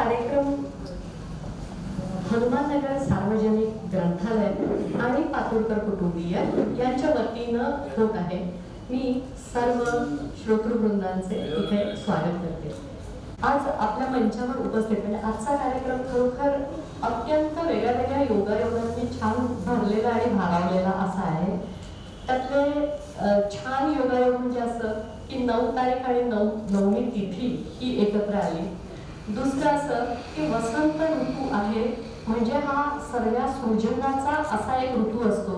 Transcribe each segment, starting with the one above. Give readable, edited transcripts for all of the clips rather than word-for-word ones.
कार्यक्रम हनुमाननगर सार्वजनिक ग्रंथालय आणि पातुरकर कुटुंबीय यांच्या वतीनं होत आहे। मी सर्व श्रोतृवृंदांचे इथे स्वागत करते। आज आपल्या मंचावर उपस्थित म्हणजे आजचा कार्यक्रम खरोखर अत्यंत वेगळ्या योगायोगांनी छान भरलेला आणि भारावलेला असा आहे। त्यातले छान योगायोग म्हणजे असं की 9 तारीख आणि 9वी तिथी ही एकत्र आली। दुसरं असं की वसंत ऋतू आहे म्हणजे हा सर्व सृजनाचा असा एक ऋतू असतो।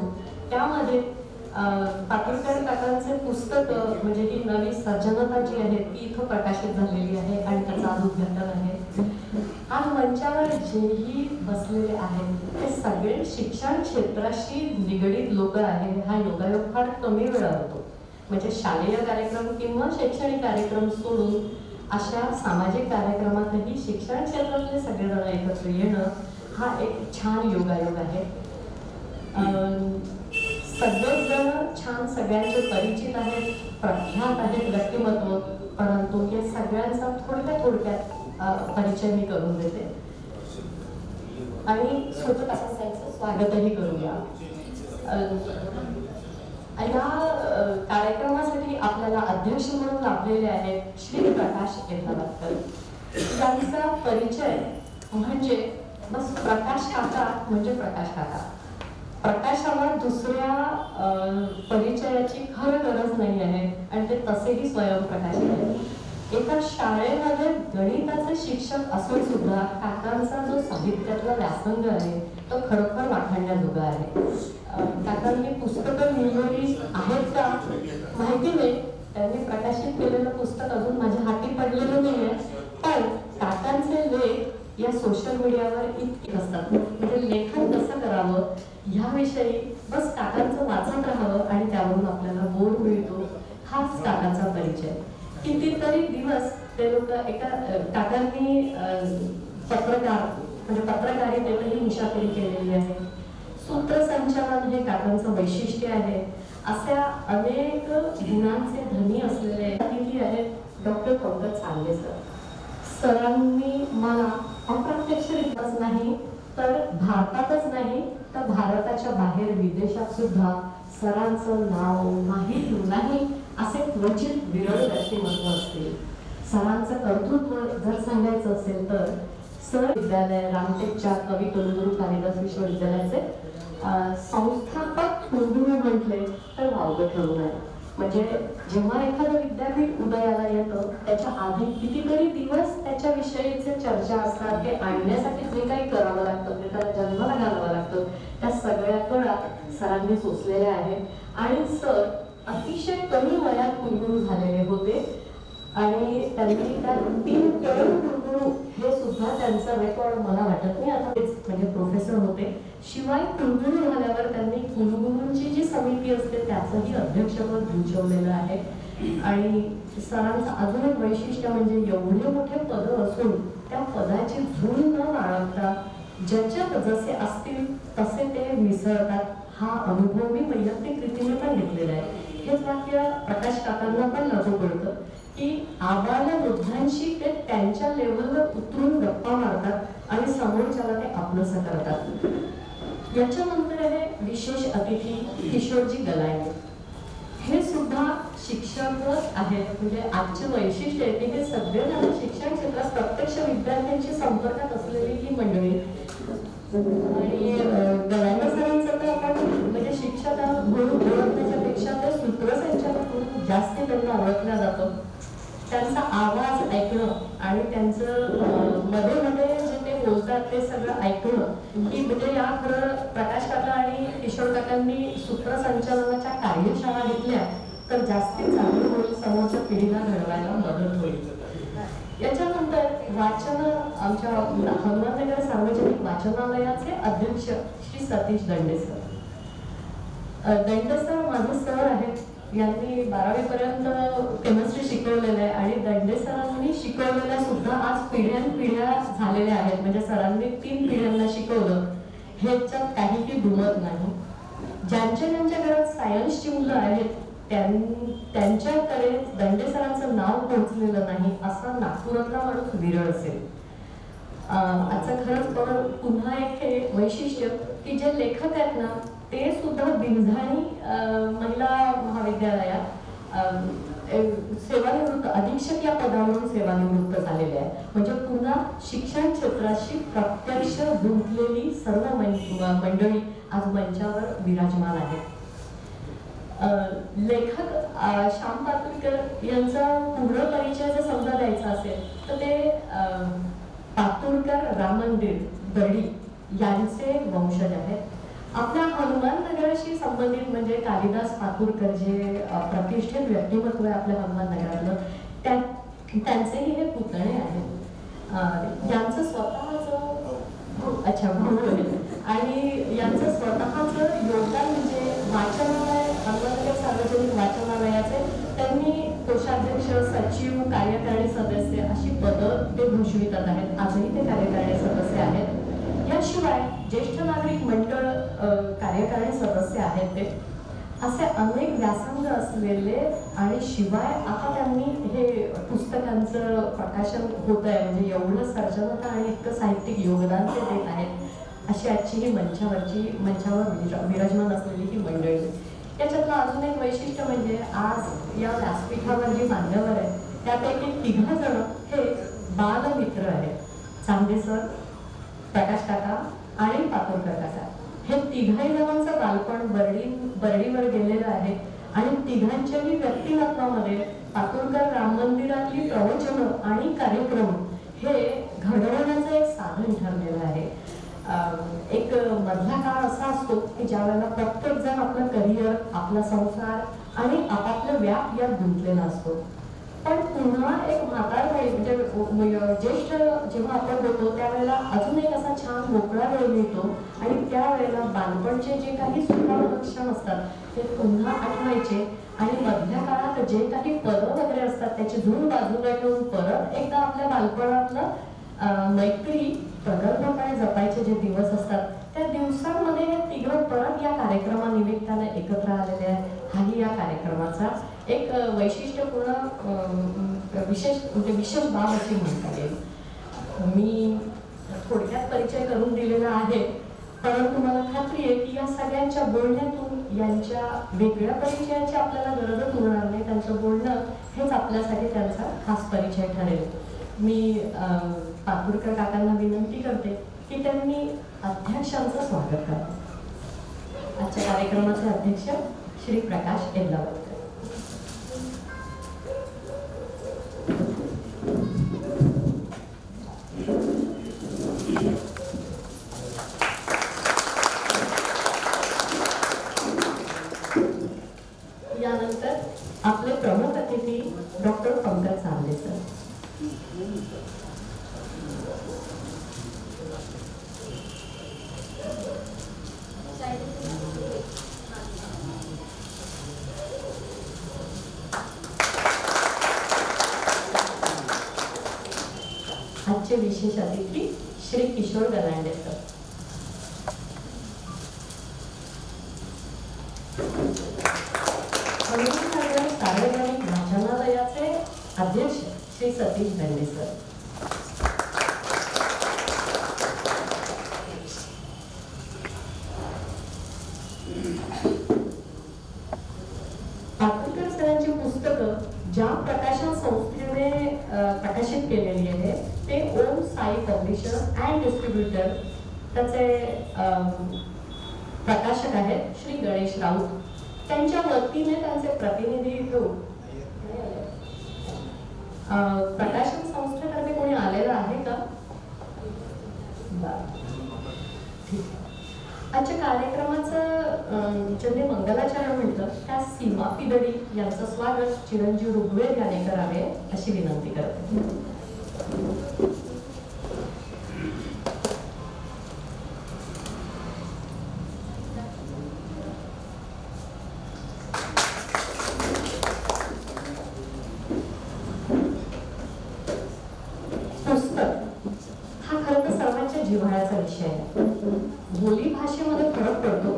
त्यामध्ये पातुरकर काकांचे पुस्तक म्हणजे ही नवी सर्जनता जी आहे ती इथं प्रकाशित झालेली आहे आणि त्याचं आज उद्घाटन आहे। आज मंचावर जेही बसलेले आहेत ते सगळे शिक्षण क्षेत्राशी निगडीत लोक आहेत। हा योगायोग फार कमी वेळा होतो, म्हणजे शालेय कार्यक्रम किंवा शैक्षणिक कार्यक्रम सोडून अशा सामाजिक कार्यक्रमातही शिक्षण क्षेत्रातले सगळेजण एकत्र येणं हा एक छान योगायोग आहे। सगळेच जण छान सगळ्यांचे परिचित आहेत, प्रख्यात आहेत व्यक्तिमत्व, परंतु या सगळ्यांचा थोडक्यात परिचय मी करून देते आणि सोबत असं स्वागतही करूया। या कार्यक्रमासाठी आपल्याला अध्यक्ष म्हणून लाभलेले आहेत श्री प्रकाश केदारकर। त्यांचा परिचय म्हणजे बस प्रकाश काका म्हणजे प्रकाश काका। प्रकाशाला दुसऱ्या परिचयाची खरं गरज नाही आहे आणि ते तसेही स्वयंप्रकाशित आहेत। एका शाळेमध्ये गणिताचे शिक्षक असून सुद्धा काकांचा जो साहित्यातला व्यासंग आहे तो खरोखर वाखाणण्याजोगा आहे। काकांनी पुस्तकं लिहिलेली आहेत का माहिती नाही, त्यांनी प्रकाशित केलेलं पुस्तक अजून माझ्या हाती पडलेलं नाहीये, पण काकांचे लेख या सोशल मीडियावर इतके असतात, म्हणजे लेखन कसं करावं ह्याविषयी बस काकांचं वाचत राहावं आणि त्यावरून आपल्याला बोध मिळतो। हाच काकांचा परिचय। कितीतरी दिवस ते लोक एका काकांनी पत्रकार म्हणजे पत्रकारितेतही मुशाफिरी केलेली आहे। सूत्रसंचालन हे काकांचं वैशिष्ट्य आहे। अशा अनेक गुणांचे धनी असलेले अतिथी आहेत डॉक्टर पंकज चांगले सर। सरांनी मला अप्रत्यक्षरित्याच नाही तर भारतातच नाही तर भारताच्या बाहेर विदेशात सुद्धा सरांचं नाव माहीत नाही असे क्वचित विरळ व्यक्तिमत्व असते। सरांचं कर्तृत्व जर सांगायचं असेल तर सर विद्यालय रामटेकच्या कवी कुलगुरू कालिदास विश्वविद्यालयाचे संस्थापक कुलगुरू म्हटले तर वावगं ठरू नये। म्हणजे जेव्हा एखादं विद्यापीठ उदयाला येतं त्याच्या आधी कितीतरी दिवस त्याच्या विषयीचे चर्चा असतात, ते आणण्यासाठी जे काही करावं लागतं ते त्याला जन्माला घालावं लागतं, त्या सगळ्या कळा सरांनी सोसलेल्या आहेत। आणि सर अतिशय कमी वयात कुलगुरू झालेले होते आणि त्यांनी त्या 3 टर्म कुलगुरू हे सुद्धा त्यांचं रेकॉर्ड मला वाटत नाही आता तेच म्हणजे प्रोफेसर होते। शिवाय कुलगुरू झाल्यावर त्यांनी कुलगुरूंची जी समिती असते त्याचंही अध्यक्षपद भूषवलेलं आहे। आणि सरांचं अजून एक वैशिष्ट्य म्हणजे एवढे मोठे पद असून त्या पदाची झूल न बाळगता ज्याच्यात जसे असतील तसे ते मिसळतात। हा अनुभव मी वैयक्तिक रीतीने पण घेतलेला आहे। हेच वाक्य प्रकाश काकांना पण लागू पडतं की आबाल वृद्धांशी ते त्यांच्या लेवलवर उतरून गप्पा मारतात आणि समोरच्याला ते आपलंसं करतात। याच्यानंतर आहे विशेष अतिथी किशोरजी गलांडे। हे सुद्धा शिक्षकच आहेत, म्हणजे आजचे वैशिष्ट्य आहे की हे सगळेजण शिक्षण क्षेत्रात प्रत्यक्ष विद्यार्थ्यांशी संपर्कात असलेली ही मंडळी। आणि गलांडे सरांचं तर आपण म्हणजे शिक्षक म्हणून ओळखण्याच्या पेक्षा ते सूत्रसंचालक म्हणून जास्त त्यांना ओळखलं जातं। त्यांचा आवाज ऐकणं आणि त्यांचं मध्ये मध्ये जे ते बोलतात ते सगळं ऐकणं की म्हणजे या खरं प्रकाश काका आणि किशोर काकांनी सूत्रसंचालनाच्या कार्यशाळा घेतल्या तर जास्तीत चांगलं होईल, समोरच्या पिढीला घडवायला मदत होईल। याच्यानंतर वाचन आमच्या हनुमाननगर सार्वजनिक वाचनालयाचे अध्यक्ष श्री सतीश दंडे सर। दंडे सर माझे सर आहेत, यांनी 12वी पर्यंत केमिस्ट्री शिकवलेलं आहे आणि दंडे सरांनी शिकवलेल्या सुद्धा आज पिढ्या झालेल्या आहेत, म्हणजे सरांनी 3 पिढ्यांना शिकवलं ह्याच्यात काहीही दुमत नाही। ज्यांच्या घरात सायन्सची मुलं आहेत त्यांच्याकडे दंडे सरांचं नाव पोहोचलेलं नाही असा नागपुरातला माणूस विरळ असेल। आजचं खरंच पण पुन्हा एक हे वैशिष्ट्य की जे लेखक आहेत ना ते सुद्धा बिनधाणी महिला महाविद्यालयात सेवानिवृत्त अधीक्षक या पदावरून सेवानिवृत्त झालेले आहे. म्हणजे पुन्हा शिक्षण क्षेत्राशी प्रत्यक्ष गुंतलेली सर्व मंडळी आज मंचावर विराजमान आहेत. लेखक श्याम पातुरकर यांचा पूर्ण परिचय जर समजा द्यायचा असेल तर ते पातुरकर राम मंदिर बर्डी यांचे वंशज आहेत. आपल्या हनुमान नगराशी संबंधित म्हणजे कालिदास पातुरकर जे प्रतिष्ठित व्यक्तिमत्व आहे आपल्या हनुमान नगरातलं त्यांचेही हे पुतणे आहेत. यांचं स्वतःचं अच्छा आणि यांचं स्वतःचं योगदान म्हणजे वाचनालय हनुमाननगर सार्वजनिक वाचनालयाचे त्यांनी कोषाध्यक्ष सचिव कार्यकारिणी सदस्य अशी पदं ते भूषवितात आहेत. आजही ते कार्यकारिणी सदस्य आहेत. याशिवाय ज्येष्ठ नागरिक मंडळ कार्यकारिणी सदस्य आहेत. ते असे अनेक व्यासंग असलेले आणि शिवाय आता त्यांनी हे पुस्तकांचं प्रकाशन होत आहे म्हणजे एवढं सर्जनता आणि इतकं साहित्यिक योगदान ते देत आहेत. अशी आजची ही मंचावर विराजमान असलेली ही मंडळी. याच्यातलं अजून एक वैशिष्ट्य म्हणजे आज या व्यासपीठावर जी मान्यवर आहेत त्यापैकी 3 जण हे बालमित्र आहेत. चांदे सर, प्रकाश काका आणि पातुरकर काका हे 3 जणांचं बालपण बर्डीवर गेलेलं आहे आणि 3घांच्याही व्यक्तिमत्वामध्ये पातुरकर राम मंदिरातली प्रवचनं आणि कार्यक्रम हे घडवण्याचं एक साधन ठरलेलं आहे. एक मधला काळ असा असतो की ज्या वेळेला प्रत्येक जण आपलं करिअर, आपला संसार आणि आपापलं व्याप यात गुंतलेला असतो. पण पुन्हा एक म्हातारवळी म्हणजे ज्येष्ठ जेव्हा आपण होतो त्यावेळेला अजून एक असा छान मोकळा वेळ मिळतो आणि त्यावेळेला बालपणचे जे काही सुखावह क्षण असतात ते पुन्हा आठवायचे आणि मधल्या काळात जे काही पदं वगैरे असतात त्याची झूळ बाजूला ठेवून परत एकदा आपल्या बालपणातलं मैत्री प्रगल्भपणे जपायचे जे दिवस असतात त्या दिवसांमध्ये हे 3 परत या कार्यक्रमानिमित्ताने एकत्र आलेले आहेत. हाही या कार्यक्रमाचा एक वैशिष्ट्यपूर्ण विशेष बाब अशी म्हणता येईल. मी थोडक्यात परिचय करून दिलेला आहे परंतु मला खात्री आहे की या सगळ्यांच्या बोलण्यातून यांच्या वेगळ्या परिचयाची आपल्याला गरजच उरणार नाही. त्यांचं बोलणं हेच आपल्यासाठी त्यांचा खास परिचय ठरेल. मी पातुरकर काकांना विनंती करते की त्यांनी अध्यक्षांचं स्वागत करावं. आजच्या कार्यक्रमाचे अध्यक्ष श्री प्रकाश एल्लावकर. यानंतर आपले प्रमुख अतिथी डॉक्टर पंकज चांदे सर. आजचे विशेष अतिथी श्री किशोर गलांडे सर. हनुमाननगर सार्वजनिक वाचनालयाचे अध्यक्ष श्री सतीश दंडे सर. पातुरकर सरांची पुस्तकं ज्या प्रकाशन संस्थेने प्रकाशित केलेली आहे ते ओम साई पब्लिशर अँड डिस्ट्रीब्युटर त्याचे प्रकाशक आहेत श्री गणेश राऊत. त्यांच्या वतीने त्यांचे प्रतिनिधी घेऊन प्रकाशन संस्थेतर्फे कोणी आलेलं आहे का? आजच्या कार्यक्रमाचं ज्यांनी मंगलाचरण म्हटलं त्या सीमा पिदडी यांचं स्वागत चिरंजीव ऋग्वेद याने करावे अशी विनंती करते. पुस्तक हा खरं तर सर्वांच्या जिव्हाळ्याचा विषय आहे. बोली भाषेमध्ये फरक पडतो.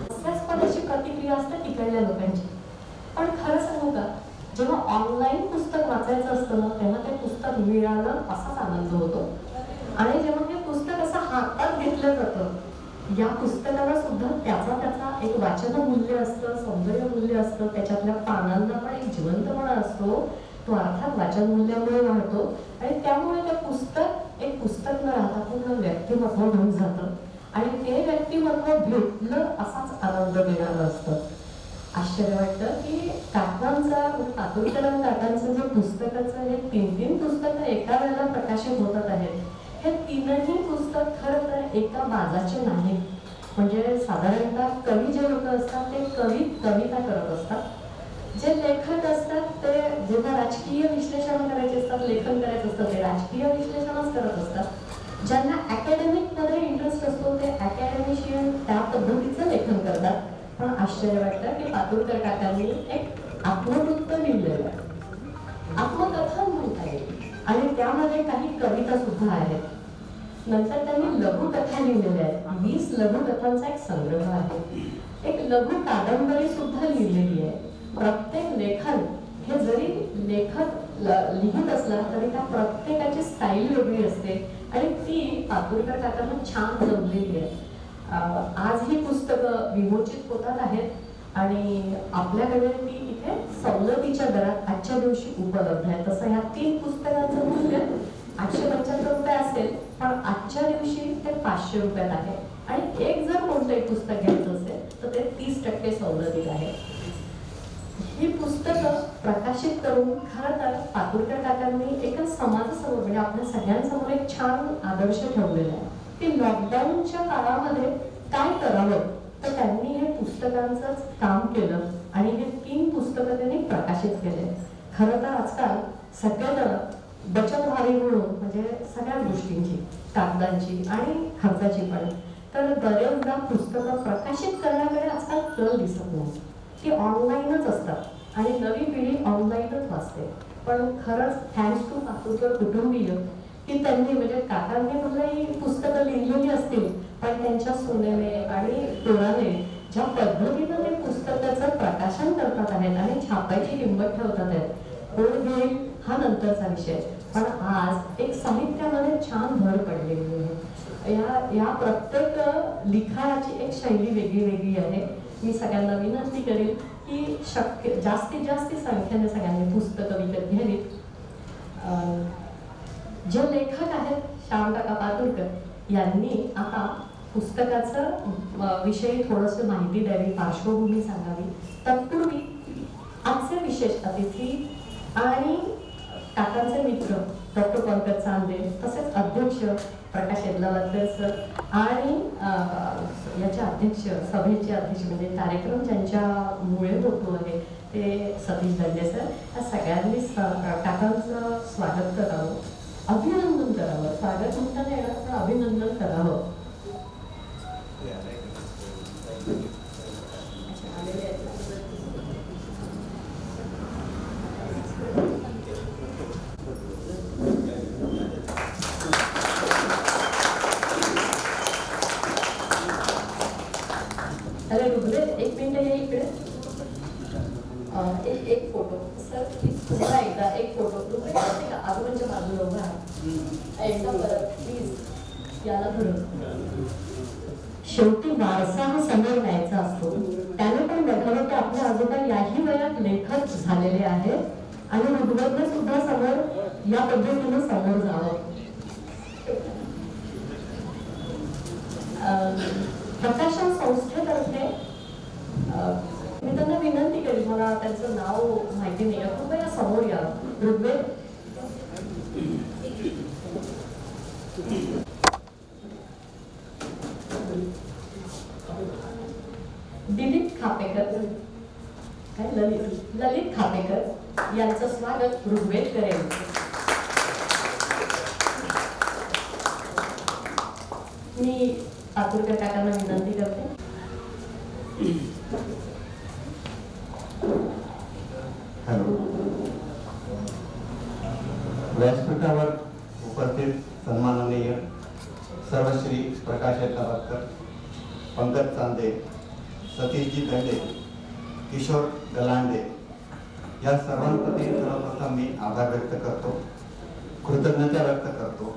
हास्यास्पद अशी प्रतिक्रिया प्रतिक्रिया असते तिकडल्या लोकांची. पण खरं सांगू का, जेव्हा ऑनलाईन पुस्तक वाचायचं असतं ना, तेव्हा ते पुस्तक मिळालं असाच आनंद होतो. आणि जेव्हा हे पुस्तक असं हातात घेतलं जातं, या पुस्तकाला सुद्धा त्याचा एक वाचन मूल्य असतं, सौंदर्य मूल्य असतं, त्याच्यातल्या पानांना पण एक जिवंतपणा असतो. तो अर्थात वाचन मूल्यामुळे वाढतो आणि त्यामुळे ते पुस्तक एक पुस्तक न राहता पूर्ण व्यक्तिमत्व होऊन जातं आणि ते व्यक्तिमत्व भेटलं असाच आनंद देणारं असतं. आश्चर्य वाटतं की काकांचा पातुरकर काकांचं जे पुस्तकाचं हे 3 पुस्तकं एका वेळेला प्रकाशित होतात आहेत. हे 3ही पुस्तक खरं तर एका बाजाचे नाही. म्हणजे साधारणतः कवी जे लोक असतात ते कविता करत असतात. जे लेखक असतात ते जेव्हा राजकीय विश्लेषण करायचे असतात, लेखन करायचं असतं, ते राजकीय विश्लेषणच करत असतात. ज्यांना अकॅडमिक मध्ये इंटरेस्ट असतो ते अकॅडमिशियन त्या पद्धतीचं लेखन करतात. पण आश्चर्य वाटतं की पातुरकर काकांनी एक आत्मवृत्त लिहिलेलं आहे, आत्मकथा म्हणता येईल, आणि त्यामध्ये काही कविता सुद्धा आहेत. नंतर त्यांनी लघुकथा लिहिलेल्या आहेत. 20 लघुकथांचा एक संग्रह आहे. एक लघु कादंबरी सुद्धा लिहिलेली आहे. प्रत्येक लेखन हे जरी लेखक लिहित असला तरी त्या प्रत्येकाची स्टाईल वेगळी असते आणि ती पातुरकर काकांना छान जमलेली आहे. आज ही पुस्तकं विमोचित होतात आहेत आणि आपल्याकडे ती इथे सवलतीच्या दरात आजच्या दिवशी उपलब्ध आहे. तसं ह्या 3 पुस्तकांचं मूल्य 875 रुपये असेल, पण आजच्या दिवशी ते 500 रुपयात आहे. आणि एक जर कोणतंही पुस्तक घ्यायचं असेल तर ते 30% सवलतीत आहे. ही पुस्तकं प्रकाशित करून खरं तर पातुरकर काकांनी एका समाजासमोर म्हणजे आपल्या सगळ्यांसमोर एक छान आदर्श ठेवलेला आहे की लॉकडाऊनच्या काळामध्ये काय करावं. तर त्यांनी हे पुस्तकांचंच काम केलं आणि हे 3 पुस्तकं त्यांनी प्रकाशित केले. खरं तर आजकाल सगळेजण बचत व्हावी म्हणून म्हणजे सगळ्या गोष्टींची, कागदांची आणि खर्चाची पण, तर बरेचदा पुस्तकं प्रकाशित करण्याकडे आजकाल कल दिसत नाही. ती ऑनलाईनच असतात आणि नवी पिढी ऑनलाईनच वाचते. पण खरंच थँक्स टू पातुरकर कुटुंबीय की त्यांनी म्हणजे काकांनी भलेही पुस्तकं लिहिलेली असतील, पण त्यांच्या सुनेने आणि पोराने ज्या पद्धतीनं ते पुस्तकाचं प्रकाशन करतात आहेत आणि छापायची किंमत ठेवतात आहेत, कोण घेईल हा नंतरचा विषय. पण आज एक साहित्यामध्ये छान भर पडलेली आहे. या प्रत्येक लिखाणाची एक शैली वेगळी वेगळी आहे. मी सगळ्यांना विनंती करेन की जास्तीत जास्त संख्येने सगळ्यांनी पुस्तकं विकत घ्यावीत. जे लेखक आहेत श्यामकाका पातुरकर यांनी आता पुस्तकाचं विषयी थोडंसं माहिती द्यावी, पार्श्वभूमी सांगावी. तत्पूर्वी आजचे विशेष अतिथी आणि काकांचे मित्र डॉक्टर पंकज चांदे, तसेच अध्यक्ष प्रकाश येदलावादकर सर आणि याचे अध्यक्ष, सभेचे अध्यक्ष म्हणजे कार्यक्रम ज्यांच्यामुळे होतो आहे ते सतीश दंडे सर, या सगळ्यांनी काकांचं स्वागत करावं, अभिनंदन करावं. स्वागत म्हणता येणार पण अभिनंदन करावं. अरे ऋग्वेद, एक मिनिट ये इकडे. एक फोटो सर, पुन्हा एकदा एक फोटो. ऋग्वेद का आजोबांच्या बाजूला उभा आहे एकदा परत प्लीज, याला धरून. शेवटी वारसा हा समोर न्यायचा असतो. त्याने पण बघावं की आपले आजोबा याही वयात लेखक झालेले आहेत आणि ऋग्वेदने सुद्धा समोर या पद्धतीने समोर जावं. प्रकाशन संस्थेतर्फे मी त्यांना विनंती केली, मला त्यांचं नाव माहिती नाही, कृपया समोर या. ऋग्वेद, दिलीप खापेकर, काय ललित खापेकर यांचं स्वागत ऋग्वेद करेल. मी पातुरकर काकांना विनंती करते. हॅलो. व्यासपीठावर उपस्थित सन्माननीय सर्वश्री प्रकाश येदलावादकर, पंकज चांदे, सतीशजी दंडे किशोर गलांडे या सर्वांप्रती सर्वप्रथम मी आभार व्यक्त करतो, कृतज्ञता व्यक्त करतो.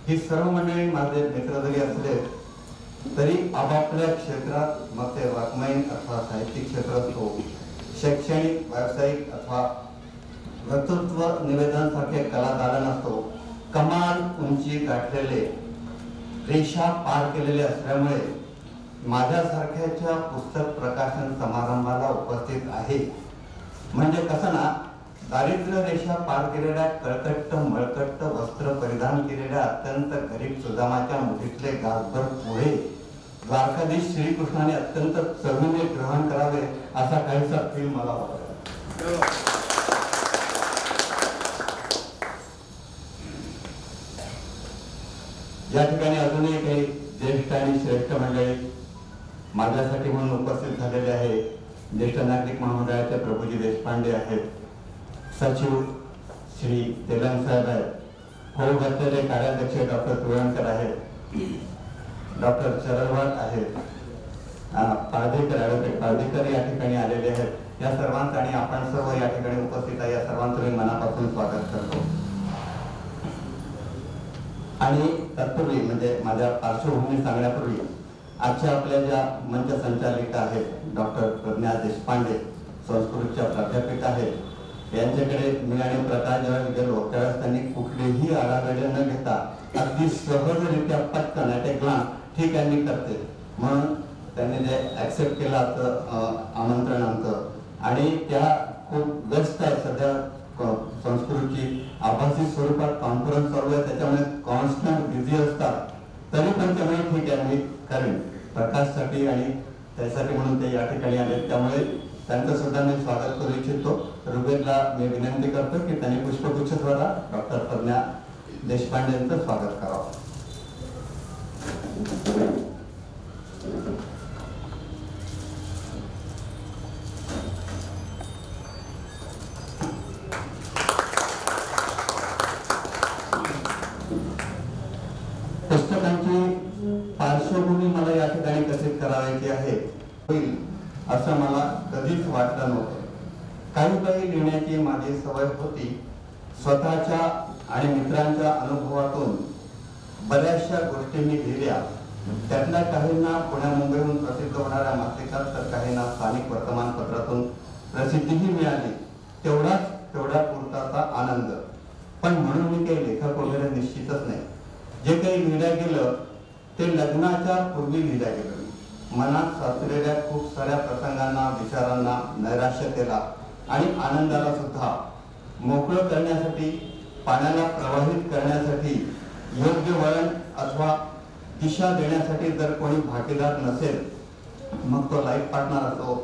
ही सर्व मंडळी माझे मित्र जरी असले तरी आपापल्या क्षेत्रात, मग ते वाङ्मयीन अथवा साहित्यिक क्षेत्र असो, शैक्षणिक, व्यावसायिक अथवा वक्तृत्व निवेदनासारखे कलादालन असतो, कमाल उंची गाठलेले, रेषा पार केलेले असल्यामुळे माझ्यासारख्याच्या पुस्तक प्रकाशन समारंभाला उपस्थित आहे म्हणजे कसं ना, दारिद्र्य रेषा पार केलेल्या, कळकट्ट मळकट्ट वस्त्र परिधान केलेल्या अत्यंत गरीब सुदामाच्या मुठीतले गासभर पोहे द्वारकाधीश श्रीकृष्णाने अत्यंत चवीने ग्रहण करावे असा काहीसा फील मला वाटतो. या ठिकाणी अजूनही काही ज्येष्ठ आणि श्रेष्ठ मंडळी माझ्यासाठी म्हणून उपस्थित झालेले आहे. ज्येष्ठ नागरिक महामंडळाचे प्रभूजी देशपांडे आहेत, सचिव श्री तेलंग साहेब आहेत, होऊ घातलेले कार्याध्यक्ष डॉक्टर तुळणकर आहेत, डॉक्टर चरलवाड आहेत, पारधेकर ॲडव्होकेट पारधेकर या ठिकाणी आलेले आहेत. या सर्वांचं आणि आपण सर्व या ठिकाणी उपस्थित आहे, या सर्वांचं मी मनापासून स्वागत करतो. आणि तत्पूर्वी म्हणजे माझ्या पार्श्वभूमी सांगण्यापूर्वी आजच्या आपल्या ज्या मंच संचालिका आहेत डॉक्टर प्रज्ञा देशपांडे, संस्कृतच्या प्राध्यापिका आहेत, यांच्याकडे मी आणि प्रकाश जेव्हा गेलो त्यावेळेस त्यांनी कुठलेही आराखडे न घेता अगदी सहजरित्या पटकन ॲट ए ग्लान्स ठीक आहे मी करते म्हणून त्यांनी जे ॲक्सेप्ट केलं आमंत्रण आमचं. आणि त्या खूप व्यस्त आहेत सध्या, संस्कृतची आभासी स्वरूपात कॉन्फरन्स चालू आहे, त्याच्यामुळे कॉन्स्टंट बिझी असतात, तरी पण त्यामुळे ठीक आहे मी करेन प्रकाशसाठी आणि त्यासाठी म्हणून ते या ठिकाणी आले. त्यामुळे त्यांचं सुद्धा मी स्वागत करू इच्छितो. ऋग्वेदला मी विनंती करतो की त्यांनी पुष्पगुच्छद्वारा डॉक्टर प्रज्ञा देशपांडे यांचं स्वागत करावं. पुस्तकांची पार्श्वभूमी मला या ठिकाणी कथित करायची आहे होईल असं मला कधीच वाटलं नव्हतं. काही लिहिण्याची माझी सवय होती. स्वतःच्या आणि मित्रांच्या अनुभवातून बऱ्याचशा गोष्टी मी लिहिल्या. त्यातल्या काहींना पुण्या मुंबईहून प्रसिद्ध होणाऱ्या मासिकात, तर काहींना स्थानिक वर्तमानपत्रातून प्रसिद्धीही मिळाली. तेवढ्या पुरताचा आनंद. पण म्हणून मी काही लेखक वगैरे निश्चितच नाही. जे काही लिहिल्या गेलं ते लग्नाच्या पूर्वी लिहिल्या गेलं. मनात साचलेल्या खूप साऱ्या प्रसंगांना, विचारांना, नैराश्यतेला आणि आनंदाला सुद्धा मोकळं करण्यासाठी, पाण्याला प्रवाहित करण्यासाठी, योग्य वळण अथवा दिशा देण्यासाठी जर कोणी भागीदार नसेल, मग तो लाईफ पार्टनर असो,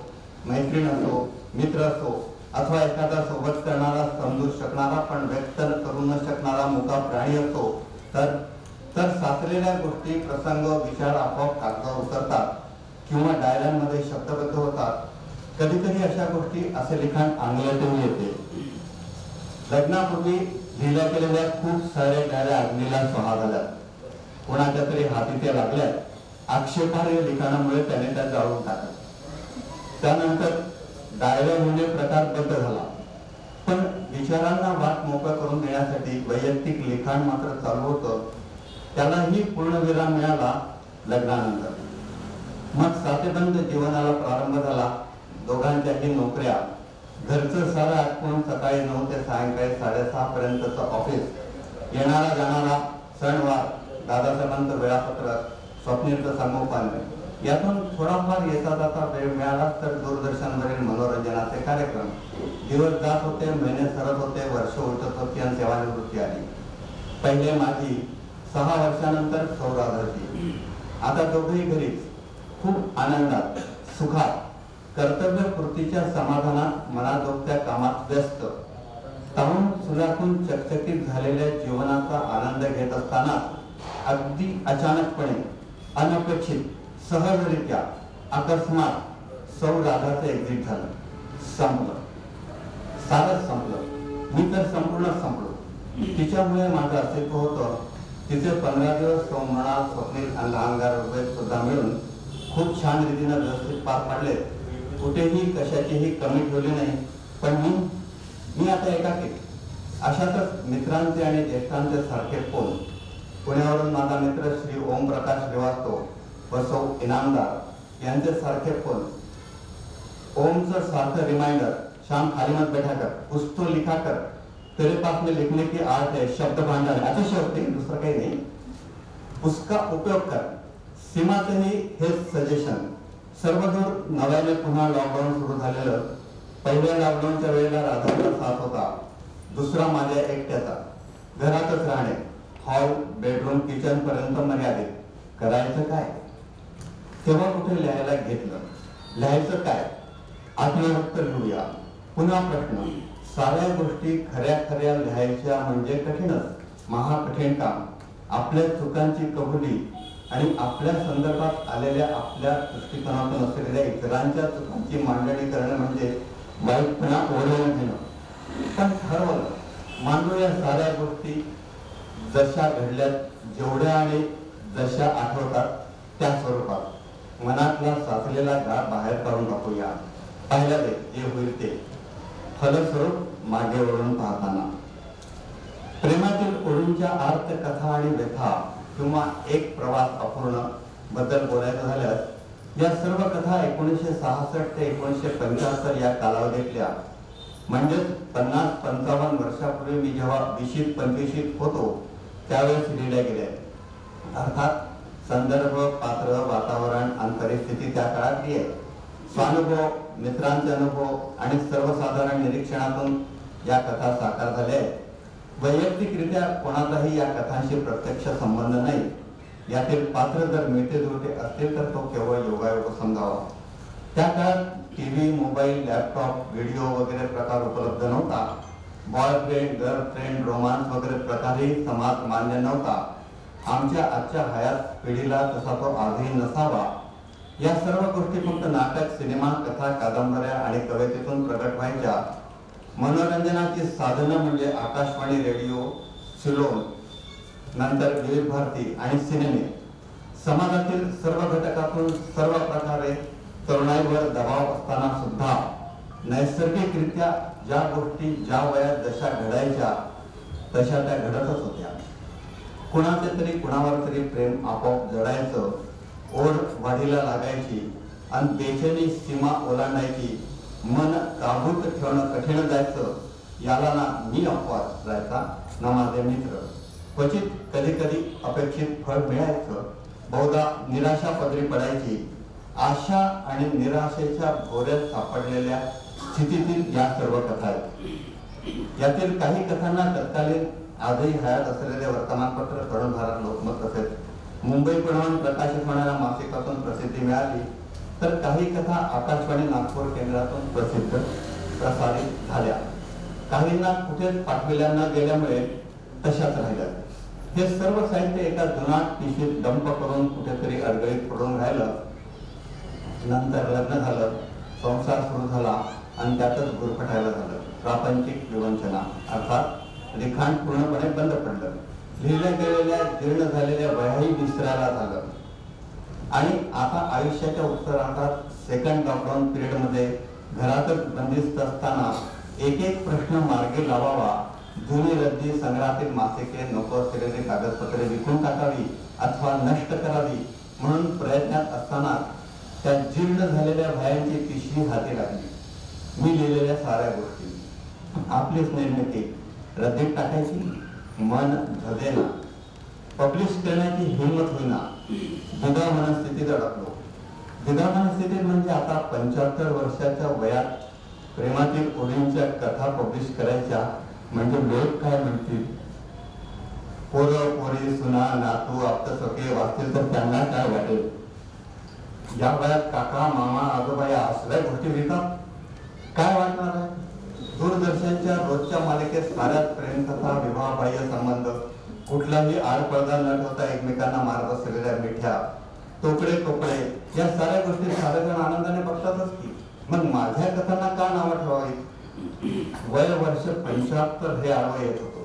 मैत्रीण असो, मित्र असो, अथवा एखादा सोबत करणारा, समजू शकणारा पण व्यक्त करू न शकणारा मुका प्राणी असो, तर साचलेल्या गोष्टी, प्रसंग, विचार आपोआप कागदावर उतरतात किंवा डायऱ्यांमध्ये शब्दबद्ध होतात. कधी कधी अशा गोष्टी असे लिखाण अंगलटून येते. लग्नापूर्वी लिहिल्या गेलेल्या खूप साऱ्या डायऱ्या अग्नीला स्वाहा झाल्यात. कोणाच्या तरी हाती त्या लागल्यात. आक्षेपार्ह लिखाणामुळे त्याने त्या जाळून टाकल्या. त्यानंतर डायऱ्या म्हणजे प्रकार बंद झाला. पण विचारांना वाट मोकळं करून देण्यासाठी वैयक्तिक लिखाण मात्र चालू होतं. त्यालाही पूर्णविराम मिळाला लग्नानंतर. मग साथेबंद जीवनाला प्रारंभ झाला. दोघांच्याही नोकऱ्या, घरचं सारं आटपून सकाळी 9 ते सायंकाळी 6:30 पर्यंतचं ऑफिस, येणारा जाणारा सणवार, दादासाहेबांचं वेळापत्रक, स्वप्नीलचं संगोपन, यातून थोडाफार येता जाता वेळ मिळाला तर दूरदर्शनवरील मनोरंजनाचे कार्यक्रम. दिवस जात होते, महिने सरत होते, वर्ष उलटत होती आणि सेवानिवृत्ती आली. पहिले माझी, 6 वर्षानंतर सौराधरची. आता दोघेही घरीच, खूप आनंदात, सुखात, कर्तव्यपूर्तीच्या समाधानात, मनाजोगत्या कामात व्यस्त. तरुण सुलाखून चकचकीत झालेल्या जीवनाचा आनंद घेत असताना अगदी अचानकपणे, अनपेक्षित, सहजरित्या, अकस्मात सौराधाचं एक्झिट झालं. संपलं, सारच संपलं. मी तर संपूर्ण संपलो. तिच्यामुळे माझं अस्तित्व होतं. तिचे 15 दिवस सोमनाथ, स्वप्नील आणि लहानगार रुपये सुद्धा मिळून खूप छान रीतीने व्यवस्थित पार पाडले. कुठेही कशाचीही कमी ठेवली नाही. पण मी आता एकाकी. अशातच मित्रांचे आणि ज्येष्ठांचे सारखे फोन. पुण्यावरून माझा मित्र श्री ओमप्रकाश श्रीवास्तव व सौ इनामदार यांचे सारखे फोन. ओमचं सारखं रिमाइंडर, शाम खाली मत बैठा कर, कुछ तो लिखा कर, तेरे पास में लिखने की आर्ट है, शब्द भांडार है, अतिशय होते, दुसरं काही नाही. उसका उपयोग कर. सीमाचंही हेच सजेशन. सर्वदूर नव्याने पुन्हा लॉकडाऊन सुरू झालेलं. पहिल्या लॉकडाऊनच्या वेळेला राधाचा साथ होता, दुसरा माझ्या एकट्याचा. घरातच राहणे, हॉल बेडरूम किचन पर्यंत मर्यादित. करायचं काय? तेव्हा कुठे लिहायला घेतलं. लिहायचं काय? आत्महत्या लिहूया. पुन्हा प्रश्न. साऱ्या गोष्टी खऱ्या खऱ्या लिहायच्या म्हणजे कठीणच, महाकठीण काम. आपल्या चुकांची कबुली आणि आपल्या संदर्भात आलेल्या आपल्या दृष्टिकोनातून असलेल्या इतरांच्या चुकांची मांडणी करणे म्हणजे वाईटपणा ओढवून घेणं. पण ठरवलं, मांडू या साऱ्या गोष्टी जशा घडल्यात, जेवढ्या आणि जशा आठवतात त्या स्वरूपात. मनातला साचलेला गाळ बाहेर काढून टाकूया. पाहिलं दे जे होईल ते. फलस्वरूप मागे वळून पाहताना प्रेमातील ओळींच्या अर्थ कथा आणि व्यथा किंवा एक प्रवास अपूर्ण बद्दल बोलायचं झाल्यास या सर्व कथा 1966 ते 1975 या कालावधीतल्या, म्हणजेच 50-55 वर्षापूर्वी मी जेव्हा 20-25 होतो त्यावेळेस लिहिल्या गेल्या. अर्थात संदर्भ, पात्र, वातावरण आणि परिस्थिती त्या काळातली आहे. स्वानुभव, मित्रांचे अनुभव आणि सर्वसाधारण निरीक्षणातून या कथा साकार झाल्या आहेत. वैयक्तिकरित्या कोणाचाही या कथांशी प्रत्यक्ष संबंध नाही. यातील पात्र जर मिळते जुळते असतील तर तो केवळ योगायोग समजावा. त्या काळात टीव्ही, मोबाईल, लॅपटॉप, व्हिडिओ वगैरे प्रकार उपलब्ध नव्हता. बॉयफ्रेंड, गर्लफ्रेंड, रोमांस वगैरे प्रकारही समाज मान्य नव्हता. आमच्या आजच्या हयात पिढीला तसा तो आजही नसावा. या सर्व गोष्टी फक्त नाटक, सिनेमा, कथा, कादंबऱ्या आणि कवितेतून प्रकट व्हायच्या. मनोरंजनाची साधनं म्हणजे आकाशवाणी, रेडिओ, सिलोन, नंतर विविध भारती आणि सिनेमे. समाजातील सर्व घटकातून सर्व प्रकारे तरुणाईवर दबाव असताना सुद्धा नैसर्गिकरित्या ज्या गोष्टी ज्या वयात जशा घडायच्या तशा त्या घडतच होत्या. कुणाचे तरी कुणावर तरी प्रेम आपोआप जडायचं, ओढ वाढीला लागायची आणि बेचैनी सीमा ओलांडायची. मन काबूत ठेवणं कठीण जायचं. याला ना मी अपवाद जायचा ना माझे मित्र. क्वचित कधी कधी अपेक्षित फळ मिळायचं, बहुधा निराशा पदरी पडायची. आशा आणि निराशेच्या भोऱ्यात सापडलेल्या स्थितीतील या सर्व कथा आहेत. यातील काही कथांना तत्कालीन आजही हयात असलेले वर्तमानपत्र, तरुण भारत, लोकमत तसेच मुंबई पुण्याहून प्रकाशित होणाऱ्या मासिकातून प्रसिद्धी मिळाली, तर काही कथा आकाशवाणी नागपूर केंद्रातून प्रसारित झाल्या. काहींना कुठेच पाठविल्या न गेल्यामुळे तशाच राहिल्या. हे सर्व साहित्य एका जुनाट पिशवीत डंप करून कुठेतरी अडगळीत पडून राहिलं. नंतर लग्न झालं, संसार सुरू झाला आणि त्यातच गुरफटायला झालं. प्रापंचिक विवंचना अर्थात लिखाण पूर्णपणे बंद पडलं. लिहिल्या गेलेल्या जीर्ण झालेल्या वह्याही विसरायला झालं. आणि आता आयुष्याच्या उत्तरार्धात सेकंड लॉकडाऊन पिरियड मध्ये घरातच बंदिस्त असताना एक एक प्रश्न मार्गी लावावा. जुनी रद्दी संग्रहातील मासिके, नको असलेली कागदपत्रे विकून टाकावी अथवा नष्ट करावी म्हणून प्रयत्नात असताना त्या जीर्ण झालेल्या वह्यांची पिशवी हाती लागली. मी लिहिलेल्या साऱ्या गोष्टी, आपलीच निर्मिती रद्दीत टाकायची मन धदेना. पब्लिश करण्याची हिंमत होईना. द्विधा मनस्थितीत अडकलो. द्विधा मनस्थितीत म्हणजे आता 75 वर्षाच्या वयात प्रेमातील ओळींच्या कथा पब्लिश करायच्या म्हणजे लोक काय म्हणतील. पोरं, पोरी, सुना, नातू, आप्तसखे वाचतील तर त्यांना काय वाटेल. या वयात काका, मामा, आजोबा या असल्या गोष्टी लिहितात, काय वाटणार आहे. दूरदर्शनच्या रोजच्या मालिकेत साऱ्यात प्रेमकथा, विवाहबाह्य संबंध, कुठलाही आडपडदा न ठेवता एकमेकांना मारत असलेल्या मिठ्या, तोकडे टोकडे या साऱ्या गोष्टी सारेजण आनंदाने बघतातच की. मग माझ्या कथांना का नावं ठेवावी. वय वर्ष 75 हे आडवं येत होतो.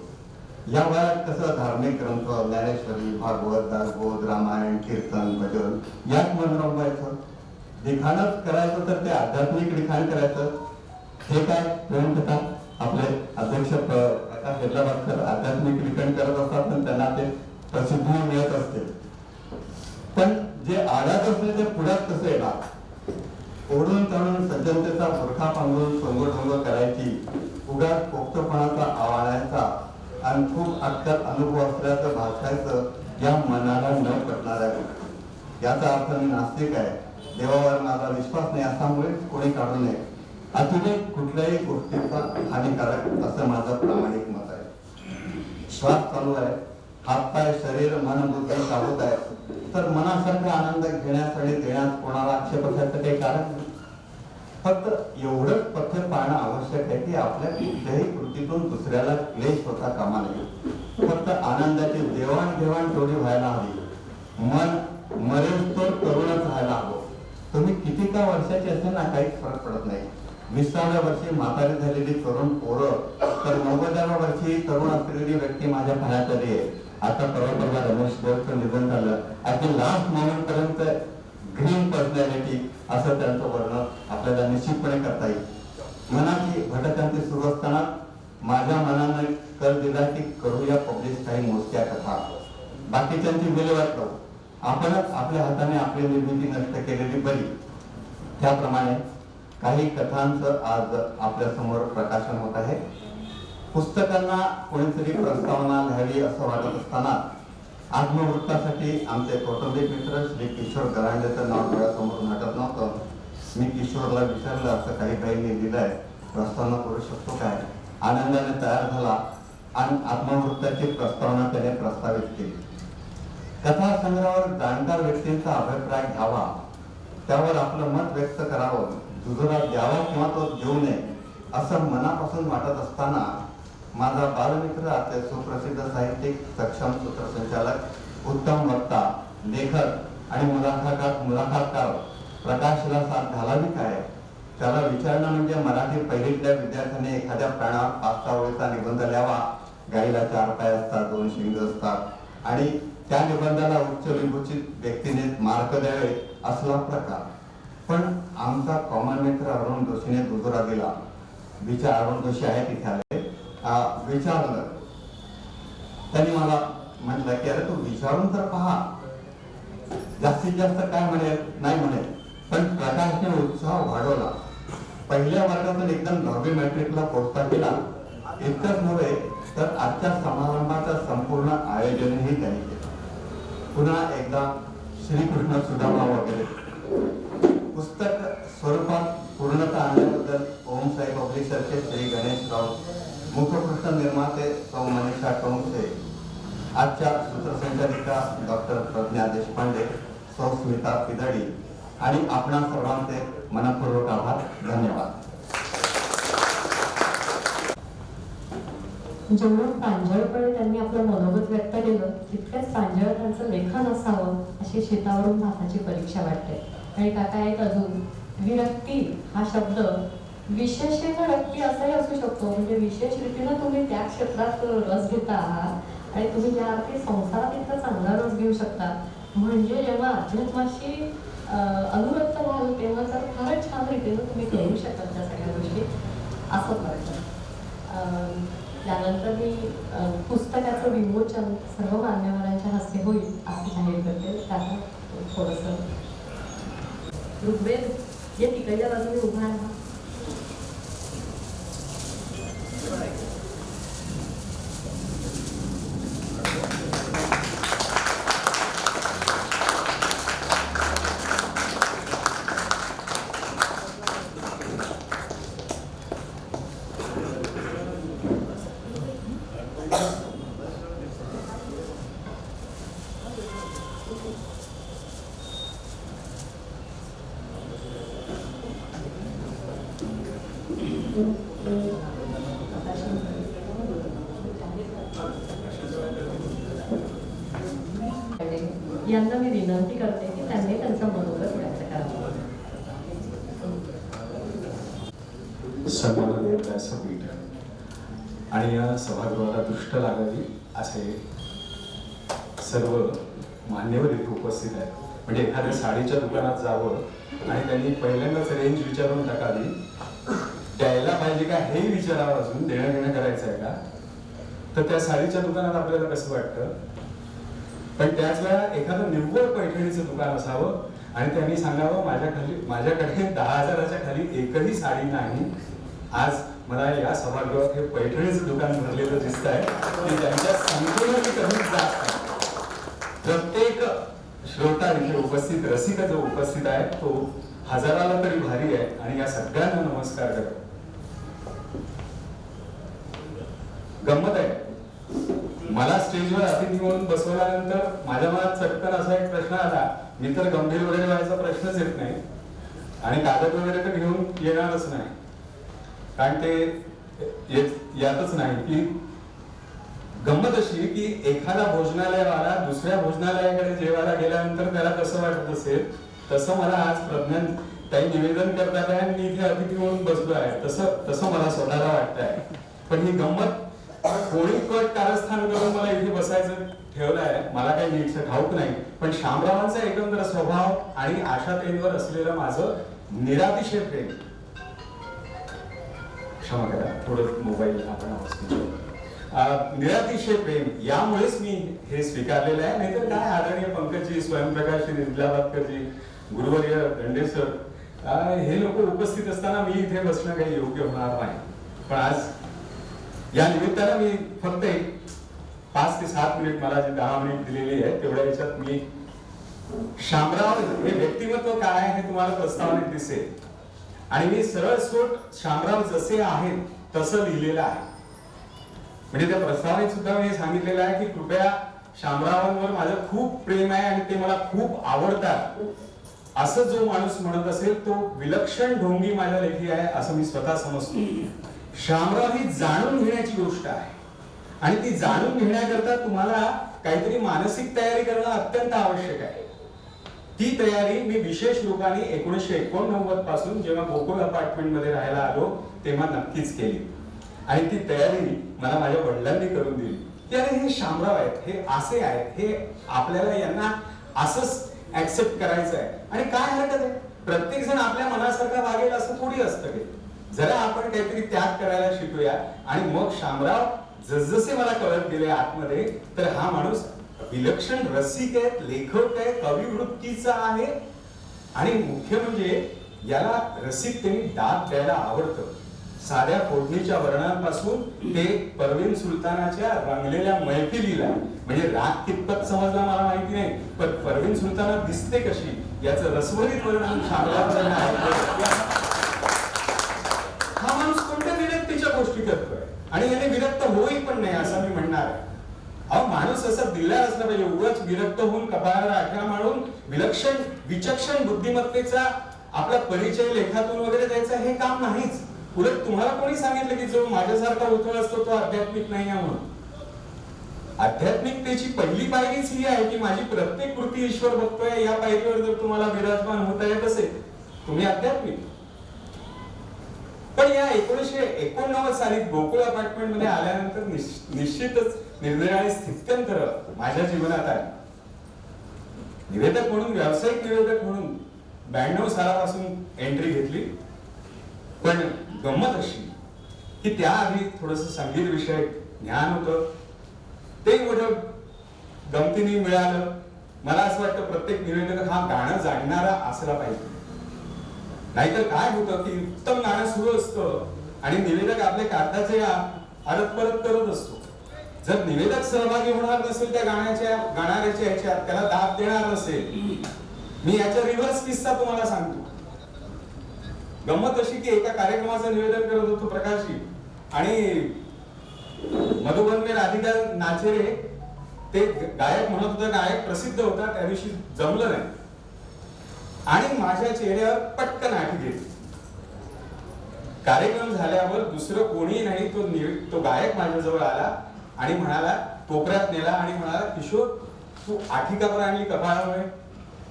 या वयात कसं धार्मिक ग्रंथ, ज्ञानेश्वरी, भागवत, दासबोध, रामायण, कीर्तन, भजन यात मन रमवायचं. लिखाणच करायचं तर ते आध्यात्मिक लिखाण करायचं. हे काय प्रेमकथा आपले अध्यक्ष प्रकाश हेडलाबादकर आध्यात्मिक लिखाण करत असतात आणि त्यांना ते प्रसिद्धी मिळत असते. पण जे आडात असले ते पुढ्यात कसं येणार? ओढून ताणून सज्जनतेचा बुरखा पांघरून सोंगोढोंग करायची, उगाच पोक्तपणाचा आवाळायचा आणि खूप अक्कल अनुभव असल्याचं भासायचं या मनाला न पटणार आहे. याचा अर्थ मी नास्तिक आहे, देवावर माझा विश्वास नाही असामुळेच कोणी काढू नये. अतिरेक कुठल्याही गोष्टीचा हानिकारक असं माझं प्रामाणिक मत आहे. श्वास चालू आहे, हातपाय शरीर मन बुद्धी चालवत आहे, तर मनासारखा आनंद घेण्यासाठी देण्यात कोणाला आक्षेप असायचं काही कारण नाही. फक्त एवढंच पथ्य पाळणं आवश्यक आहे की आपल्या कुठल्याही कृतीतून दुसऱ्याला क्लेश होता कामा नये. फक्त आनंदाची देवाणघेवाण तेवढी व्हायला हवी. मन मरेल तो तरुणच राहायला हवं. तुम्ही किती का वर्षाचे असेल ना, काहीच फरक पडत नाही. 20व्या वर्षी म्हातारी झालेली तरुण पोरं तर 90व्या वर्षी तरुण असलेली व्यक्ती माझ्या पाहण्यात आली आहे. आता परवा रमेश देवचं निधन झालं. ऍट द लास्ट मोमेंट पर्यंत ग्रीन पर्सनॅलिटी असं त्यांचं वर्णन आपल्याला निश्चितपणे करता येईल. मनाची भटक्रांती सुरू असताना माझ्या मनाने कल दिला की करूया पब्लिश काही मोजक्या कथा. बाकीच्यांची विल्हेवाट लावू, आपणच आपल्या हाताने आपली निर्मिती नष्ट केलेली बरी. त्याप्रमाणे काही कथांचं आज आपल्या समोर प्रकाशन होत आहे. पुस्तकांना कोणीतरी प्रस्तावना लिहावी असं वाटत असताना आत्मवृत्तासाठी आमचे कौटुंबिक मित्र श्री किशोर गरांडेचं नाव डोळ्यासमोर नाटत नव्हतं. मी किशोरला विचारलं, असं काही काही लिहिलंय, प्रस्तावना करू शकतो काय? आनंदाने तयार झाला आणि आत्मवृत्ताची प्रस्तावना त्याने प्रस्तावित केली. कथा संग्रहावर जाणकार व्यक्तींचा अभिप्राय घ्यावा, त्यावर आपलं मत व्यक्त करावं, दुजोरा द्यावा किंवा तो देऊ नये असं मनापासून वाटत असताना माझा बालमित्र, आपले सुप्रसिद्ध साहित्यिक, सक्षम सूत्रसंचालक, उत्तम वक्ता, लेखक आणि मुलाखतकार प्रकाशला साथ घालावी काय, त्याला विचारणं म्हणजे मराठी पहिलीतल्या विद्यार्थ्याने एखाद्या प्राणावर 5-6 ओळीचा निबंध लिहावा. गाईला 4 पाय असतात, 2 शिंग असतात आणि त्या निबंधाला उच्च विभूषित व्यक्तीने मार्क द्यावे असला प्रकार. पण आमचा कॉमन मित्र अरुण जोशीने दुजोरा दिला. अरुण जोशी आहे तिथे आले. विचारलं त्यांनी मला म्हटलं की अरे तू विचारून तर पहा, जास्तीत जास्त काय म्हणेल नाही म्हणेल. पण प्रकाशने उत्साह वाढवला. पहिल्या वर्गातून एकदम 9वी मॅट्रिकला पोहोचता केला. इतकंच नव्हे तर आजच्या समारंभाचं संपूर्ण आयोजनही त्यांनी केलं. पुन्हा एकदा श्रीकृष्ण सुदामा वगैरे पुस्तक स्वरूपात पूर्णता आणल्याबद्दल ओम साई पब्लिशरचे श्री गणेश राऊत, मुखपृष्ठ निर्माते सौ मनीषा टोंगसे, आजच्या सूत्रसंचालिका डॉक्टर प्रज्ञा देशपांडे, सौ स्मिता पिदडी आणि आपणा सर्वांचे मनपूर्वक आभार. धन्यवाद. जेवढं प्रांजळपणे त्यांनी आपलं मनोगत व्यक्त केलं तितक्याच प्रांजळ त्यांचं लेखन असावं अशी शेतावरून भाताची परीक्षा वाटते. आणि काका एक अजून, विरक्ती हा शब्द विशेषेनं रक्ती असाही असू शकतो. म्हणजे विशेष रीतीनं तुम्ही त्या क्षेत्रात रस घेता आहात आणि तुम्ही ज्या अर्थी संसारात इतका चांगला रस घेऊ शकता. म्हणजे जेव्हा अध्यात्माशी अनुरक्त व्हाल तेव्हा तर फारच छान रीतीनं तुम्ही करू शकता त्या सगळ्या गोष्टी असं वाटतं. त्यानंतर मी पुस्तकाचं विमोचन सर्व मान्यवरांच्या हस्ते होईल असं जाहीर करते. त्याला थोडंसं ऋग्वेद जे तिकडच्या बाजूने उभा राहा. यांना मी विनंती करते की त्यांनी त्यांचं मनोगत व्यक्त करावं. सन्माननीय व्यासपीठ आणि या सभागृहाला दृष्ट लागावी असे सर्व मान्यवर इथे उपस्थित आहेत. म्हणजे एखाद्या साडीच्या दुकानात जावं आणि त्यांनी पहिल्यांदाच रेंज विचारून टाकावी, द्यायला पाहिजे का हेही विचारावं, अजून देणं घेणं करायचं आहे का, तर त्या साडीच्या दुकानात आपल्याला कसं वाटतं. पण त्याच वेळा एखादं निव्वळ पैठणीचं दुकान असावं आणि त्यांनी सांगावं माझ्याकडे 10,000च्या खाली एकही साडी नाही, आज मला या सभागृहात हे पैठणीचं दुकान भरलेलं दिसत आहे की त्यांच्या संपूर्ण कमीच जात आहे. प्रत्येक श्रोता इथे उपस्थित, रसिक जो उपस्थित आहे तो हजाराला तरी भारी आहे आणि या सगळ्यांना नमस्कार करतो. गंमत आहे, मला स्टेजवर अतिथी म्हणून बसवल्यानंतर माझ्या मनात चटकन असा एक प्रश्न आला, मी तर गंभीर वगैरे व्हायचा प्रश्नच येत नाही आणि कागद वगैरे तर घेऊन येणारच नाही, कारण ते यातच नाही की गंमत अशी की एखादा भोजनालयवाला दुसऱ्या भोजनालयाकडे जेवायला गेल्यानंतर त्याला कसं वाटत असेल, तसं मला आज प्रज्ञान काही निवेदन करतात आहे आणि मी इथे अतिथी म्हणून बसलो आहे, तसं मला स्वतःला वाटत आहे. पण ही गंमत कोणी कट कारस्थान करून मला इथे बसायचं ठेवलं आहे, मला काही नीटचं ठाऊक नाही. पण शामरावांचा एकंदर स्वभाव आणि आशाताईंवर असलेलं माझं निरातिशय प्रेम, क्षमा करा थोडं मोबाईल आपण निरातिशय प्रेम, यामुळेच मी हे स्वीकारलेलं आहे. नाहीतर काय आदरणीय पंकजजी, स्वयंप्रकाशजी, निर्मलाबादकरजी, गुरुवर्य दंडे सर हे लोक उपस्थित असताना मी इथे बसणं काही योग्य होणार नाही. पण आज या निमित्तानं मी फक्त 5 ते 7 मिनिट, मला जे 10 मिनिट दिलेली आहे तेवढ्या याच्यात मी शामराव हे व्यक्तिमत्व काय आहे हे तुम्हाला प्रस्तावनेत दिसेल आणि मी सरळ सोट शामराव जसे आहेत तसं लिहिलेलं आहे. म्हणजे त्या प्रस्तावनेत सुद्धा मी सांगितलेलं आहे की कृपया शामरावांवर माझं खूप प्रेम आहे आणि ते मला खूप आवडतात असं जो माणूस म्हणत असेल तो विलक्षण ढोंगी माझ्या लेखी आहे असं मी स्वतः समजतो. शामराव ही जाणून घेण्याची गोष्ट आहे आणि ती जाणून घेण्याकरता तुम्हाला काहीतरी मानसिक तयारी करणं अत्यंत आवश्यक आहे. ती तयारी मी विशेष रूपाने 1989 पासून जेव्हा गोकुळ अपार्टमेंट मध्ये राहायला आलो तेव्हा नक्कीच केली आणि ती तयारी मला माझ्या वडिलांनी करून दिली की अरे हे शामराव आहेत, हे असे आहेत, हे आपल्याला यांना असंच ऍक्सेप्ट करायचं आहे आणि काय हरकत आहे, प्रत्येक जण आपल्या मनासारखा वागेल असं थोडी असतं. जरा आपण काहीतरी त्याग करायला शिकूया आणि मग शामराव जसजसे मला कळत गेले आतमध्ये तर हा माणूस विलक्षण रसिक आहे, लेखक आहे, कवी वृत्तीचा आहे आणि मुख्य म्हणजे याला रसिकतेने दाद द्यायला आवडतं. साध्या फोडणीच्या वर्णांपासून ते परवीन सुलतानाच्या रंगलेल्या मैफिलीला, म्हणजे राग कितपत समजला मला माहिती नाही, पण परवीन सुलताना दिसते कशी याचं रसभरीत वर्णन शामरावांना ऐकलं. हा माणूस कोणत्या विरक्तीच्या गोष्टी करतोय आणि याने विरक्त होई पण नाही असं मी म्हणणार आहे. अहो माणूस असा दिलदार असला पाहिजे, उगाच विरक्त होऊन कपाळाला आठ्या मारून विलक्षण विचक्षण बुद्धिमत्तेचा आपला परिचय लेखातून वगैरे द्यायचा हे काम नाहीच. उलट तुम्हाला कोणी सांगितलं की जो माझ्यासारखा उथळ असतो तो आध्यात्मिक नाही आहे म्हणून. आध्यात्मिकतेची पहिली पायरीच ही आहे की माझी प्रत्येक कृती ईश्वर बघतोय. या पायरीवर जर तुम्हाला विराजमान होता येत असेल तुम्ही आध्यात्मिक. पण या 1989 साली गोकुळ अपार्टमेंट मध्ये आल्यानंतर निश्चितच निर्निराळी स्थित्यंतर माझ्या जीवनात आली. निवेदक म्हणून, व्यावसायिक निवेदक म्हणून 92 सालापासून एंट्री घेतली. पण गंमत अशी की त्याआधी थोडस संगीत विषयक ज्ञान होतं, ते मोठं गमतीने मिळालं. मला असं वाटतं प्रत्येक निवेदक हा गाणं जाणणारा असला पाहिजे. नाहीतर काय होतं की उत्तम गाणं सुरू असतं आणि निवेदक आपल्या कागदाचे आरत परत करत असतो. जर निवेदक सहभागी होणार नसेल त्या गाणाऱ्याच्या ह्याच्यात, त्याला दाब देणार नसेल. मी याचा रिव्हर्स किस्सा तुम्हाला सांगतो. गंमत अशी की एका कार्यक्रमाचं निवेदन करत होतो प्रकाशजी आणि मधुबन में राधिका नाचे रे ते गायक म्हणत होता. गायक प्रसिद्ध होता, त्या दिवशी जमलं नाही आणि माझ्या चेहऱ्यावर पटकन आठी घेतली. कार्यक्रम झाल्यावर दुसरं कोणी नाही, तो गायक माझ्याजवळ आला आणि म्हणाला, कोपऱ्यात नेला आणि म्हणाला, किशोर तू आठी का बरं आणली कपाळामुळे?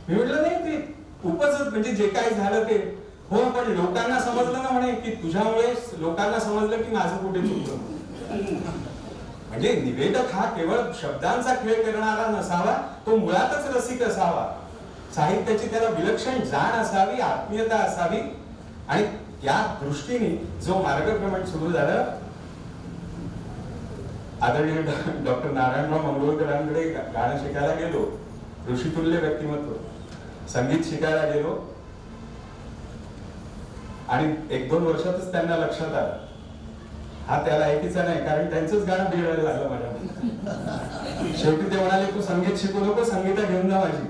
मी म्हटलं नाही ते उपजत, म्हणजे जे काही झालं ते हो, पण लोकांना समजलं ना म्हणे की तुझ्यामुळे लोकांना समजलं की माझं कुठे चुकलं. म्हणजे निवेदक हा केवळ शब्दांचा खेळ करणारा नसावा, तो मुळातच रसिक असावा. साहित्याची त्याला विलक्षण जाण असावी, आत्मीयता असावी. आणि त्या दृष्टीने जो मार्गक्रमण सुरू झालं, आदरणीय डॉक्टर नारायणराव मंगळकरांकडे गाणं शिकायला गेलो, ऋषितुल्य व्यक्तिमत्व, संगीत शिकायला गेलो आणि 1-2 वर्षातच त्यांना लक्षात आलं हा त्याला ऐकीचा नाही, कारण त्यांचंच गाणं बिघडायला लागलं माझ्या. शेवटी ते म्हणाले, तू संगीत शिकू नको, संगीता घेऊन जा माझी.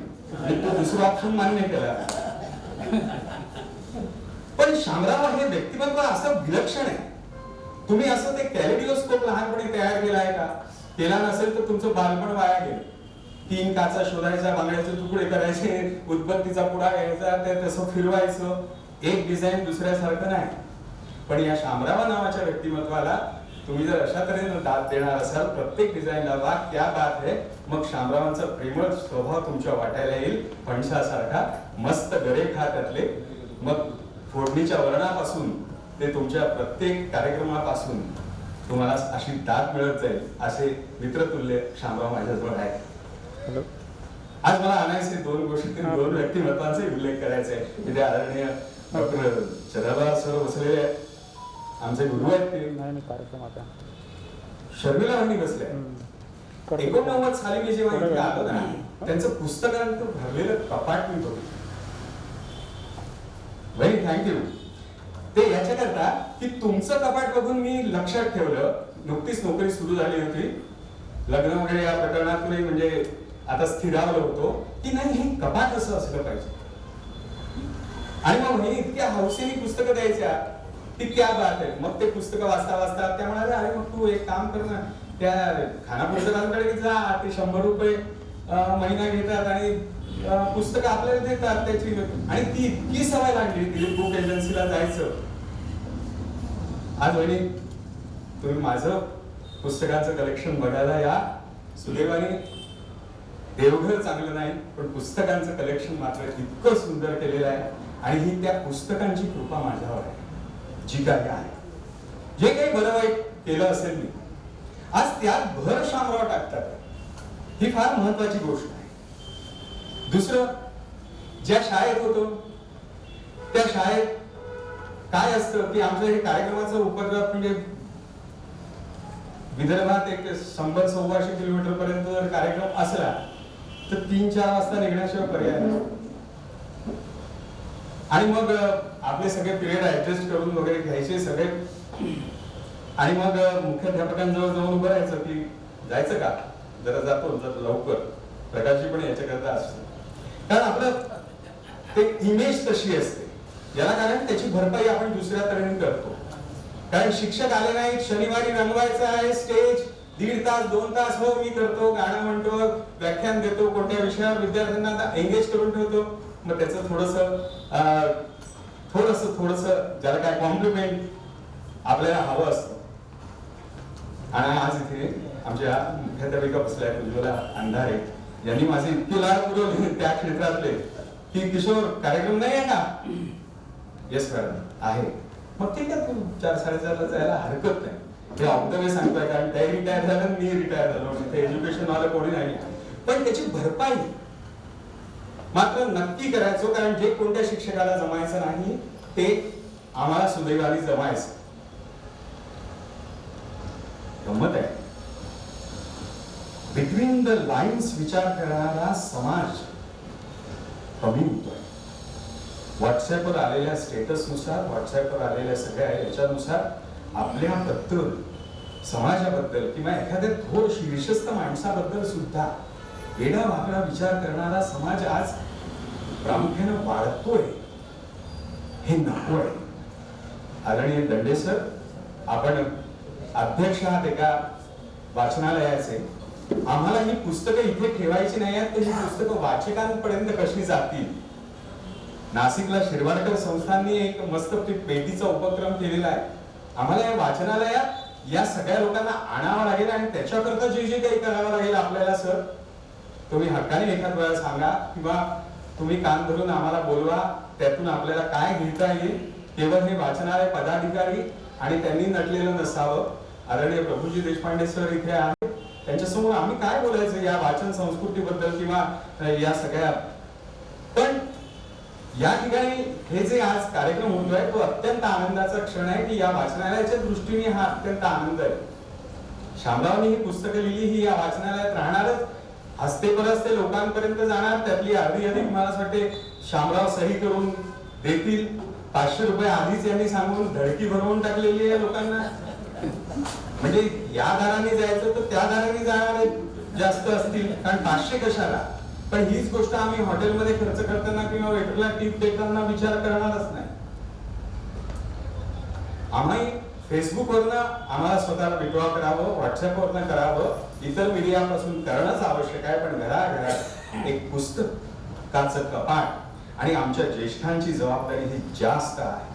तो दुसरा ऑप्शन मान्य केला. पण शामराव हे व्यक्तिमत्व असं विलक्षण आहे. तुम्ही असं ते कॅलेडिओस्कोप लहानपणी तयार केला आहे का? केला नसेल तर तुमचं बालपण वाया गेलं. 3 काचा शोधायच्या, बांगड्याचे तुकडे करायचे, उदबत्तीचा पुडा घ्यायचा, ते तसं फिरवायचं. एक डिझाईन दुसऱ्यासारखं नाही. पण या शामराव नावाच्या व्यक्तिमत्वाला तुम्ही जर अशा तऱ्हेने दाद देणार असाल प्रत्येक डिझाईनला, वा क्या बात है, मग शामरावांचा प्रेमळ स्वभाव तुमच्या वाटायला येईल. फणसासारखा मस्त गरे खात्यातले, मग फोडणीच्या वर्णापासून ते तुमच्या प्रत्येक कार्यक्रमापासून तुम्हाला अशी दाद मिळत जाईल. असे मित्रतुल्य शामराव माझ्याजवळ आहे. आज मला आणायचे 2 गोष्टी, 2 व्यक्तिमत्वांचे उल्लेख करायचा आहे. तिथे आदरणीय डॉक्टर चंद्रबाळ सर बसलेले आहेत, आमचे गुरु आहेत. ते कार्यक्रम आता शर्मिला वहिनी बसल्या. 89 साली मी जेव्हा इथे आलो ना, त्यांचं पुस्तकांचं भरलेलं कपाट मी बघितलं. Very thank you. ते याच्याकरता की तुमचं कपाट बघून मी लक्षात ठेवलं. नुकतीच नोकरी सुरू झाली होती, लग्न वगैरे या प्रकरणातूनही म्हणजे आता स्थिरावलो होतो की नाही, हे कपाट असं असलं पाहिजे. आणि मग हे इतक्या हौसेने पुस्तकं द्यायच्या की क्या बात आहे. मग ते पुस्तकं वाचता वाचता त्या म्हणाले, अरे मग तू एक काम कर ना, त्या खाना पुस्तकांकडे जा, ते 100 रुपये महिना घेतात आणि पुस्तकं आपल्याला देतात त्याची. आणि ती इतकी सवय लागली तिथे बुक एजन्सीला जायचं. आज वहिनी तुम्ही माझं पुस्तकांचं कलेक्शन बघायला या. सुदैवाने देवघर चांगलं नाही, पण पुस्तकांचं कलेक्शन मात्र इतकं सुंदर केलेलं आहे. आणि ही त्या पुस्तकांची कृपा माझ्यावर आहे. जी काही आहे, जे काही बरं वाईट केलं असेल मी, आज त्यात भर शामराव टाकतात. ही फार महत्वाची गोष्ट आहे. दुसरं, ज्या शाळेत होतो त्या शाळेत काय असतं की आमच्या हे कार्यक्रमाचा उपक्रम म्हणजे विदर्भात एक 100-125 किलोमीटर पर्यंत जर कार्यक्रम असला तर 3-4 वाजता निघण्याशिवाय पर्याय नाही. आणि मग आपले सगळे पिरियड ऍडजस्ट करून वगैरे घ्यायचे सगळे. आणि मग मुख्याध्यापकांजवळ जाऊन उभं राहायचं की जायचं का, जरा जातो जर लवकर. प्रकारची पण याच्याकरता असते, कारण आपलं ते इमेज तशी असते. याला कारण त्याची भरपाई आपण दुसऱ्या तऱ्हेने करतो. कारण शिक्षक आले नाहीत, शनिवारी रंगवायचं आहे स्टेज, 1.5 तास 2 तास, हो मी करतो, गाणं म्हणतो, व्याख्यान देतो, कोणत्या विषयावर विद्यार्थ्यांना एंगेज करून ठेवतो. मग त्याचं थोडस ज्याला काय कॉम्प्लिमेंट आपल्याला हवं असतं. आणि आज इथे आमच्या मुख्याध्यापिका बसल्या आहेत उज्ज्वला अंधारे, यांनी माझे इतके लाड पुरवले त्या क्षेत्रातले की किशोर कार्यक्रम नाही आहे का? येस मॅडम आहे. मग ठीक आहे, तू 4-4:30 जायला हरकत नाही. हे ऑफ द वे सांगतोय, कारण ते रिटायर झालं, मी रिटायर झालो, ते एज्युकेशन वाला कोणी नाही. पण त्याची भरपाई मात्र नक्की करायचो, कारण जे कोणत्या शिक्षकाला जमायचं नाही ते आम्हाला सुदैवाने जमायचं. गंमत आहे, बिटवीन द लाईन्स विचार करणारा समाज कमी होतोय. व्हॉट्सअपवर आलेल्या स्टेटसनुसार, व्हॉट्सअपवर आलेल्या सगळ्या याच्यानुसार आपल्याबद्दल, समाजाबद्दल किंवा एखाद्या थोर शीर्षस्थ माणसाबद्दल सुद्धा वेडा वाकडा विचार करणारा समाज आज प्रामुख्यानं वाढतोय. हे नको आहे. आदरणीय दंडे सर, आपण अध्यक्ष आहात एका वाचनालयाचे. आम्हाला ही पुस्तकं इथे ठेवायची नाही आहेत, तर ही पुस्तकं वाचकांपर्यंत कशी जातील. नाशिकला शिरवाडकर संस्थांनी एक मस्त पेटीचा उपक्रम केलेला आहे. आम्हाला या वाचनालयात या सगळ्या लोकांना आणावं लागेल आणि त्याच्याकरता जे जे काही करावं लागेल आपल्याला सर, तुम्ही हक्काने एखाद वेळा सांगा किंवा तुम्ही कान धरून आम्हाला बोलवा. त्यातून आपल्याला काय घेता येईल, केवळ हे वाचनालय पदाधिकारी आणि त्यांनी नटलेलं नसावं. आदरणीय प्रभुजी देशपांडे सर इथे आहेत, त्यांच्यासमोर आम्ही काय बोलायचं या वाचन संस्कृतीबद्दल किंवा या सगळ्या पण या ठिकाणी हे जे आज कार्यक्रम होतोय तो अत्यंत आनंदाचा क्षण आहे की या वाचनालयाच्या दृष्टीने हा अत्यंत आनंद आहे. शामरावनी ही पुस्तकं लिहिली, ही या वाचनालयात राहणारच, हस्ते परस्ते लोकांपर्यंत जाणार. त्यातली अर्धी मला असं वाटते शामराव सही करून देतील. 500 रुपये आधीच यांनी सांगून धडकी भरवून टाकलेली आहे लोकांना. म्हणजे या दाराने जायचं तर त्या दाराने जाणारे जास्त असतील, कारण 500 कशाला. पण हीच गोष्ट आम्ही हॉटेलमध्ये खर्च करताना किंवा वेटरला टिप देताना विचार करणारच नाही. आम्ही फेसबुकवरनं आम्हाला स्वतःला विड्रॉ करावं, व्हॉट्सअपवरनं करावं, इतर मीडियापासून करणंच आवश्यक आहे. पण घराघरात एक पुस्तकाचं कपाट आणि आमच्या ज्येष्ठांची जबाबदारी ही जास्त आहे.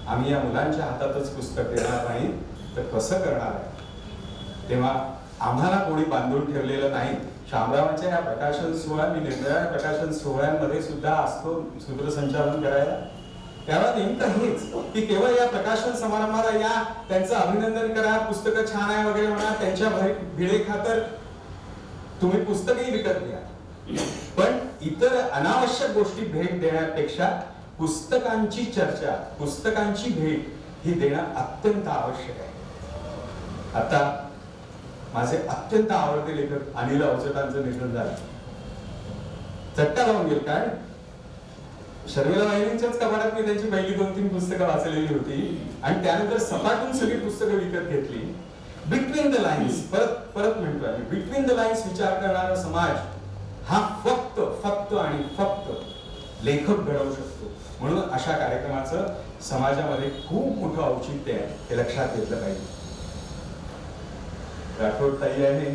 आम्ही या मुलांच्या हातातच पुस्तक देणार नाही तर कसं करणार आहे. तेव्हा आम्हाला कोणी बांधून ठेवलेलं नाही. शामरावांच्या या प्रकाशन सोहळ्या, मी निरनिराळ्या प्रकाशन सोहळ्यांमध्ये सुद्धा असतो सूत्रसंचालन करायला. त्याला नेमकं हेच की केवळ या प्रकाशन समारंभाला या, त्यांचं अभिनंदन करा, पुस्तकं छान आहे वगैरे म्हणा, त्यांच्या भिडे खातर तुम्ही पुस्तकही विकत घ्या. पण इतर अनावश्यक गोष्टी भेट देण्यापेक्षा पुस्तकांची चर्चा, पुस्तकांची भेट ही देणं अत्यंत आवश्यक आहे. आता माझे अत्यंत आवडते लेखक अनिल अवचटांचं निधन झालं. चट्टा लावून गेल. काय शर्मिला वाहिनीच्याच कपाटात मी त्यांची पहिली 2-3 पुस्तकं वाचलेली होती आणि त्यानंतर सपाटून सगळी पुस्तकं विकत घेतली. बिटवीन द लाईन्स, परत म्हणतोय, बिटवीन द लाईन्स विचार करणारा समाज हा फक्त आणि फक्त लेखक घडवू शकतो. म्हणून अशा कार्यक्रमाचं समाजामध्ये खूप मोठं औचित्य आहे, हे लक्षात घेतलं पाहिजे. राठोड ताई आहे,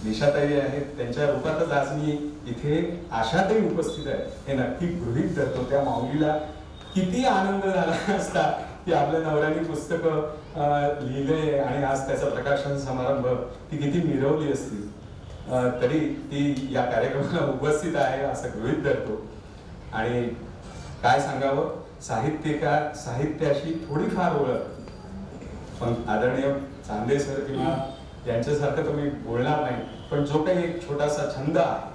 निशाताई आहेत, त्यांच्या रूपातच आज मी इथे आशाताई उपस्थित आहे हे नक्की गृहीत धरतो. त्या माऊलीला किती आनंद झाला असता की आपल्या नवऱ्याने पुस्तकं लिहिले आणि आज त्याचा प्रकाशन समारंभ ती किती मिरवली असती. तरी ती या कार्यक्रमाला उपस्थित आहे असं गृहीत धरतो. आणि काय सांगावं, साहित्याशी थोडीफार ओळख, पण आदरणीय चांदे सर किंवा यांच्यासारखं तर मी बोलणार नाही, पण जो काही एक छोटासा छंद आहे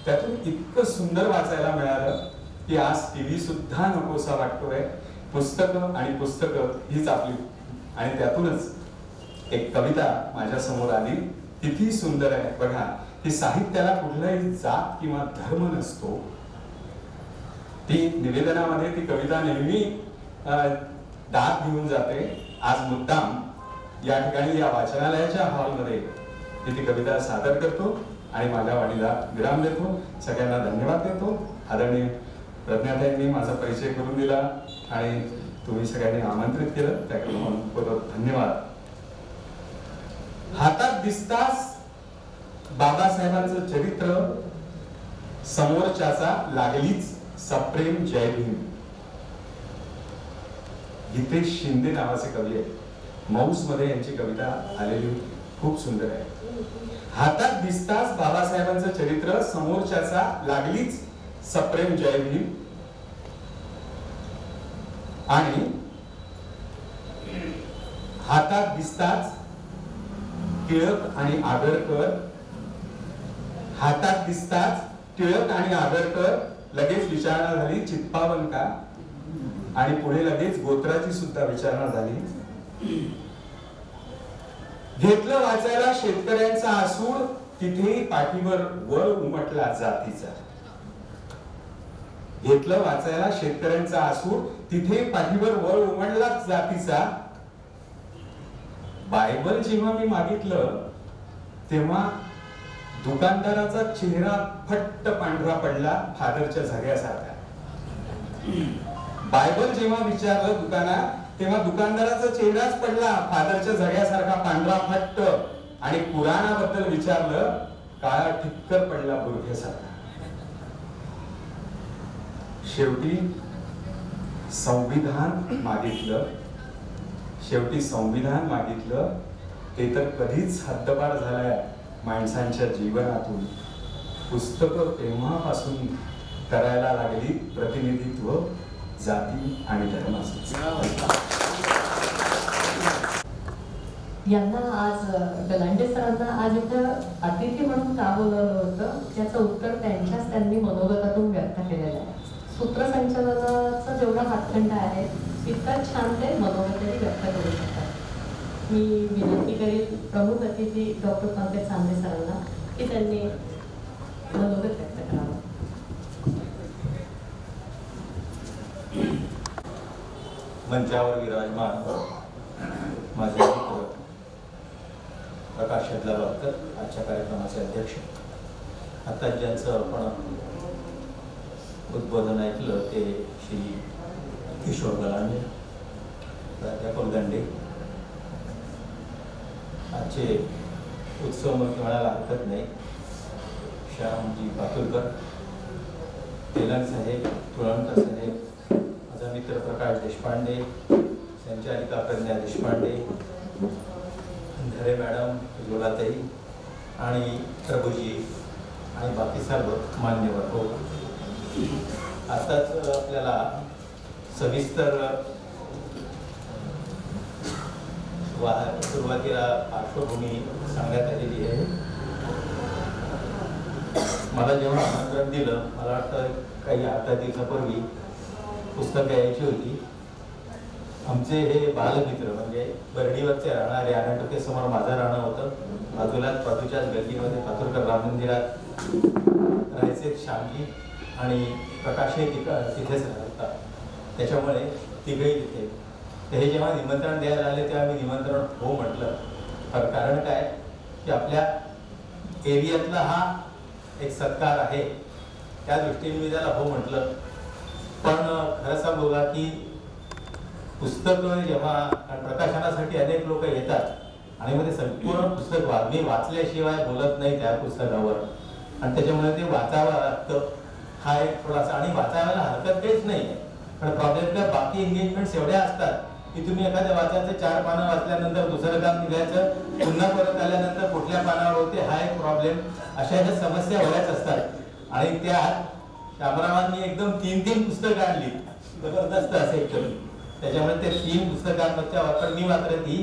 त्यातून इतकं सुंदर वाचायला मिळालं की आज टीव्ही सुद्धा नकोसा वाटतोय. पुस्तकं आणि पुस्तकं हीच आपली. आणि त्यातूनच एक कविता माझ्या समोर आली, किती सुंदर आहे बघा. की साहित्याला कुठलाही जात किंवा धर्म नसतो. ती निवेदनामध्ये ती कविता नेहमी दाद घेऊन जाते. आज मुद्दाम या ठिकाणी या वाचनालयाच्या हॉलमध्ये ती कविता सादर करतो आणि माझ्या वाणीला विराम देतो. सगळ्यांना धन्यवाद देतो. आदरणीय प्रज्ञाताईंनी माझा परिचय करून दिला आणि तुम्ही सगळ्यांनी आमंत्रित केलं त्याकडून धन्यवाद. हातात दिसताच बाबासाहेबांचं चरित्र, समोरच्याचा लागलीच सप्रेम जय भीम. हितेश शिंदे नावाचे कवी आहेत, मौस मध्ये यांची कविता आलेली खूप सुंदर आहे. हातात दिसताच बाबासाहेबांचं चरित्र, समोरच्याचा लागलीच सप्रेम जय भीम. आणि हातात दिसताच टिळक आणि आगरकर, हातात दिसताच टिळक आणि आगरकर. लगेच विचारणा झाली चित्पावन का, आणि पुढे लगेच गोत्राची सुद्धा विचारणा झाली. घेतलं वाचायला शेतकऱ्यांचा आसूड, तिथेही पाठीवर वळ उमटला जातीचा. घेतलं वाचायला शेतकऱ्यांचा आसूड, तिथे पाठीवर वळ उमटला जातीचा. बायबल जेव्हा मी मागितलं तेव्हा दुकानदाराचा चेहरा फट्ट पांढरा पडला फादरच्या झग्यासारखा. बायबल जेव्हा विचारलं दुकानात तेव्हा दुकानदाराचा चेहराच पडला फादरच्या झग्यासारखा पांढरा फट्ट. आणि कुराणाबद्दल विचारलं काळा ठिक्कर पडला बुरख्यासारखा. शेवटी संविधान मागितलं, शेवटी संविधान मागितलं. ते तर कधीच हद्दपार झालंय माणसांच्या जीवनातून. पुस्तकं तेव्हापासून करायला लागली प्रतिनिधित्व जाती आणि धर्माचं. यांना आज गलांडे सरांना आज इथं अतिथी म्हणून का बोलवलं होतं त्याचं उत्तर त्यांनी मनोगतातून व्यक्त केलेलं आहे. सूत्रसंचालनाचा जेवढा हातखंडा आहे तितकाच छान ते मनोगतही व्यक्त करू शकतात. मी विनंती करेन प्रमुख अतिथी डॉक्टर पंकज चांदे सरांना की त्यांनी मनोगत व्यक्त करावं. मंचावर विराजमान माझे मित्र प्रकाश यदलाबादकर, आजच्या कार्यक्रमाचे अध्यक्ष. आता ज्यांचं आपण उद्बोधन ऐकलं ते श्री किशोर गलांडे, प्राध्यापक दंडे. आजचे उत्सव म्हणायला हरकत नाही. श्यामजी पातुरकर, तेलंग साहेब, तुळणकर साहेब, माझा मित्र प्रकाश देशपांडे, संचालिका प्रज्ञा देशपांडे, धरे मॅडम, उज्ज्वलाताई आणि प्रभूजी आणि बाकी सर्व मान्यवर हो. आताच आपल्याला सविस्तर सुरुवातीला पार्श्वभूमी सांगण्यात आलेली आहे. मला जेव्हा आमंत्रण दिलं, मला वाटतं काही 8 दिवसापूर्वी पुस्तकं यायची होती. आमचे हे बालमित्र म्हणजे बर्डीवरचे राहणारे, आनंद समोर माझं राहणं होतं, बाजूलाच बाजूच्याच गल्लीमध्ये पातुरकर राम मंदिरात राहायचे श्यामजी आणि प्रकाशही तिथेच राहता. त्याच्यामुळे तिघही तिथे. तर हे जेव्हा निमंत्रण द्यायला आले तेव्हा मी निमंत्रण हो म्हटलं. कारण काय की आपल्या एरियातला हा एक सत्कार आहे, त्या दृष्टीने मी त्याला हो म्हटलं. पण खरं सांगू का की पुस्तकं जेव्हा प्रकाशनासाठी अनेक लोक येतात आणि मध्ये संपूर्ण पुस्तक मी वाचल्याशिवाय बोलत नाही त्या पुस्तकावर, आणि त्याच्यामुळे ते वाचावं लागतं. हा एक थोडासा, आणि वाचायला हरकत काहीच नाही. पण प्रॉब्लेम काय, बाकी एंगेजमेंट्स एवढ्या असतात की तुम्ही एखाद्या वाचायचं 4 पानं वाचल्यानंतर दुसरं काम निघायचं, पुन्हा परत आल्यानंतर कुठल्या पानावर होते, हा एक प्रॉब्लेम. अशा ह्या समस्या बऱ्याच असतात. आणि त्यात शामरावांनी एकदम 3 पुस्तकं आणली, जबरदस्त असे एकदम. त्याच्यामुळे ते 3 पुस्तकांच्या वापर मी मात्र ती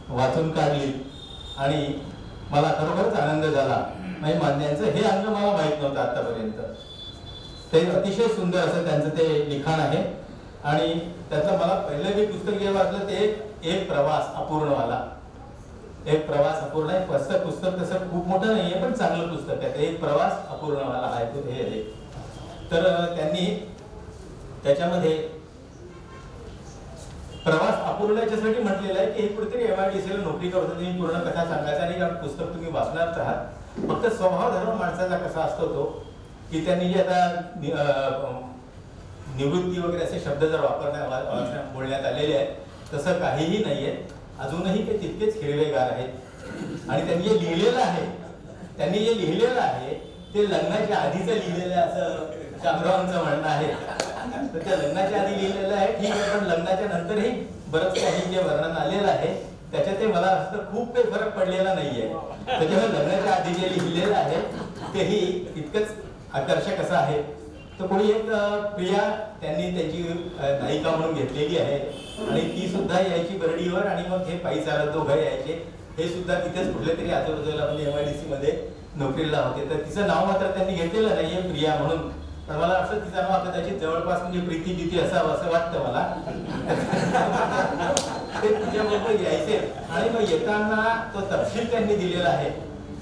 वाचून काढली आणि मला खरोखरच आनंद झाला. नाही मान्यांचं हे अंग मला माहित नव्हतं आतापर्यंत. ते अतिशय सुंदर असं त्यांचं ते लिखाण आहे. आणि त्यातलं मला पहिलं मी पुस्तक जे वाचलं ते एक प्रवास अपूर्णवाला. एक प्रवास अपूर्ण आहे. पुस्तक तसं खूप मोठं नाहीये पण चांगलं पुस्तक आहे. ते एक प्रवास अपूर्णवाला आहे हे आहे. तर त्यांनी त्याच्यामध्ये प्रवास अपूर्ण याच्यासाठी म्हटलेलं आहे की हे कुठेतरी MIDC ला नोकरी करत होते, तुम्ही पूर्ण कथा सांगायचा नाही, कारण पुस्तक तुम्ही वाचणारच आहात. फक्त स्वभाव धर्म माणसाचा कसा असतो तो की त्यांनी जे आता निवृत्ती वगैरे असे शब्द जर बोलण्यात आलेले आहेत तसं काहीही नाहीये. अजूनही ते तितकेच हिरवेगार आहेत. आणि त्यांनी जे लिहिलेलं आहे ते लग्नाच्या आधीच लिहिलेलं असं शामरावांचं म्हणणं आहे. तर त्या लग्नाच्या आधी लिहिलेलं आहे ठीक आहे, पण लग्नाच्या नंतरही बरंच काही जे वर्णन आलेलं आहे त्याच्यात ते मला असं खूप काही फरक पडलेला नाहीये. त्याच्यामुळे लग्नाच्या आधी जे लिहिलेलं आहे तेही तितकंच आकर्षक असं आहे. तर कोणी एक प्रिया त्यांनी त्याची नायिका म्हणून घेतलेली आहे आणि ती सुद्धा यायची बर्डीवर आणि मग हे पायी चालत दोघं यायचे. हे सुद्धा तिथेच कुठल्या तरी आजूबाजूला म्हणजे MIDC मध्ये नोकरीला होते. तर तिचं नाव मात्र त्यांनी घेतलेलं नाहीये प्रिया म्हणून, पण मला असं तिचं नाव आता त्याची जवळपास म्हणजे प्रीती भीती असावं असं वाटतं मला. ते तिच्याबरोबर यायचे. आणि मग येताना तो तपशील त्यांनी दिलेला आहे,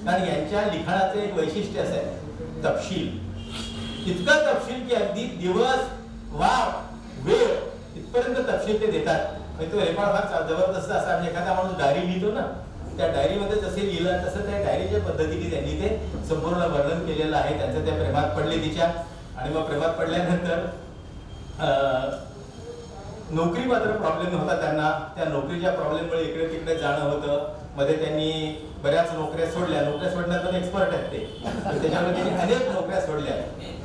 कारण यांच्या लिखाणाचं एक वैशिष्ट्य असं आहे तपशील. इतका तपशील की अगदी दिवस वार वेळ इथपर्यंत तपशील ते देतात. तो रेकॉर्ड फार जबरदस्त असा. म्हणजे एखादा माणूस डायरी लिहितो ना, त्या डायरीमध्ये जसे लिहिलं तसं त्या डायरीच्या पद्धतीने त्यांनी ते संपूर्ण वर्णन केलेलं आहे. त्यांचं त्या प्रेमात पडले तिच्या, आणि मग प्रेमात पडल्यानंतर नोकरी मात्र प्रॉब्लेम होता त्यांना. त्या नोकरीच्या प्रॉब्लेममुळे इकडे तिकडे जाणं होतं. मध्ये त्यांनी बऱ्याच नोकऱ्या सोडल्या. नोकऱ्या सोडण्यात पण एक्सपर्ट आहेत ते. त्याच्यामुळे त्यांनी अनेक नोकऱ्या सोडल्या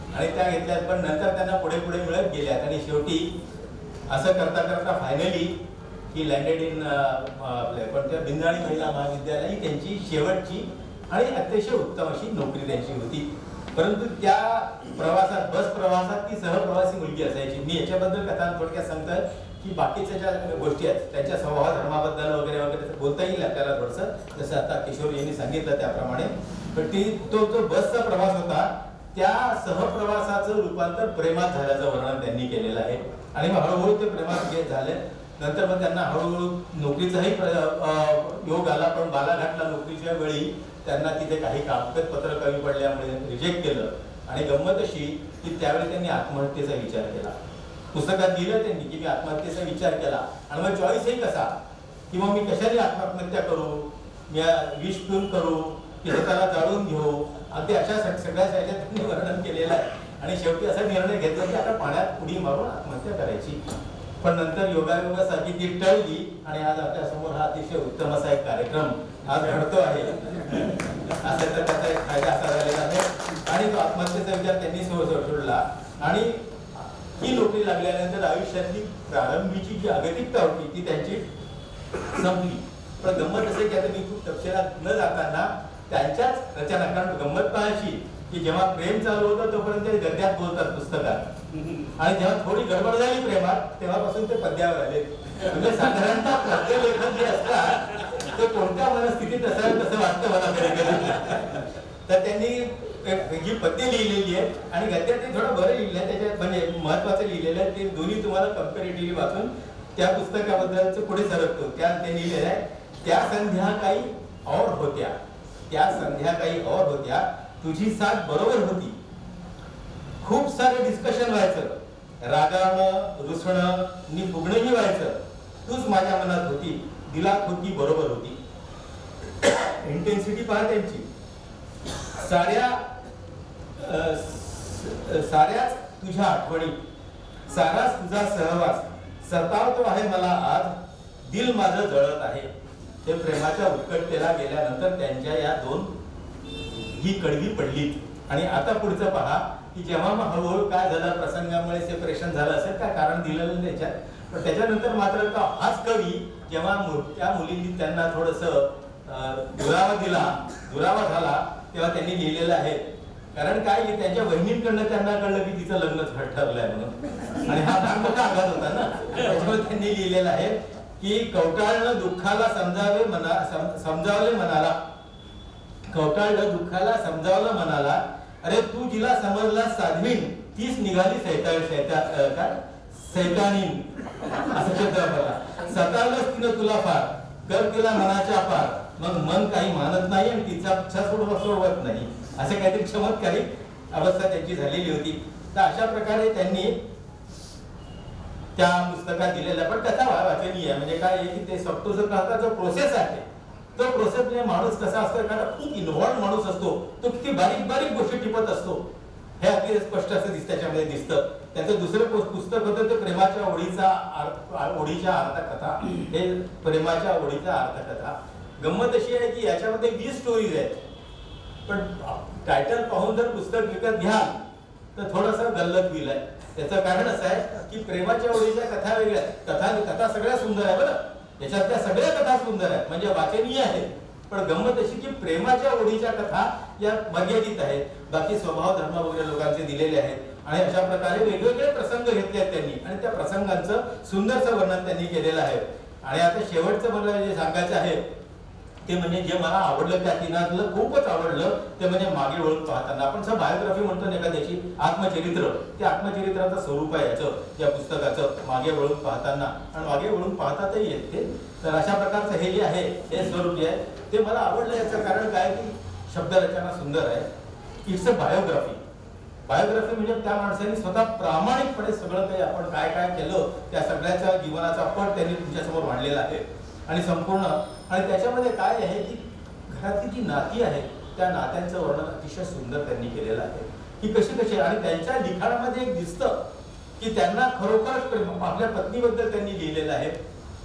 आणि त्या घेतल्यात, पण नंतर त्यांना पुढे पुढे मिळत गेल्यात. आणि शेवटी असं करता करता फायनली ही लँडेड इन कोणत्या बिंदाणी महिला महाविद्यालय ही त्यांची शेवटची आणि अतिशय उत्तम अशी नोकरी त्यांची होती. परंतु त्या प्रवासात, बस प्रवासात ती सहप्रवासी मुलगी असायची. मी याच्याबद्दल कथा थोडक्यात सांगतोय की बाकीच्या ज्या गोष्टी आहेत त्यांच्या स्वभाव धर्माबद्दल वगैरे वगैरे बोलता येईल आपल्याला थोडंसं, जसं आता किशोर यांनी सांगितलं त्याप्रमाणे. पण तो जो बसचा प्रवास होता त्या सहप्रवासाचं रूपांतर प्रेमात झाल्याचं वर्णन त्यांनी केलेलं आहे. आणि मग हळूहळू ते प्रेमात झाले. नंतर मग त्यांना हळूहळू नोकरीचाही योग आला, पण बालाघाटला नोकरीच्या वेळी त्यांना तिथे काही कागदपत्र कमी पडल्यामुळे रिजेक्ट केलं. आणि गंमत अशी की त्यावेळी त्यांनी आत्महत्येचा विचार केला. पुस्तकात दिलं त्यांनी की मी आत्महत्येचा विचार केला. आणि मग चॉईसही कसा की मग मी कशाने आत्महत्या करू, मी विष पिऊन करू की स्वतःला जाळून घेऊ, अगदी अशा सगळ्या त्यांनी वर्णन केलेलं आहे. आणि शेवटी असा निर्णय घेतला की आता पाण्यात उडी मारून आत्महत्या करायची. पण नंतर योगायोगासाठी ती टळली आणि आज आपल्या समोर हा अतिशय उत्तम असा एक कार्यक्रम आज घडतो आहे. असा तर त्याचा एक फायदा असा झालेला आहे. आणि तो आत्महत्येचा विचार त्यांनी सोडला. आणि ही नोकरी लागल्यानंतर आयुष्यातली प्रारंभीची जी जागतिकता होती ती त्यांची संपली. पण गंमत असे की आता मी खूप तपशिलात न जाताना त्यांच्याच रचना, कारण गंमत पाहायची की जेव्हा प्रेम चालू होतं तोपर्यंत ते गद्यात बोलतात पुस्तकात, आणि जेव्हा थोडी गडबड झाली प्रेमात तेव्हापासून ते पद्यावर आले. म्हणजे साधारणतः पद्य लेखन जे असतात ते कोणत्या मनस्थितीत असावे तसं वाटतं मला कधी कधी. तर त्यांनी जी पद्य लिहिलेली आहे आणि गद्यात ते थोडं बरं लिहिलं आहे, त्याच्यात म्हणजे महत्वाचं लिहिलेलं आहे. ते दोन्ही तुम्हाला कम्पॅरेटिव्हली वाचून त्या पुस्तकाबद्दलचं पुढे सरकतो. त्या ते लिहिलेलं आहे, त्या संध्याकाळी और होत्या, त्या संध्याकाळी और होत्या, तुझी साथ बरोबर होती. खूप सारं डिस्कशन व्हायचं, रागावणं, रुसणं नि फुगणंही व्हायचं. तूच माझ्या मनात होती, दिलात होती, बरोबर होती. इंटेन्सिटी पहा त्यांची. साऱ्याच तुझ्या आठवणी, साराच तुझा सहवास सतावतो आहे मला आज, दिल माझं जळत आहे. ते प्रेमाच्या उत्कटतेला गेल्यानंतर त्यांच्या या दोन ही कडवी पडली. आणि आता पुढचं पहा की जेव्हा मग हळूहळू काय झालं, प्रसंगामुळे सेपरेशन झालं असेल, काय कारण दिलेलं त्याच्यात. पण त्याच्यानंतर मात्र का हाच कवी जेव्हा त्या मुलींनी त्यांना थोडंसं दुरावा झाला तेव्हा त्यांनी लिहिलेलं आहे. कारण काय की त्यांच्या बहिणींकडनं त्यांना कळलं की तिचं लग्न ठरलंय म्हणून, आणि हा फार मोठा आघात होता ना. त्याच्यामुळे त्यांनी लिहिलेलं आहे की कवटाळणं दुःखाला समजावले मनाला, कवटाळलं दुःखाला समजावलं मनाला, अरे तू जिला समजला साध्वीन तीच निघाली सैतानीन, असं शब्द वापरला. सतावलंच तिनं तुला फार, कर तिला मनाच्या पार, मग मन काही मानत नाही आणि तिचा इच्छा सोडवत नाही. असे काहीतरी चमत्कारी अवस्था त्यांची झालेली होती. तर अशा प्रकारे त्यांनी त्या पुस्तकात दिलेला. पण कथा वाचनीय आहे. म्हणजे काय की ते सप्तो जो कहता जो प्रोसेस आहे, तो प्रोसेस म्हणजे माणूस कसा असतो, एखादा खूप इन्व्हॉल्व माणूस असतो, तो किती बारीक बारीक गोष्टी टिपत असतो. हे अगदी स्पष्ट असं त्याच्यामध्ये दिसतं. त्याचं दुसरं पुस्तक होतं ते प्रेमाच्या ओढीच्या अर्थकथा. हे प्रेमाच्या ओढीच्या अर्थकथा. गंमत अशी आहे की याच्यामध्ये 20 स्टोरीज आहेत. पण टायटल पाहून जर पुस्तक विकत घ्याल तर थोडंसं गल्लत होईल आहे. त्याचं कारण असं आहे की प्रेमाच्या ओढीच्या कथा वेगळ्या, कथा सगळ्या सुंदर आहे बरं, याच्यातल्या सगळ्या कथा सुंदर आहेत, म्हणजे वाचनीय आहेत. पण गंमत अशी की प्रेमाच्या ओढीच्या कथा या मर्यादित आहेत. बाकी स्वभाव धर्म वगैरे लोकांचे दिलेले आहेत. आणि अशा प्रकारे वेगवेगळे प्रसंग घेतले आहेत त्यांनी, आणि त्या प्रसंगांचं सुंदरसं वर्णन त्यांनी केलेलं आहे. आणि आता शेवटचं मला जे सांगायचं आहे ते म्हणजे जे मला आवडलं, त्या तिनातलं खूपच आवडलं ते म्हणजे मागे वळून पाहताना. आपण असं बायोग्राफी म्हणतो ना एखाद्याची, आत्मचरित्र, ते आत्मचरित्राचं स्वरूप आहे याचं, या पुस्तकाचं, मागे वळून पाहताना. आणि मागे वळून पाहतातही येते. तर अशा प्रकारचं हे जे आहे हे स्वरूप जे आहे ते मला आवडलं. याचं कारण काय की शब्दरचना सुंदर आहे. It's a biography. बायोग्राफी म्हणजे त्या माणसाने स्वतः प्रामाणिकपणे सगळं काही आपण काय काय केलं त्या सगळ्याच्या जीवनाचा पट त्यांनी तुमच्यासमोर मांडलेला आहे. आणि संपूर्ण, आणि त्याच्यामध्ये काय आहे की घरातली जी नाती आहेत त्या नात्यांचं वर्णन अतिशय सुंदर त्यांनी केलेलं आहे की कशी. आणि त्यांच्या लिखाणामध्ये एक दिसतं की त्यांना खरोखरच आपल्या पत्नीबद्दल त्यांनी लिहिलेलं आहे.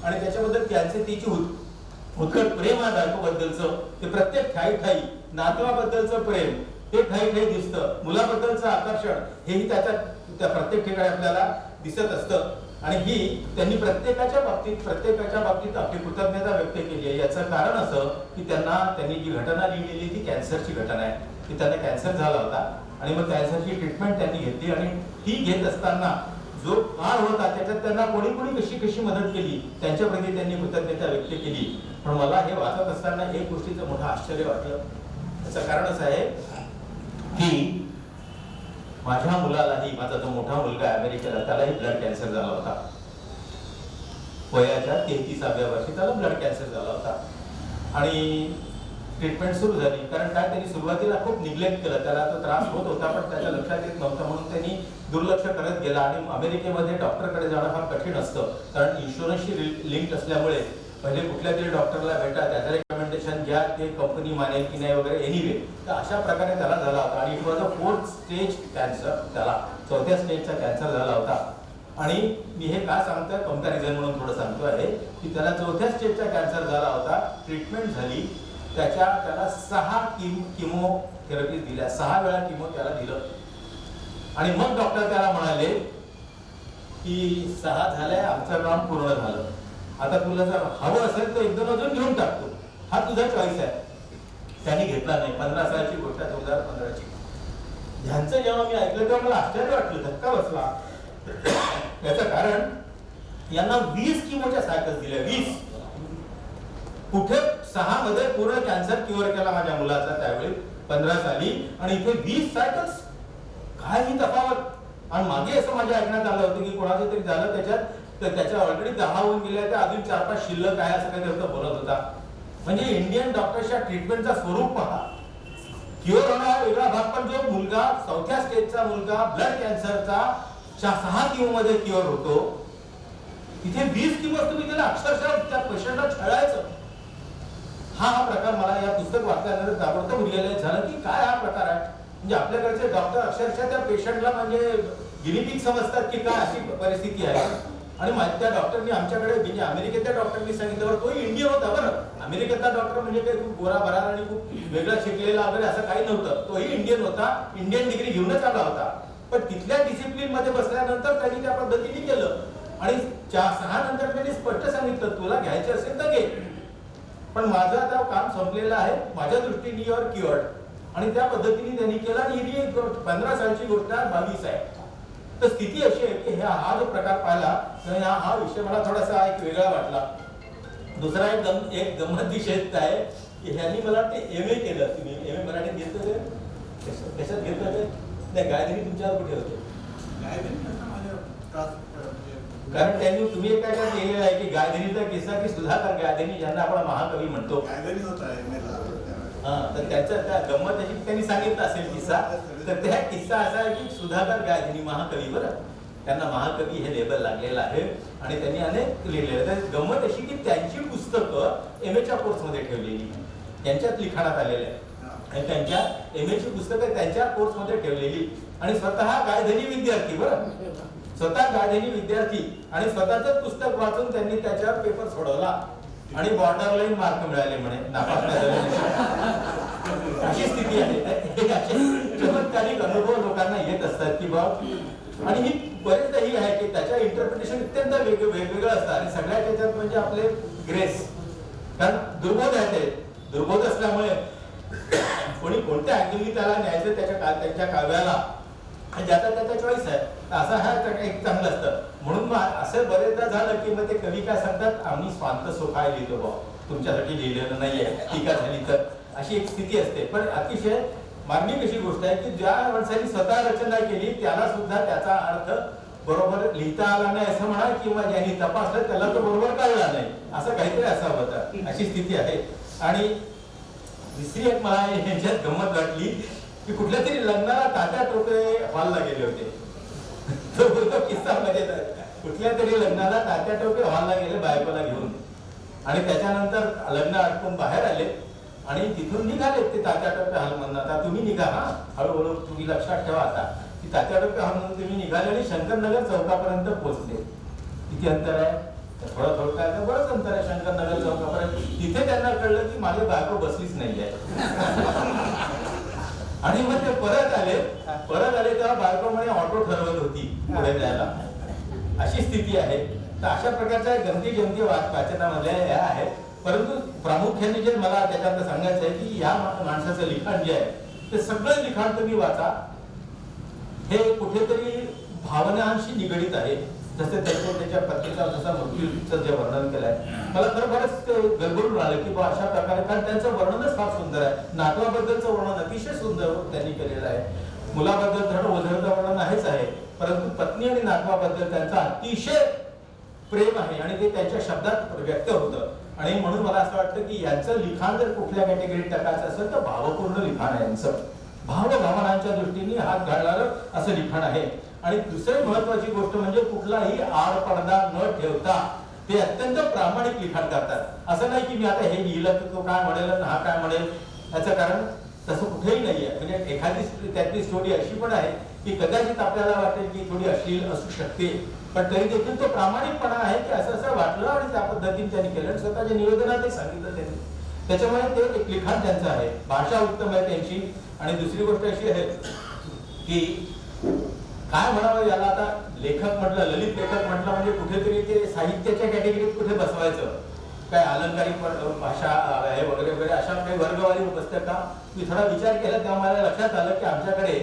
आणि त्याच्याबद्दल त्यांचे तिची उत्कट प्रेम आहे बायकोबद्दलचं, ते प्रत्येक ठाई नातवाबद्दलचं प्रेम ते ठाई दिसतं. मुलाबद्दलचं आकर्षण हेही त्या प्रत्येक ठिकाणी आपल्याला दिसत असतं. आणि ही त्यांनी प्रत्येकाच्या बाबतीत आपली कृतज्ञता व्यक्त केली आहे. याचं कारण असं की त्यांनी जी घटना लिहिलेली ती कॅन्सरची घटना आहे की त्यांना कॅन्सर झाला होता. आणि मग कॅन्सरची ट्रीटमेंट त्यांनी घेतली. आणि ती घेत असताना जो काळ होता त्याच्यात त्यांना कोणी कशी मदत केली त्यांच्याप्रती त्यांनी कृतज्ञता व्यक्त केली. पण मला हे वाचत असताना एक गोष्टीचं मोठं आश्चर्य वाटलं. त्याचं कारण असं आहे की माझ्या मुलालाही, माझा जो मोठा मुलगा आहे अमेरिकेला, त्यालाही ब्लड कॅन्सर झाला होता. वयाच्या 33व्या वर्षी त्याला ब्लड कॅन्सर झाला होता आणि ट्रीटमेंट सुरू झाली. कारण काय, त्यांनी सुरुवातीला खूप निग्लेक्ट केलं, त्याला तो त्रास होत होता पण त्याच्या लक्षात येत नव्हता म्हणून त्यांनी दुर्लक्ष करत गेला. आणि अमेरिकेमध्ये डॉक्टरकडे जाणं फार कठीण असतं, कारण इन्शुरन्सशी लिंक असल्यामुळे पहिले कुठल्या तरी डॉक्टरला भेटा, त्याचं रेकमेंडेशन घ्या, ते कंपनी मानेल की नाही वगैरे. एनिवे, तर अशा प्रकारे त्याला झाला होता आणि it was a 4th stage cancer. त्याला 4थ्या स्टेजचा कॅन्सर झाला होता. आणि मी हे का सांगतोय, कंपॅरिझन म्हणून थोडं सांगतो आहे की त्याला 4थ्या स्टेजचा कॅन्सर झाला होता. ट्रीटमेंट झाली, त्याला 6 किमोथेरपी दिल्या, 6 वेळा किमो त्याला दिलं. आणि मग डॉक्टर त्याला म्हणाले की 6 झालंय, आमचं काम पूर्ण झालं, आता तुला जर हवं असेल तर 1-2 अजून घेऊन टाकतो, हा तुझा चॉईस आहे. त्यांनी घेतला नाही. 15 सालाची गोष्ट, 2015ची. ह्यांचं जेव्हा मी ऐकलं तेव्हा मला आश्चर्य वाटलं, धक्का बसला. याचं कारण यांना 20 किमोच्या सायकल्स दिल्या. 20 कुठे 6 मध्ये पूर्ण कॅन्सर क्युअर केला माझ्या मुलाचा त्यावेळी 15 साली, आणि इथे 20 सायकल्स. काय ही तफावत. आणि मागे असं माझ्या ऐकण्यात आलं होतं की कोणाचं तरी झालं त्याच्यात, तर त्याच्या ऑलरेडी 10 होऊन गेल्या, त्या अजून 4-5 शिल्लक आहे असं काही होतं बोलत होता. म्हणजे इंडियन डॉक्टरच्या ट्रीटमेंटचा स्वरूप पहा. क्युअर होणं वेगळा भाग, पण जो मुलगा 4थ्या स्टेजचा मुलगा ब्लड कॅन्सरचा 6 किमो मध्ये क्युअर होतो, तिथे 20 किमो तुम्ही त्याला अक्षरशः त्या पेशंटला छळायचं. हा प्रकार मला या पुस्तक वाचल्यानंतर ताबडतोब रिअलाइज झालं की काय हा प्रकार आहे. म्हणजे आपल्याकडचे डॉक्टर अक्षरशः त्या पेशंटला म्हणजे गिनीपिग समजतात की काय, अशी परिस्थिती आहे. आणि त्या डॉक्टरनी आमच्याकडे, म्हणजे अमेरिकेतल्या डॉक्टरनी सांगितल्यावर, तोही इंडियन होता बरं. अमेरिकेतला डॉक्टर म्हणजे काही खूप गोरा भरार आणि खूप वेगळा शिकलेला वगैरे असं काही नव्हतं. तोही इंडियन होता, इंडियन डिग्री घेऊनच आला होता. पण तिथल्या डिसिप्लिन मध्ये बसल्यानंतर त्यांनी त्या पद्धतीने केलं. आणि 6 नंतर त्यांनी स्पष्ट सांगितलं, तुला घ्यायचे असेल तर घे, पण माझं आता काम संपलेलं आहे, माझ्या दृष्टीने युअर क्युअर्ड. आणि त्या पद्धतीने त्यांनी केलं. आणि ही 15 सालची गोष्ट 22 आहे. तर स्थिती अशी आहे की हा जो प्रकार पाहिला, हा विषय मला थोडासा एक वेगळा वाटला. दुसरा एक गंमत विषय आहे की ह्यांनी मला वाटते MA केलं. तुम्ही MA मराठीत घेतलं ते, कशात घेतलं ते? नाही, गायधनी तुमच्यावर कुठे होते? कारण त्यांनी, तुम्ही काय काय केलेलं आहे की गायधनीचा किस्सा की सुधाकर गायधनी, ज्यांना आपण महाकवी म्हणतो, तर त्याचं त्या गंमत अशी त्यांनी सांगितलं असेल किस्सा. तर त्या किस्सा असा आहे की सुधाकर गायधनी महाकवी, बरं, त्यांना महाकवी हे लेबल लागलेलं आहे आणि त्यांनी अनेक लिहिलेलं. तर गंमत अशी की त्यांची पुस्तकं MAच्या कोर्समध्ये ठेवलेली, त्यांच्यात लिखाणात आलेले आहे. आणि त्यांच्या MAची पुस्तकं त्यांच्या कोर्समध्ये ठेवलेली. आणि स्वतः गायधनी विद्यार्थी, बरं, स्वतः गायधनी विद्यार्थी, आणि स्वतःच पुस्तक वाचून त्यांनी त्याच्यावर पेपर सोडवला आणि बॉर्डर लाईन मार्क मिळाले म्हणे, नापास अशी स्थिती आहे. चमत्कारिक अनुभव लोकांना येत असतात की बाबा. आणि ही बरेचदा ही आहे की त्याच्या इंटरप्रिटेशन अत्यंत वेगवेगळं असतं. आणि सगळ्या त्याच्यात म्हणजे आपले ग्रेस, कारण दुर्बोध आहे ते. दुर्बोध असल्यामुळे कोणी कोणत्या अँगलनी त्याला न्यायचं त्यांच्या काव्याला, ज्याचा त्याचा चॉईस आहे. असं हा एक चांगलं असतं. म्हणून मग असं बरेचदा झालं की मग ते कवी काय सांगतात, आम्ही स्वांत सोखाय लिहितो बा, तुमच्यासाठी लिहिलेलं नाहीये, टीका झाली तर, अशी एक स्थिती असते. पण अतिशय मार्मिक अशी गोष्ट आहे की ज्या माणसाने स्वतः रचना केली त्याला सुद्धा त्याचा अर्थ बरोबर लिहिता आला नाही असं म्हणा, किंवा ज्यांनी तपासलं त्याला तो बरोबर कळला नाही, असं काहीतरी असावं होतं, अशी स्थिती आहे. आणि दुसरी एक मला ह्यांच्यात गंमत वाटली की कुठल्या तरी लग्नाला तात्या टोपे हॉलला गेले होते. तो किस्सा मजेत आहे. कुठल्या तरी लग्नाला तात्या टोपे हॉलला गेले बायकोला घेऊन, आणि त्याच्यानंतर लग्न आटपून बाहेर आले आणि तिथून निघाले ते तात्या टोपे हॉल म्हणून. आता तुम्ही निघा, हा हळूहळू तुम्ही लक्षात ठेवा आता की तात्या टोपे हॉल म्हणून तुम्ही निघाले आणि शंकरनगर चौकापर्यंत पोहोचले. किती अंतर आहे? थोडं थोडं काय तर बरंच अंतर आहे शंकरनगर चौकापर्यंत. तिथे त्यांना कळलं की माझी बायको बसलीच नाहीये. आणि मग ते परत आले तेव्हा बायको म्हणे ऑटो ठरवत होती पुढे जायला, अशी स्थिती आहे. तर अशा प्रकारच्या गमती वाचनामध्ये ह्या आहेत. परंतु प्रामुख्याने जे मला त्याच्यात सांगायचं आहे की या माणसाचं लिखाण जे आहे ते सगळं लिखाण तुम्ही वाचा. हे कुठेतरी भावनांशी निगडित आहे. जसं त्याच्या पत्नीचा जसा मृत्यूचं जे वर्णन केलंय, मला खरोखरच गडबडून आलं की बा अशा प्रकारे, कारण त्यांचं वर्णनच फार सुंदर आहे. नातवाबद्दलचं वर्णन अतिशय सुंदर त्यांनी केलेलं आहे. मुलाबद्दल धड ओझरचं वर्णन आहेच आहे, परंतु पत्नी आणि नातवाबद्दल त्यांचं अतिशय प्रेम आहे आणि ते त्यांच्या शब्दात व्यक्त होतं. आणि म्हणून मला असं वाटतं की यांचं लिखाण जर कुठल्या कॅटेगरीत टाकायचं असेल तर भावपूर्ण लिखाण आहे यांचं. भावनांच्या दृष्टीने हात घालणारं असं लिखाण आहे. आणि दुसरी महत्वाची गोष्ट म्हणजे कुठलाही आड पडदा न ठेवता ते अत्यंत प्रामाणिक लिखाण करतात. असं नाही की मी आता हे लिहिलं तर तो काय म्हणेल आणि हा काय म्हणेल, याचं कारण तसं कुठेही नाहीये. म्हणजे एखादी त्यातली स्टोरी अशी पण आहे की कदाचित आपल्याला वाटेल की थोडी अश्लील असू शकते, पण तरी देखील तो प्रामाणिकपणा आहे की असं असं वाटलं आणि त्या पद्धतीने त्यांनी केलं, स्वतःच्या निवेदनात सांगितलं त्यांनी. त्याच्यामुळे ते एक लिखाण त्यांचं आहे. भाषा उत्तम आहे त्यांची. आणि दुसरी गोष्ट अशी आहे की काय म्हणावं याला, आता लेखक म्हटलं, ललित लेखक म्हटलं म्हणजे कुठेतरी ते साहित्याच्या कॅटेगरीत कुठे बसवायचं, काय अलंकारिक भाषा आहे वगैरे वगैरे अशा काही वर्गवारी पुस्तक का. मी थोडा विचार केला तेव्हा मला लक्षात आलं की आमच्याकडे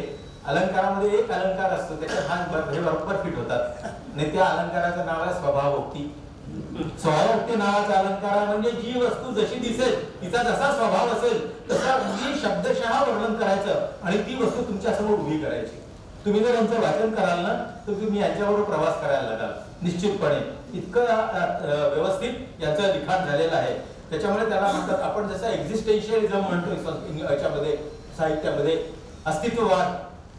अलंकारामध्ये एक अलंकार असतो, त्याच्यात हा हे बरोबर फिट होतात. आणि त्या अलंकाराचं नाव आहे स्वभावोक्ती. स्वभावोक्ती नावाचा अलंकार म्हणजे जी वस्तू जशी दिसेल तिचा जसा स्वभाव असेल तसा अगदी शब्दशः वर्णन करायचं आणि ती वस्तू तुमच्या समोर उभी करायची. तुम्ही जर यांचं वाचन कराल ना तर तुम्ही यांच्याबरोबर प्रवास करायला लागाल निश्चितपणे. इतकं व्यवस्थित याचं लिखाण झालेलं आहे. त्याच्यामुळे त्याला म्हणतात आपण जसं एक्झिस्टेन्शियलिझम म्हणतो याच्यामध्ये साहित्यामध्ये अस्तित्ववाद,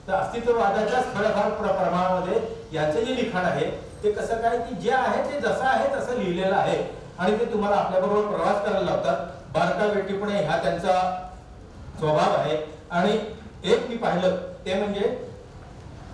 तर अस्तित्ववादाच्याच थोड्याफार प्रमाणामध्ये यांचं जे लिखाण आहे ते कसं काय की जे आहे ते जसं आहे तसं लिहिलेलं आहे आणि ते तुम्हाला आपल्याबरोबर प्रवास करायला लावतात. बारकावेटीपणे हा त्यांचा स्वभाव आहे. आणि एक मी पाहिलं ते म्हणजे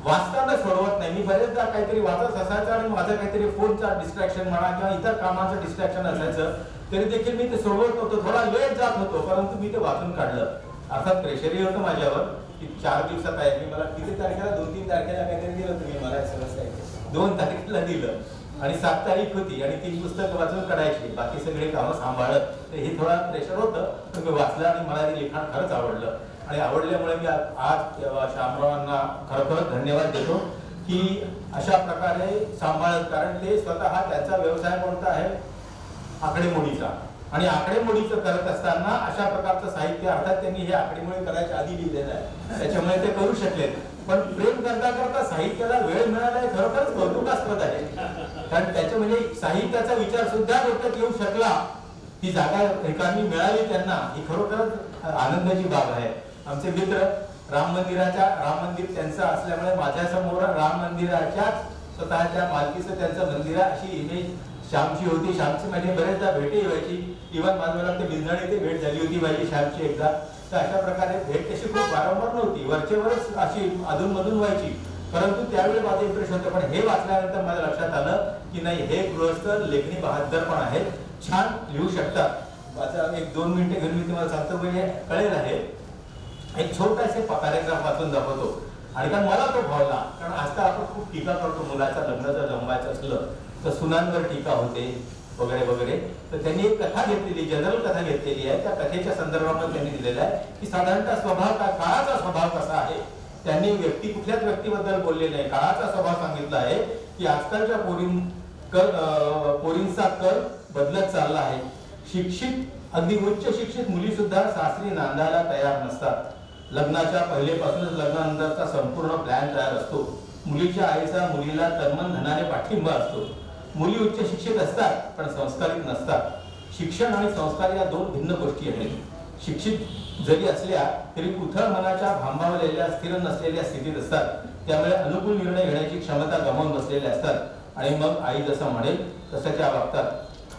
वाचताना सोडवत नाही. मी बरेचदा काहीतरी वाचत असायचं आणि माझं काहीतरी फोनचा डिस्ट्रॅक्शन म्हणा किंवा इतर कामाचं डिस्ट्रॅक्शन असायचं तरी देखील मी ते सोडवत नव्हतो. थोडा लेट जात होतो परंतु मी ते वाचून काढलं. अर्थात प्रेशरही होतं माझ्यावर की 4 दिवसात आहे. मी मला किती तारखेला 2-3 तारखेला काहीतरी दिलं तुम्ही मला सगळं 2 तारखेला दिलं आणि 7 तारीख होती आणि 3 पुस्तकं वाचून काढायची, बाकी सगळे कामं सांभाळत. तर हे थोडा प्रेशर होतं पण मी वाचलं आणि मला ते लिखाण खरंच आवडलं. आणि आवडल्यामुळे मी आज शामरावांना खरोखरच धन्यवाद देतो की अशा प्रकारे सांभाळत, कारण ते स्वतः त्यांचा व्यवसाय कोणता आहे आकडेमोडीचा आणि आकडेमोडीचं करत असताना अशा प्रकारचं साहित्य अर्थात त्यांनी हे आकडेमोडी करायच्या आधी लिहिलेलं आहे त्याच्यामुळे ते करू शकले. पण प्रेम करता करता साहित्याला वेळ मिळाला हे खरोखरच कौतुकास्पद आहे. कारण त्याच्या म्हणजे साहित्याचा विचार सुद्धा डोक्यात येऊ शकला, ती जागा ठिकाणी मिळाली त्यांना, ही खरोखरच आनंदाची बाब आहे. आमचे मित्र राम मंदिर त्यांचं असल्यामुळे माझ्या समोर राम मंदिराच्या स्वतःच्या मालकीचं त्यांचं मंदिर अशी इमेज श्यामची होती. श्यामची माझी बरेचदा भेटी व्हायची. इव्हन माझ्या ते बिलनाडी ते भेट झाली होती माझी श्यामची एकदा. तर अशा प्रकारे भेट तशी खूप वारंवार नव्हती, वरचेवरच अशी अधूनमधून व्हायची. परंतु त्यावेळी माझं इम्प्रेशन होतं. पण हे वाचल्यानंतर माझ्या लक्षात आलं की नाही, हे गृहस्थ लेखणी बहादर पण आहेत, छान लिहू शकतात. माझा 1-2 मिनिटं घेऊन मी तुम्हाला सांगतो म्हणजे कळेल आहे. एक छोटासे पॅराग्राफ वाचून दाखवतो आणि कारण मला तो भावला. कारण आजकाल आपण खूप टीका करतो, मुलाचा लग्न जर जमवायचं असलं तर सुनांवर टीका होते वगैरे वगैरे. तर त्यांनी एक कथा घेतलेली, जनरल कथा घेतलेली आहे. त्या कथेच्या संदर्भामध्ये त्यांनी दिलेलं आहे की साधारणतः स्वभाव काळाचा स्वभाव कसा आहे. त्यांनी कुठल्याच व्यक्तीबद्दल बोलले नाही, काळाचा स्वभाव सांगितला आहे की आजकालच्या पोरींचा कल बदलत चालला आहे. शिक्षित, अगदी उच्च शिक्षित मुली सुद्धा सासरी नांदायला तयार नसतात. लग्नाच्या पहिलेपासूनच लग्नानंतरचा संपूर्ण प्लॅन तयार असतो. मुलीच्या आईचा मुलीला तन्मन धनाने पाठिंबा असतो. मुली उच्च शिक्षित असतात पण संस्कारित नसतात. शिक्षण आणि संस्कार या 2 भिन्न गोष्टी आहेत. शिक्षित जरी असल्या तरी उथळ मनाच्या भांबावलेल्या स्थिर नसलेल्या स्थितीत असतात. त्यामुळे अनुकूल निर्णय घेण्याची क्षमता गमावून बसलेल्या असतात आणि मग आई जसं म्हणेल तसं त्या वागतात.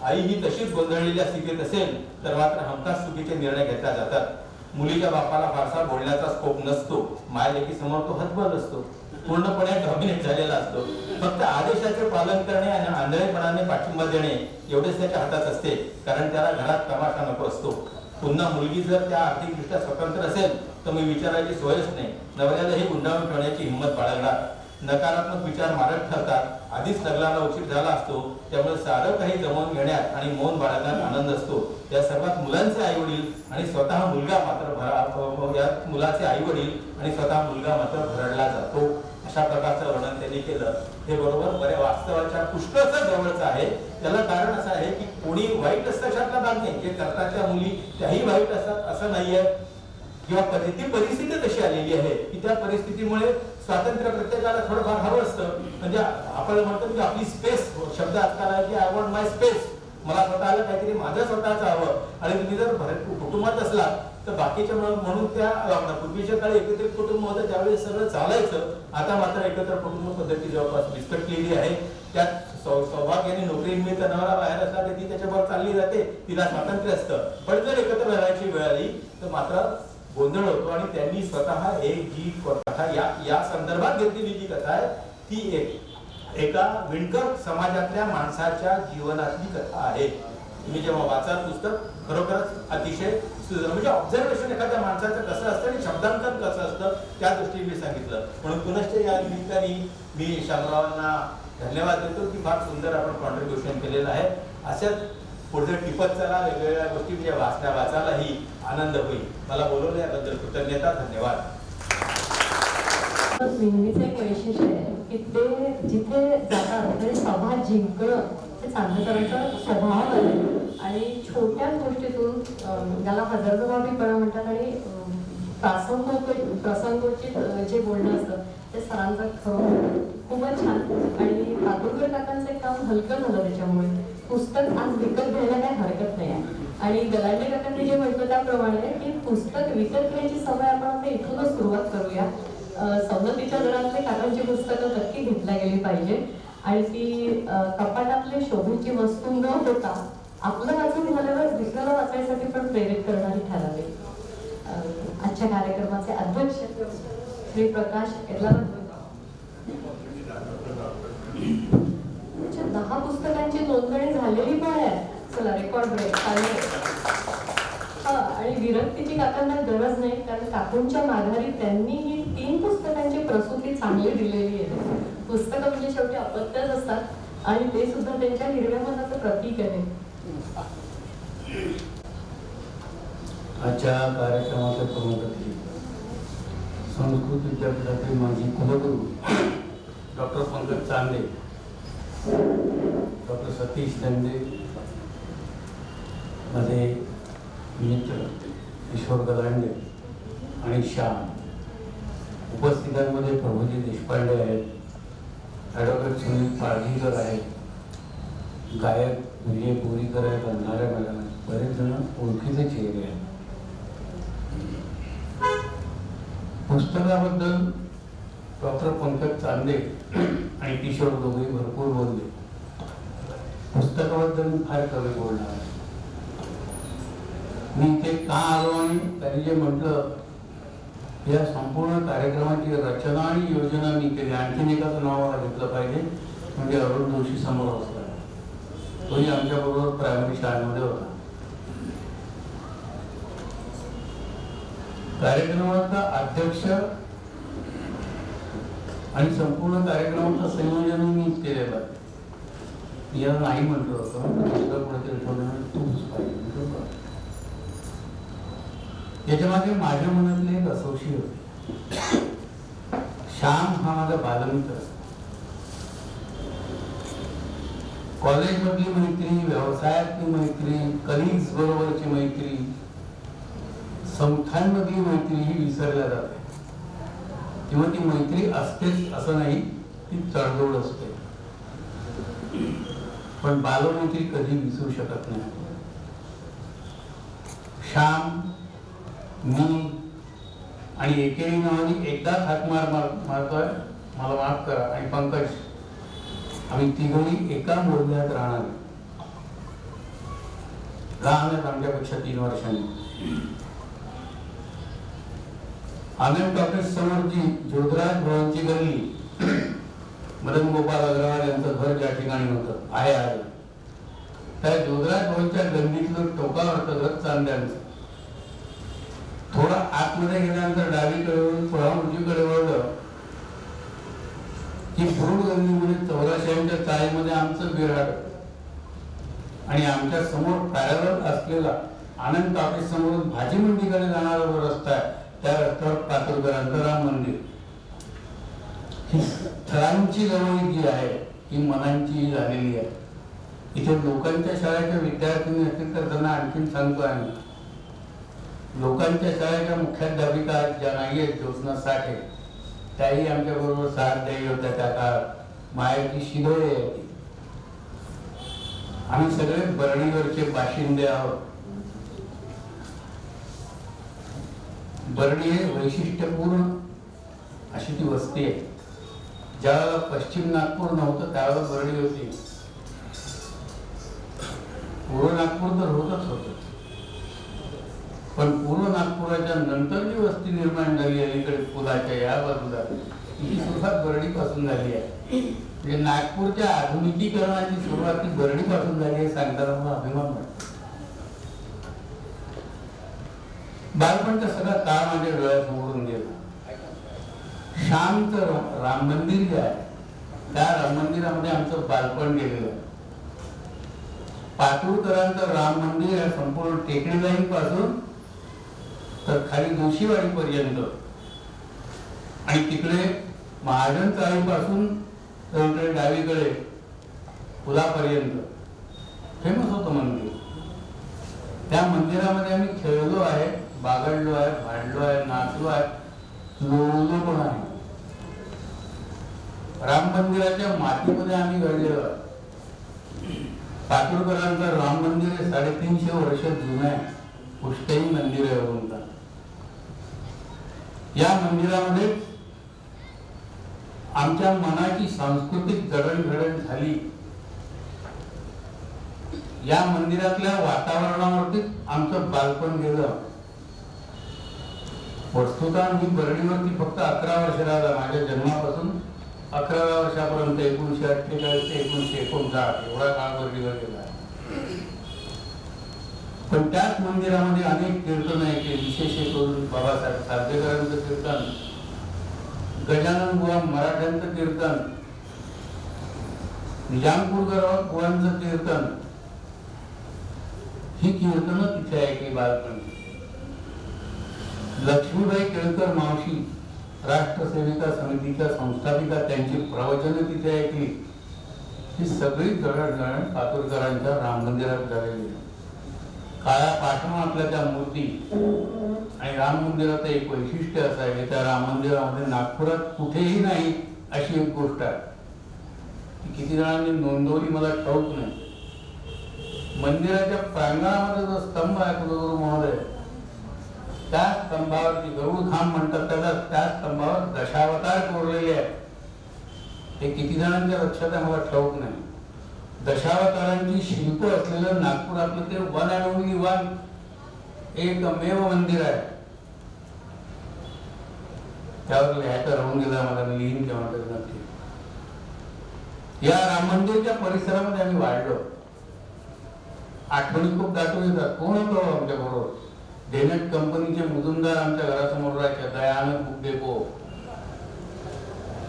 आई ही तशीच गोंधळलेल्या स्थितीत असेल तर मात्र हमखास चुकीचे निर्णय घेतला जातात. मुलीच्या बापाला फारसा बोलण्याचा स्कोप नसतो. मायलेकी समोर तो हतबल असतो, पूर्णपणे डॉमिनेट झालेला असतो. फक्त आदेशाचे पालन करणे आणि आंधळेपणाने पाठिंबा देणे एवढेच त्याच्या हातात असते, कारण त्याला घरात तमाशा नको असतो. पुन्हा मुलगी जर त्या आर्थिकदृष्ट्या स्वतंत्र असेल तर मी विचारायची सोयच नाही. नवऱ्यालाही गुंडाळून ठेवण्याची हिंमत बाळगणार. नकारात्मक विचार मारक ठरतात. आधीच लग्नाला उशीर झाला असतो, त्यामुळे सारं काही जमवून घेण्यात आणि मौन बाळगण्यात आनंद असतो. या सर्वात मुलांचे आई वडील आणि स्वतः मुलगा मात्र या मुलाचे आई वडील आणि स्वतः मुलगा मात्र भरडला जातो. अशा प्रकारचं वर्णन त्यांनी केलं. हे बरोबर बऱ्या वास्तवाच्या पुष्कळच जवळचं आहे. त्याला कारण असं आहे की कोणी वाईट असतं अशातला भाग नाही. जे करताच्या मुली त्याही वाईट असतात असं नाहीये, किंवा ती परिस्थिती तशी आलेली आहे की त्या परिस्थितीमुळे स्वातंत्र्य प्रत्येकाला थोडंफार हवं असतं. म्हणजे आपण म्हणतो की आपली स्पेस, शब्द आजकाल आहे की आय वॉन्ट माय स्पेस, मला स्वतःला काहीतरी माझं स्वतःचं हवं. आणि तुम्ही जर कुटुंबात असलात तर बाकीच्या म्हणून त्या पूर्वीच्या काळी एकत्रित कुटुंब होतं त्यावेळेस सगळं चालायचं. आता मात्र एकत्र कुटुंब पद्धती जवळपास विस्कटलेली आहे. त्यात सौभाग्याने नोकरीनिमित्त नवरा बाहेर असला तर ती त्याच्यावर चालली जाते, तिला स्वातंत्र्य असतं. पण जर एकत्र राहायची वेळ आली तर मात्र गोंधळ होतो. आणि त्यांनी स्वतः एक जी कथा या संदर्भात घेतलेली जी कथा आहे ती एका विणकर समाजातल्या माणसाच्या जीवनातली कथा आहे. तुम्ही जेव्हा वाचाल पुस्तक खरोखरच अतिशय म्हणजे ऑब्झर्वेशन एखाद्या माणसाचं कसं असतं आणि शब्दांकन कसं असतं त्या दृष्टीने मी सांगितलं. म्हणून पुनश्च या निमित्ताने मी शामरावांना धन्यवाद देतो की फार सुंदर आपण कॉन्ट्रीब्युशन केलेलं आहे. अशाच पुढे टिपत चला, वेगवेगळ्या गोष्टी म्हणजे वाचायलाही आनंद होईल. मला बोलवलं याबद्दल कृतज्ञता. धन्यवाद. नेहमीच एक वैशिष्ट्य आहे की ते जिथे जातात ते सभा जिंकणं हे चांदकरांचा स्वभाव आहे. आणि छोट्या गोष्टीतून ज्याला हजरजबाबीपणा म्हणतात आणि प्रासंगोचित जे बोलणं असतं ते सरांचं खरं खूपच छान. आणि कातुरकर काकांचं एक काम हलकं झालं त्याच्यामुळे पुस्तक आज विकत घ्यायला काही हरकत नाही आहे. आणि गलांडे काकांनी जे म्हटलं त्याप्रमाणे की पुस्तक विकत घ्यायची सवय आपण आता इथूनच सुरुवात करूया. सवलतीच्या दरातले काकांची पुस्तकं नक्की घेतल्या गेली पाहिजे. आणि ती कपाटातले शोभेची वस्तू न होता आपलं वाचून झाल्यावर दुसऱ्याला वाचायसाठी पण प्रेरित करणारी ठरावी. आजच्या कार्यक्रमाचे अध्यक्ष श्री प्रकाश एर्लावत 10 पुस्तकांची नोंदणी झालेली पण आहे. चला रेकॉर्ड ब्रेक आणि विरक्तीची काकांना गरज नाही कारण काकूंच्या माघारी त्यांनी ही 3 पुस्तकांची प्रसूती चांगली दिलेली आहे. पुस्तकं म्हणजे शेवटी अपत्यच असतात आणि ते सुद्धा त्यांच्या हिरव्या मनाचं प्रतीक आहे. आजच्या कार्यक्रमाचे प्रमुख अतिथी संस्कृत विद्यापीठातील माजी कुलगुरू डॉक्टर पंकज चांदे, डॉक्टर सतीश दंडे, माझे मित्र किशोर गलांडे आणि श्याम, उपस्थितांमध्ये प्रभुजी देशपांडे आहेत, ॲडव्होकेट सुनील पाळगीकर आहेत, गायक विजय बोरीकर आहेत, अंधाऱ्या मॅडम आहेत, बरेच जण ओळखीचे चेहरे आहेत. पुस्तकाबद्दल डॉक्टर पंकज चांदे आणि किशोर दोघे भरपूर बोलले. पुस्तकाबद्दल फार कमी बोलणार आहे. मी इथे का आलो आणि त्यांनी जे म्हटलं या संपूर्ण कार्यक्रमाची रचना आणि योजना मी केली. आणखीन एकाचं नाव मला घेतलं पाहिजे म्हणजे अरुण जोशी समोर असला, तोही आमच्या बरोबर प्रायमरी शाळेमध्ये होता. कार्यक्रमाचा अध्यक्ष आणि संपूर्ण कार्यक्रमाचं संयोजन मीच केलेलं आहे. याला नाही म्हटलं होतं दुसरं कोणीतरी ठेवलं तूच पाहिजे. याच्या मागे माझ्या मनातले एक असोशी होते. श्याम हा माझा बालमित्र, कॉलेजमधली मैत्री, व्यवसायातली मैत्री, कलिग्स बरोबरची मैत्री, संस्थांमधली मैत्री ही विसरल्या जाते. किंवा ती मैत्री असतेच असं नाही, ती तडजोड असते. पण बालमैत्री कधी विसरू शकत नाही. श्याम, मी आणि एकेरी नावाने एकदाच हाक मारतोय, मला माफ करा, आणि पंकज, आम्ही तिघही एका मोहल्ल्यात राहणार. लहान आहेत आमच्यापेक्षा 3 वर्षांनी. आनंद टॉकीज समोरची जोधराज भवनची गल्ली, मदन गोपाल अग्रवाल यांचं घर ज्या ठिकाणी होतं आहे त्या जोधराज भवनच्या गल्लीतलं टोकावरचं घर चांद्यांचं. थोडं आतमध्ये गेल्यानंतर डावीकडे वळून पुढे उजवीकडे वळलं की फ्रूट गल्लीमध्ये 84च्या चाळीमध्ये आमचं बिराड आणि आमच्या समोर पॅरलल असलेला आनंद टॉकीज समोरून भाजी मंडीकडे जाणारा जो रस्ता आहे त्या रस्त्यावर कातुरकरांचं राम मंदिर. ही स्थळांची जवळ जी आहे ही मनांची झालेली आहे. इथे लोकांच्या शाळेच्या विद्यार्थिनी असतील तर त्यांना आणखीन सांगतो आम्ही, लोकांच्या शाळेच्या मुख्याध्यापिका ज्या नाही आहेत ज्योत्स्ना साठे, त्याही आमच्या बरोबर साथ द्यायला होत्या त्या काळात. मायाची शिदोळे आहे ती. आम्ही सगळे बर्डीवरचे बाशिंदे आहोत. बर्डी हे वैशिष्ट्यपूर्ण अशी ती वस्ती आहे. ज्यावेळेला पश्चिम नागपूर नव्हतं त्यावेळेला बर्डी होती. पूर्व नागपूर तर होतच होत, पण पूर्व नागपुराच्या नंतर जी वस्ती निर्माण झाली अलीकडे पुलाच्या या बाजूला, ही सुरुवात बर्डी पासून झाली आहे. म्हणजे नागपूरच्या आधुनिकीकरणाची सुरुवात ही बर्डी पासून झाली आहे सांगताना मला अभिमान वाटतो. बालपणचा सगळा काळ माझ्या डोळ्यासमोरून गेला. शांत राम मंदिर जे आहे त्या राम मंदिरामध्ये आमचं बालपण गेलेलं आहे. पातूरकरांचं राम मंदिर आहे संपूर्ण टेकडी लाईन पासून तर खाली जोशीवाडी पर्यंत, आणि तिकडे महाजन चाळीपासून तर डावीकडे पुलापर्यंत फेमस होतं मंदिर. त्या मंदिरामध्ये आम्ही खेळलो आहे, बागडलो आहे, भांडलो आहे, नाचलो आहे, लोळलो पण आहे. राम मंदिराच्या मातीमध्ये आम्ही घडलेलो आहे. पातूरकरांचं राम मंदिर हे 350 वर्ष जुनं आहे. पुष्कळी मंदिर आहे म्हणतात. या मंदिरामध्ये आमच्या मनाची सांस्कृतिक जडणघडण झाली. या मंदिरातल्या वातावरणावरती आमचं बालपण गेलं. वस्तुतः मी बर्डीवरती फक्त 11 वर्ष राहिला. माझ्या जन्मापासून 11व्या वर्षापर्यंत 1948 ते 1959 एवढा काळ बर्डीवर गेला. पण त्याच मंदिरामध्ये अनेक कीर्तन ऐकले, विशेष करून बाबासाहेब सार्डेकरांचं कीर्तन, गजानन बुवा मराठ्यांचं कीर्तन, निजामपूरकर बुवांचं कीर्तन, ही कीर्तनं तिथे ऐकली बालपणी. लक्ष्मीबाई केळकर मावशी राष्ट्रसेविका समितीच्या संस्थापिका, त्यांची प्रवचनं तिथे ऐकली. ही सगळी जडणघडण पातूरकरांच्या राम मंदिरात झालेली. काळ्या पाषाणातल्या त्या मूर्ती आणि राम मंदिराचं एक वैशिष्ट्य असायचे, त्या राम मंदिरामध्ये नागपुरात कुठेही नाही अशी एक गोष्ट आहे. किती जणांनी नोंदवली मला ठाऊक नाही. मंदिराच्या प्रांगणामध्ये जो स्तंभ आहे कुलगुरू महोदय, त्या स्तंभावरती गरुड खांब म्हणतात त्याला, त्या स्तंभावर दशावतार कोरलेले आहेत. हे किती जणांच्या लक्षात आहे मला ठाऊक नाही. दशावतारांची शिल्प असलेलं नागपुरातलं ते वन अँड ओनली वन एकमेव मंदिर आहे. त्यावर लिहायचं राहून गेला मला, मी लिहीन केव्हा तरी नक्की. या राम मंदिरच्या परिसरामध्ये आम्ही वाढलो. आठवणी खूप दाटून येतात. कोण होतो आमच्या बरोबर? डेनेट कंपनीचे मुजुमदार आमच्या घरासमोर राहायचे, दयानंद बुक डेपो,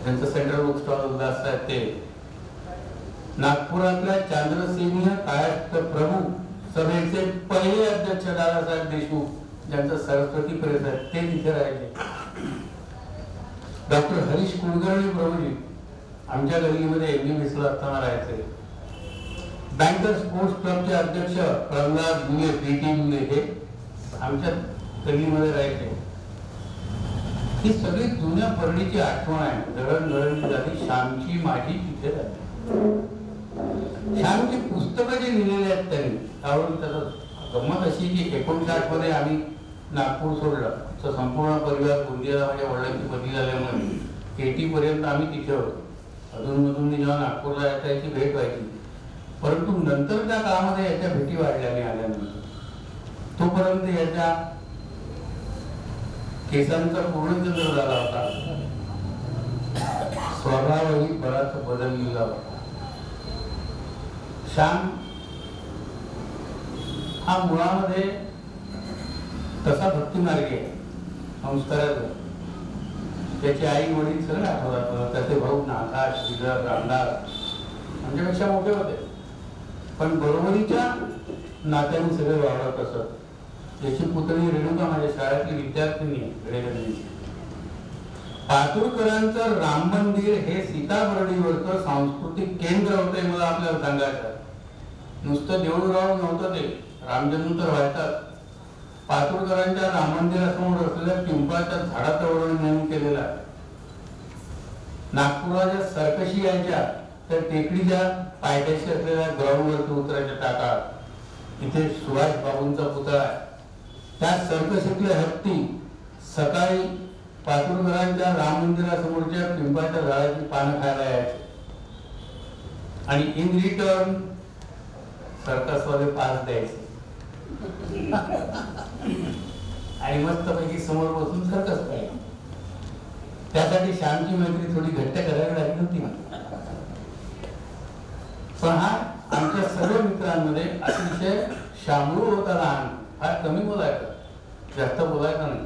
त्यांचं सेंट्रल बुक स्टॉल उल्हास आहेत ते. नागपुरातल्या चांद्रसेनीय कायस्थ प्रमुख सभेचे पहिले अध्यक्ष दादासाहेब देशमुख, ज्यांचं सरस्वती प्रेस आहे, ते तिथे राहिले. डॉक्टर हरीश कुलकर्णी प्रभूजी आमच्या गल्लीमध्ये एमबीबीएसला असताना राहायचे. बँकर स्पोर्ट्स क्लबचे अध्यक्ष प्रल्हाद मुले, पीटी मुले, हे आमच्या गल्लीमध्ये राहायचे. ही सगळी जुन्या बर्डीची आठवण आहे. दळणघडण झाली. श्यामची माझी तिथे झाली. श्यामची पुस्तकं जी लिहिलेली आहेत त्यांनी, त्यावरून त्याचा गंमत अशी की 59 मध्ये आम्ही नागपूर सोडलं. तर संपूर्ण परिवार गोंदियाला माझ्या वडिलांची बदली झाल्यामुळे 80 पर्यंत आम्ही तिथे होतो. अधूनमधून जेव्हा नागपूरला याची भेट व्हायची, परंतु नंतर त्या काळामध्ये याच्या भेटी वाढल्या नाही आल्यानंतर. तोपर्यंत याच्या केसांचा पूर्णचंद्र झाला होता. स्वभावही बराच बदललेला होता. श्याम हा मुळामध्ये तसा भक्तिमार्गी आहे, संस्काराचा. त्याचे आई वडील सगळे आठवतात. त्याचे भाऊ नाथास, श्रीधर, रामदास आमच्यापेक्षा मोठे होते, पण बरोबरीच्या नात्याने सगळे वावरत असत. याची पुतणी रेणुका माझ्या शाळेतली विद्यार्थिनी आहे, पातुरकरांचं राम मंदिर हे सीताबर्डीवरचं सांस्कृतिक केंद्र होतं हे मला आपल्याला सांगायचं. नुसतं देऊळगाव नव्हतं ते, रामजन्म तर व्हायचाच. पातुरकरांच्या राम मंदिरासमोर असलेल्या पिंपळाच्या झाडाचं वर्णन यांनी केलेलं आहे. नागपुराच्या सर्कशी यांच्या त्या टेकडीच्या पायथ्याशी असलेल्या ग्राउंडवरती उतरायच्या टाका इथे सुभाष बाबूंचा पुतळा आहे. त्या सर्कशीतले हत्ती सकाळी पातुरकरांच्या राम मंदिरासमोरच्या पिंपळाच्या झाडाची पानं खायला यायचे आणि इन रिटर्न सर्कसवाले पास द्यायचे आणि मस्तपैकी समोर बसून सर्कस पाहिजे. त्यासाठी श्यामची मैत्री थोडी घट्ट करावी लागली होती. पण हा आमच्या सर्व मित्रांमध्ये अतिशय शामळू होता. लहान, फार कमी बोलायचा, जास्त बोलायचा नाही,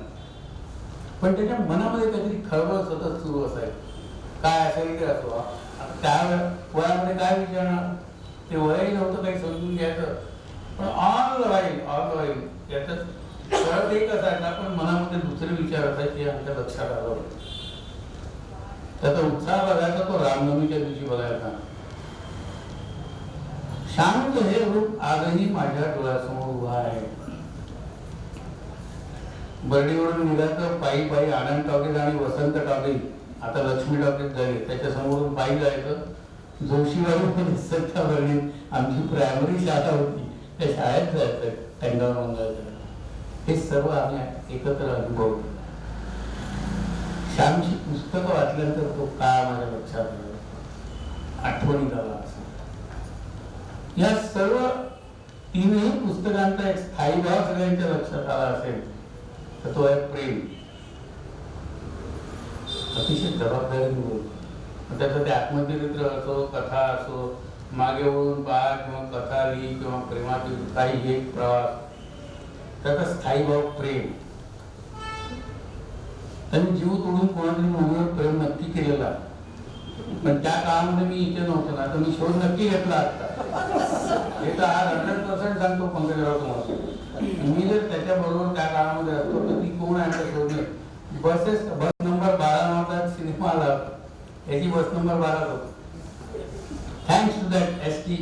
पण त्याच्या मनामध्ये काहीतरी खळबळ सतत सुरू असायची. काय असेल ते असो. त्या वयामध्ये काय विचारणार, ते वयही नव्हतं काही समजून घ्यायचं. पण ऑल राहील याच्यात कळत एक असायचा, पण मनामध्ये दुसरे विचार असायचे आमच्या लक्षात आलं होतं. त्याचा उत्साह बघायचा तो रामनवमीच्या दिवशी बघायचा. श्यामचं हे रूप आजही माझ्या डोळ्यासमोर उभा आहे. बर्डीवरून निघायचं पायी पायी आनंद टॉकीज आणि वसंत टॉकीज, आता लक्ष्मी टॉकीज झाली, त्याच्या समोरून पायी जायचं. जोशीबाई सध्या बर्डीत आमची प्रायमरी शाळा होती, त्या शाळेत जायचं टँगावर मंगळाचं. हे सर्व आम्ही एकत्र अनुभवलं. श्यामची पुस्तकं वाचल्यानंतर तो काळ माझ्या लक्षात आला, आठवणीत आला. या सर्व तीनही पुस्तकांचा एक स्थायी भाव सगळ्यांच्या लक्षात आला असेल तर तो आहे प्रेम. अतिशय जबाबदारीने बोलतो. त्याचं ते आत्मचरित्र असो, कथा असो, मागे वळून पहा किंवा कथा लिही किंवा प्रेमातील काही एक प्रवास, त्याचा स्थायी भाव प्रेम. त्यांनी जीव तोडून कोणातरी मुलीवर प्रेम नक्की केलेला, पण त्या काळामध्ये मी इथे नव्हतो ना, तर मी शोध नक्की घेतला असता. हे तर आज 100% सांगतो पंकजराव तुम्हाला. मी जर त्याच्या बरोबर त्या काळामध्ये असतो तर ती कोण आहे तर शोधणे. बस नंबर 12 नावाचा सिनेमा आला, याची बस नंबर 12 होता. थँक्स टू दॅट एसटी,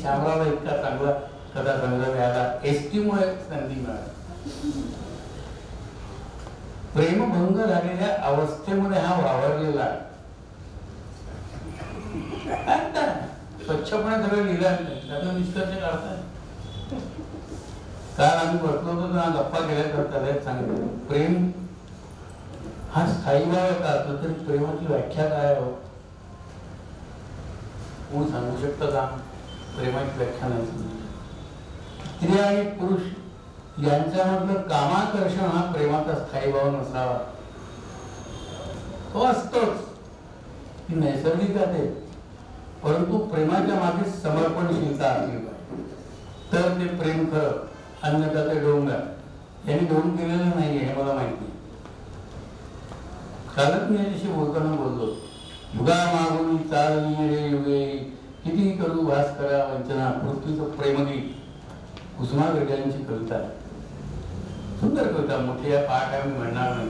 श्यामरावला इतका चांगला कथा संग्रह मिळाला, एसटी मुळे संधी मिळाली. प्रेमभंग झालेल्या अवस्थेमध्ये हा वावरलेला आहे. स्वच्छपणे सगळं लिहिलं, त्याचा निष्कर्ष काढताय. काल आम्ही बसलो होतो ना, गप्पा केल्या तर त्याला सांगितलं प्रेम हा स्थायी भाव आहे का, तरी प्रेमाची व्याख्या काय हो, कोण सांगू शकतं का? प्रेमाची व्याख्या नाही. स्त्री आणि पुरुष यांच्यामधलं कामाकर्षण हा प्रेमाचा स्थायी भाव नसावा. तो असतोच, ती नैसर्गिक आहे, परंतु प्रेमाच्या मागे समर्पणशीलता असली पाहिजे तर ते प्रेम खरं. अन्यथा ते डोंगर यांनी ढोंग केलेलं नाहीये हे मला माहिती. कालच मी याच्याशी बोलताना बोललो, युगा मागून चालली रे युगे, किती करू भास करा वंचना, पृथ्वीचं प्रेमगीत. कुसुमाग्रज यांची कविता आहे, सुंदर कविता, मोठी या पाठ आहे मी म्हणणार नाही.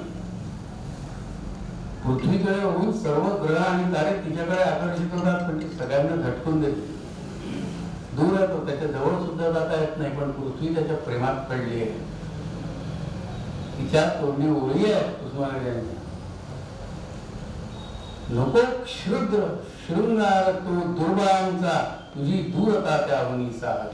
पृथ्वीकडे होऊन सर्व ग्रह आणि तारे तिच्याकडे आकर्षित होतात, पण ती सगळ्यांना झटकून देते. दूर आहे तो, त्याच्या जवळ सुद्धा जाता येत नाही, पण पृथ्वी त्याच्या प्रेमात पडली आहे. तिच्या तोंडी ओळी आहेत कुसुमाग्रजांच्या, नको क्षुद्र शृंगार तो दुर्बळांचा, तुझी दूरता त्याहून सार.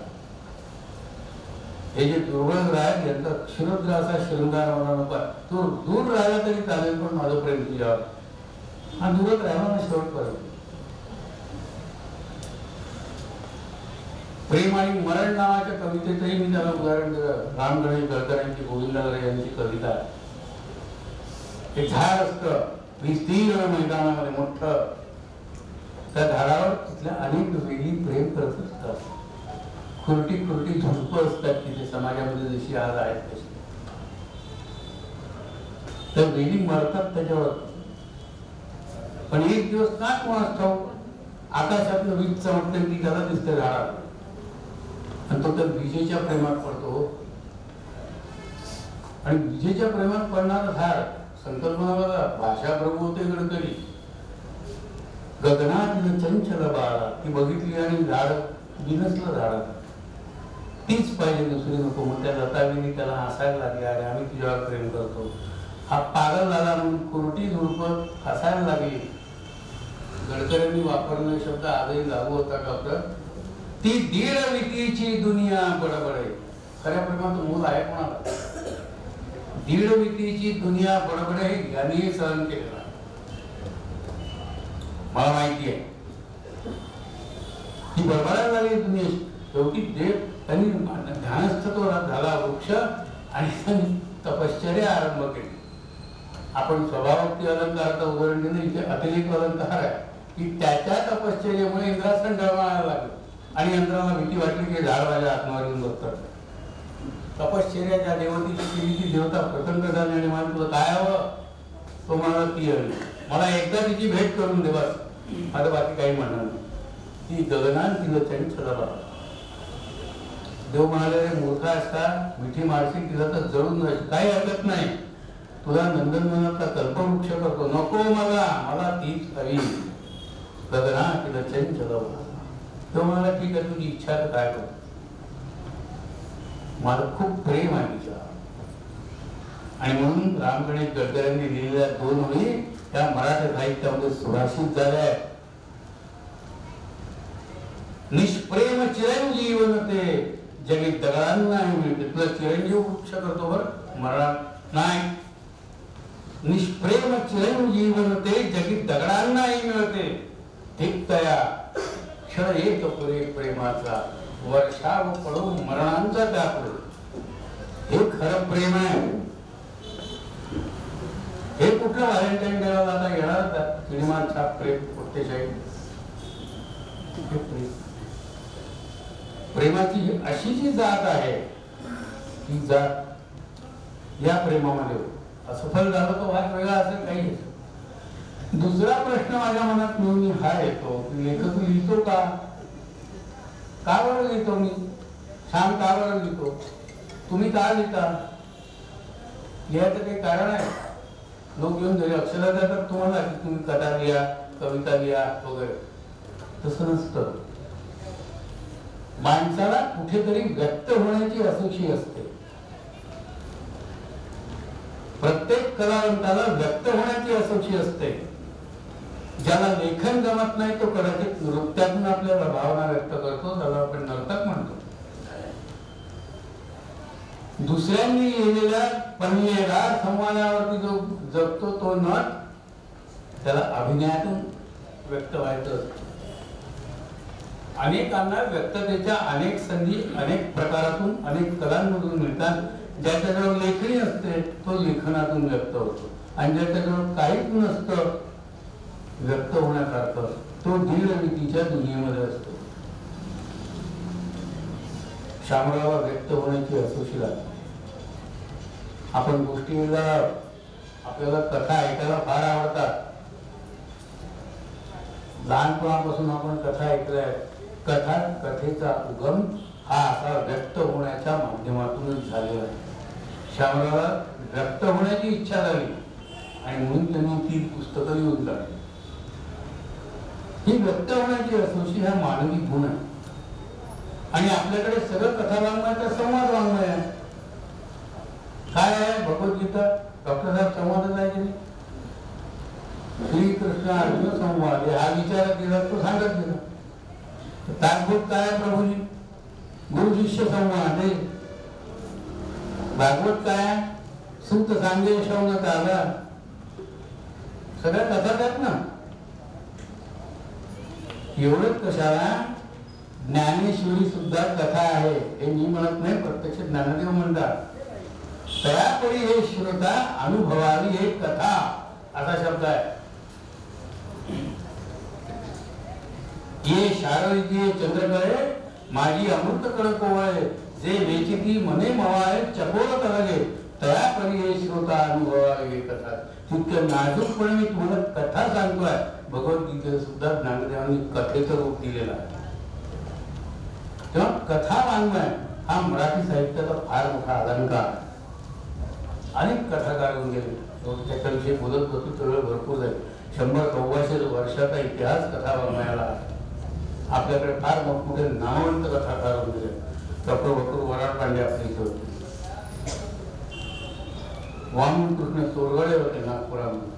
हे जे दुर्बळ आहेत यांचा क्षुद्र असा शृंगार मला नको. तो दूर राहिला तरी चालेल, पण माझं प्रेम तुझ्यावर. हा दूरच राहिला ना शेवटपर्यंत. प्रेम आणि मरण नावाच्या कवितेचंही मी त्याला उदाहरण दिलं. राम गणेश गडकरांची, गोविंदागरे यांची कविता आहे. एक झाड असतं विस्तीर्ण मैदानामध्ये मोठं, त्या झाडावर तिथल्या अनेक वेली प्रेम करत असतात. खुरटी खुरटी झुडपं असतात तिथे समाजामध्ये जशी आज आहेत तशी. तर वेली मरतात त्याच्यावर, पण एक दिवस का कोणास ठाऊक आकाशातलं वीज चमकते ती त्याला दिसते झाडाला, आणि तो त्या विजेच्या प्रेमात पडतो. आणि विजेच्या प्रेमात पडणारं झाड संकल्पना बघा, भाषा प्रभू होते गडकरी. गगनातील चंचल बाळा ती बघितली आणि झाड बिनसलं झाडात. तीच पाहिजे, दुसरी नको. मग त्या लताविनी त्याला हसायला लागले, अरे आम्ही तुझ्यावर प्रेम करतो. हा पागल झाला म्हणून कुरटी झुडपत हसायला लागली. गडकऱ्यांनी वापरलेला शब्द आजही लागू होता डॉक्टर. ती दीड वितीची दुनिया बडबडे. खऱ्या प्रेमाचं मूल आहे कोणाला? दीड वितीची दुनिया बडबडे हे यांनी सहन केलेला मला माहिती आहे. ती बडबडायला लागली दुनिया. शेवटी देव त्यांनी ध्यानस्थ तो झाला वृक्ष आणि त्यांनी तपश्चर्या आरंभ केली. आपण स्वभावोक्ती अलंकाराचं उदाहरण दिलं, इथे अतिरिक्त अलंकार आहे की त्याच्या तपश्चर्यामुळे इंद्रासन डळमळायला लागलं आणि यंत्राला भीती वाटली की झाड माझ्या आत्मावर येऊन बसतात. तपश्चर्याच्या देवतेची केली ती देवता प्रसन्न झाली आणि मला तुला काय हवं? तो मला ती हवी. मला एकदा तिची भेट करून दे बस, आता बाकी काही म्हणणार नाही. ती गगनान तिला चंचल बाळा. देव म्हणाले, मूर्खा असता मिठी मारशील तिला तर जळून जायची, काही हरकत नाही. तुला नंदनवनातला कल्पवृक्ष करतो. नको मला तीच हवी. गगना तिला चंचल बाळा. तो म्हणाला, ठीक आहे, तुझी इच्छा तर काय कर. मला खूप प्रेम आहे तिचा. आणि म्हणून राम गणेश गडकऱ्यांनी लिहिलेल्या 2 ओळी त्या मराठी साहित्यामध्ये सुभाषित झाल्या आहेत. निष्प्रेम चिरंजीवन ते जगी दगडांना मिळते. तुला चिरंजीव वृक्ष करतो बरं, मरणार नाही. निष्प्रेम चिरंजीवन ते जगी दगडांनाही मिळते. ठीक तया क्षण एक पुरे प्रेमाचा, वर्षाव पडो मरणांचा त्यापुढे. हे खरं प्रेम आहे. हे कुठलं व्हॅलेंटाईन डेला आता येणार सिनेमा छाप प्रेम पोट्टेशाही. प्रेमाची अशी जी जात आहे, ती जात या प्रेमामध्ये असफल झालं तो भाग वेगळा असेल काही. दुसरा प्रश्न माझ्या मनात नेहमी हा येतो की लेखक लिहितो का? का बरं लिहितो मी? सांग का बरं लिहितो? तुम्ही का लिहिता? लिहायचं काही कारण आहे? लोक येऊन घरी अक्षरा देतात तुम्हाला की तुम्ही कथा लिहा, कविता लिहा वगैरे. तसं नसतं. माणसाला कुठेतरी व्यक्त होण्याची असोशी असते. प्रत्येक कलावंताला व्यक्त होण्याची असोशी असते. ज्याला लेखन जमत नाही तो कदाचित नृत्यातून आपल्या भावना व्यक्त करतो, त्याला आपण नर्तक म्हणतो. दुसऱ्यांनी लिहिलेल्या पन्हेगार संवादावरती जो जगतो तो नट, त्याला अभिनयातून व्यक्त व्हायचं असतं. अनेकांना व्यक्ततेच्या अनेक संधी अनेक प्रकारातून अनेक कलांमधून मिळतात. ज्याच्याजवळ लेखणी असते तो लेखनातून व्यक्त होतो आणि ज्याच्याजवळ काहीच नसतं व्यक्त होण्यासारखं, तो दीडवितीच्या दुनियेमध्ये असतो. शामरावला व्यक्त होण्याची असोशी लागते. आपण गोष्टीला आपल्याला कथा ऐकायला फार आवडतात. लहानपणापासून आपण कथा ऐकल्या. कथेचा उगम हा असा व्यक्त होण्याच्या माध्यमातूनच झालेला आहे. शामरावला व्यक्त होण्याची इच्छा झाली आणि म्हणून त्यांनी ती पुस्तकं लिहून काढली. ही व्यक्त होण्याची असोशी हा मानवी गुण आहे. आणि आपल्याकडे सगळं कथा वाङ्मयाचा संवाद वाङ्मय आहे. काय आहे भगवद्गीता? डॉक्टर साहेब संवादच आहे की नाही? श्रीकृष्ण अर्जुन संवाद हा विचार केला तो सांगत गेला. तात्भूत काय आहे प्रभूजी? गुरु शिष्य संवाद आहे. भागवत काय? सूत सांगे शौनक आला. सगळ्या कथाच आहेत ना. एवढंच कशाला ज्ञानेश्वरी सुद्धा कथा आहे. हे मी म्हणत नाही, प्रत्यक्ष ज्ञानदेव म्हणतात. तयापरी हे श्रोता अनुभवावी हे कथा असा शब्द आहे. ये शारदीय चंद्रकळे माझी अमृत कळक ओवाळे, जे वेचिती मने मवाळे चकोर कलगे, तयापरी हे श्रोता अनुभवावी हे कथा. तितकं नाजूकपणे मी तुम्हाला कथा सांगतोय. भगवद्गीतेत सुद्धा ज्ञानदेवांनी कथेचं रूप दिलेलं आहे. तेव्हा कथा वाङ्मय हा मराठी साहित्याचा फार मोठा अलंकार. अनेक कथाकार होऊन गेले. त्याच्याविषयी बोलत बसू तर वेळ भरपूर जाईल. 100-125 वर्षाचा इतिहास कथा वाङ्मयाला आपल्याकडे फार मोठमोठे नामवंत कथाकार होऊन गेले. डॉक्टर वक्र वराड पांडे आपल्या इथे होते. वामन कृष्ण तोरगडे होते नागपुरामध्ये.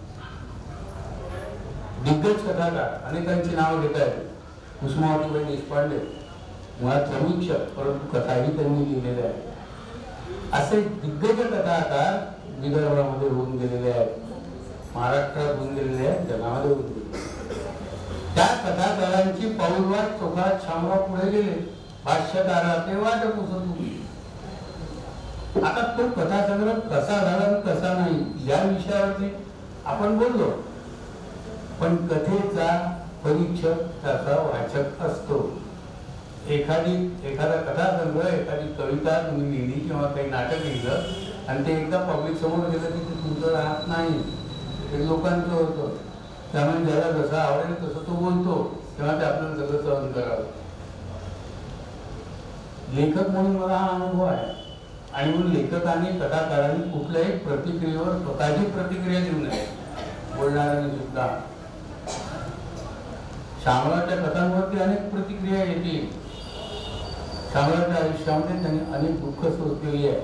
दिग्गज कथाकार अनेकांची नावं घेता येते. कुसुमावतीबाई देशपांडे मुळात समीक्षक, परंतु कथाही त्यांनी लिहिलेल्या आहेत. असे दिग्गज कथाकार विदर्भामध्ये होऊन गेलेले आहेत, महाराष्ट्रात होऊन गेलेले आहेत, जगामध्ये होऊन गेले. त्या कथाकारांची पाऊलवाट चोखात शामराव पुढे गेले. भाष्यकारा ते वाट पुसत होती. आता तो कथासंग्रह कसा झाला आणि कसा नाही या विषयावरती आपण बोललो, पण कथेचा परीक्षक त्याचा वाचक असतो. एखादा कथासंग्रह, एखादी कविता तुम्ही लिहिली किंवा काही नाटक लिहिलं आणि ते एकदा पब्लिक समोर गेलं की ते तुमचं राहत नाही, ते लोकांचं होतं. त्यामुळे ज्याला जसं आवडेल तसं तो बोलतो, तेव्हा ते आपल्याला सगळं सहन करावं. लेखक म्हणून मला हा अनुभव आहे. आणि म्हणून लेखकांनी, कथाकारांनी कुठल्याही प्रतिक्रियेवर स्वतःची प्रतिक्रिया देऊ नये. बोलणाऱ्यांनी सुद्धा शामरावच्या कथांवरती अनेक प्रतिक्रिया येतील. शामरावच्या आयुष्यामध्ये त्यांनी अनेक दुःख सोसलेली आहे.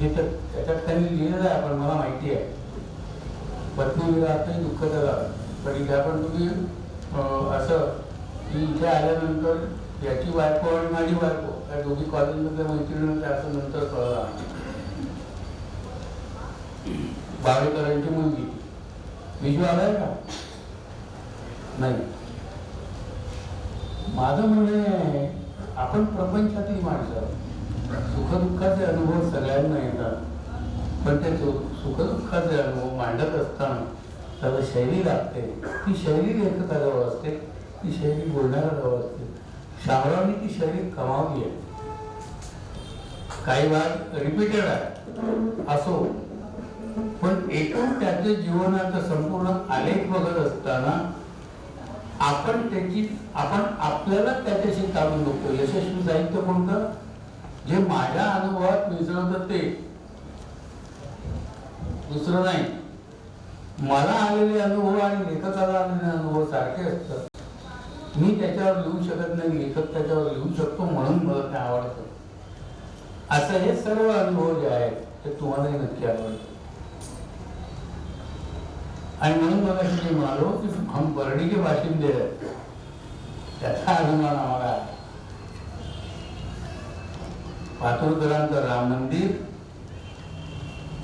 त्याच्यात त्यांनी लिहिलेलं आहे, पण मला माहिती आहे. पत्नी विवाहातही दुःख झालं, पण इथे आपण तुम्ही असं की इथे आल्यानंतर याची बायको आणि माझी बायको त्या दोघी कॉलेजमधल्या मैत्रिणी असं नंतर कळलं. बावेकरांची मुलगी विजू आलाय का? नाही. माझं म्हणणे, आपण प्रपंचातील माणसं, सुखदुःखाचे अनुभव सगळ्यांना येतात, पण ते सुखदुःखाचे अनुभव मांडत असताना त्याला शैली लागते. ती शैली लेखकाजवळ असते, ती शैली बोलणाऱ्याजवळ असते. शामरावने ती शैली कमावली आहे. काही भाग रिपीटेड आहे असो, पण एकूण त्याच्या जीवनाचा संपूर्ण आलेख बघत असताना आपण आपल्याला त्याच्याशी काढून बघतो. यशस्वी साहित्य कोणतं? जे माझ्या अनुभवात मिसळतं ते, दुसरं नाही. मला आलेले अनुभव आणि लेखकाला आलेले अनुभव सारखे असतात. मी त्याच्यावर लिहू शकत नाही, लेखक त्याच्यावर लिहू शकतो, म्हणून मला ते आवडतं. असं हे सर्व अनुभव जे आहेत ते तुम्हालाही नक्की आवडतं. आणि म्हणून मला मी म्हणालो की हम बर्डी के बाशिंदे आहेत, त्याचा अभिमान आम्हाला आहे. पातुरकरांचं राम मंदिर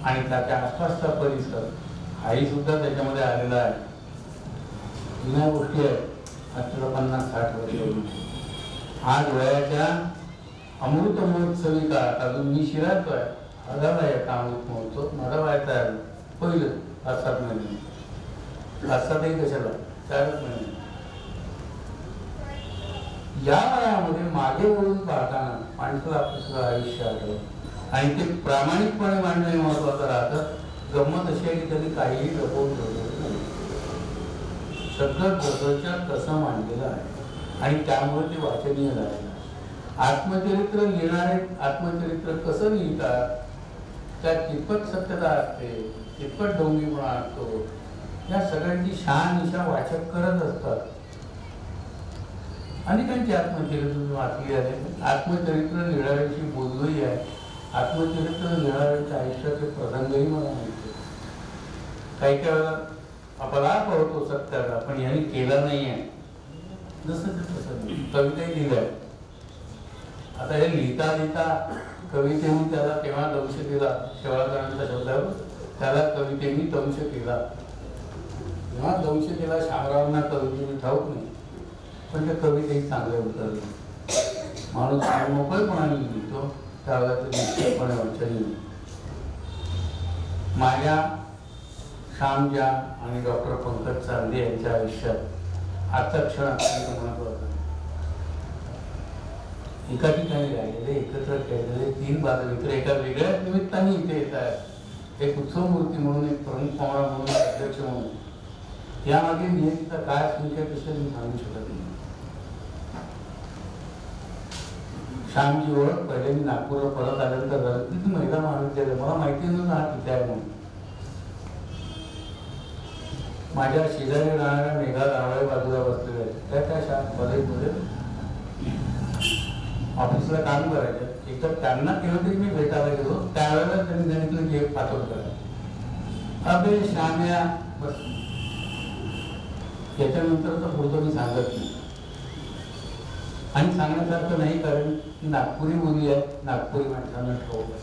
आणि त्याच्या आसपासचा परिसर हाही सुद्धा त्याच्यामध्ये आलेला आहे. जुन्या गोष्टी आहेत, आजच्या 50-60 वर्ष. आज वयाच्या अमृत महोत्सवी काळात अजून मी शिरायचो आहे. आगाला आहे का अमृत महोत्सव? माझा व्हायचा आहे पहिलं 5-7 महिने, 5-7ही कशाला, 4 महिने. या वयामध्ये मागे वळून पाहताना माणसाला आपलं सगळं आयुष्य आठवतं आणि ते प्रामाणिकपणे मांडणे महत्वाचं राहतं. गंमत अशी आहे की त्यांनी काहीही लपवून ठेवलेलं नाही. सगळं जसंच्या तसं मांडलेलं आहे आणि त्यामुळे ते वाचनीय झालेलं आहे. आत्मचरित्र लिहिणारे आत्मचरित्र कसं लिहितात, त्यात कितपत सत्यता असते, कितपत ढोंगीपणा असतो, या सगळ्यांची शहानिशा वाचक करत असतात. अनेकांची आत्मचरित्र वाचली आहे. आत्मचरित्र लिहिणाऱ्यांशी बोललोही आहे. आत्मचरित्र लिहिणाऱ्यांच्या आयुष्याचे प्रसंगही मला माहिती आहे. काही काही वेळेला अपलाप होतो सत्याचा, पण यांनी केला नाही आहे. जसं ते तसं कविताही लिहिल्या. आता हे लिहिता लिहिता कवितेने त्याला तेव्हा दंश केला. शेवाळकरांचा शब्दावर त्याला कवितेने दंश केला. तेव्हा दंश केला शामरावांना कवितेने ठाऊक नाही, पण त्या कवितेही चांगले उतरले. माणूस मोकळेपणाने लिहितो, त्यावेळेला ते निश्चितपणे वाचनीय. माझ्या श्यामच्या आणि डॉक्टर पंकज चांदे यांच्या आयुष्यात आजचा क्षण अत्यंत महत्वाचा. एका ठिकाणी राहिलेले, एकत्र खेळलेले 3 बालमित्र एका वेगळ्या निमित्ताने इथे येत आहेत. एक उत्सव मूर्ती म्हणून, एक प्रमुख पाहुणा म्हणून, अध्यक्ष म्हणून. यामागे नियतीचा काय संख्या कशी मी सांगू शकत नाही. श्यामची ओळख पहिले मी नागपूरला परत आल्यानंतर महिला महाविद्यालय गेलं, मला माहिती नव्हतं हा तिथे आहे म्हणून. माझ्या शेजारी राहणाऱ्या मेघा गावाच्या बाजूला बसलेल्या आहेत, त्या कॉलेजमध्ये ऑफिसला काम करायचं. एकतर त्यांना केलं तरी मी भेटायला गेलो, त्यावेळेला त्यांनी सांगितलं की एक पाठवून करा. अबे श्याम्या बस. याच्यानंतर तर पुढचं मी सांगत नाही आणि सांगण्यासारखं नाही, कारण नागपुरी बोली आहे, नागपुरी माणसांना ठेवलं.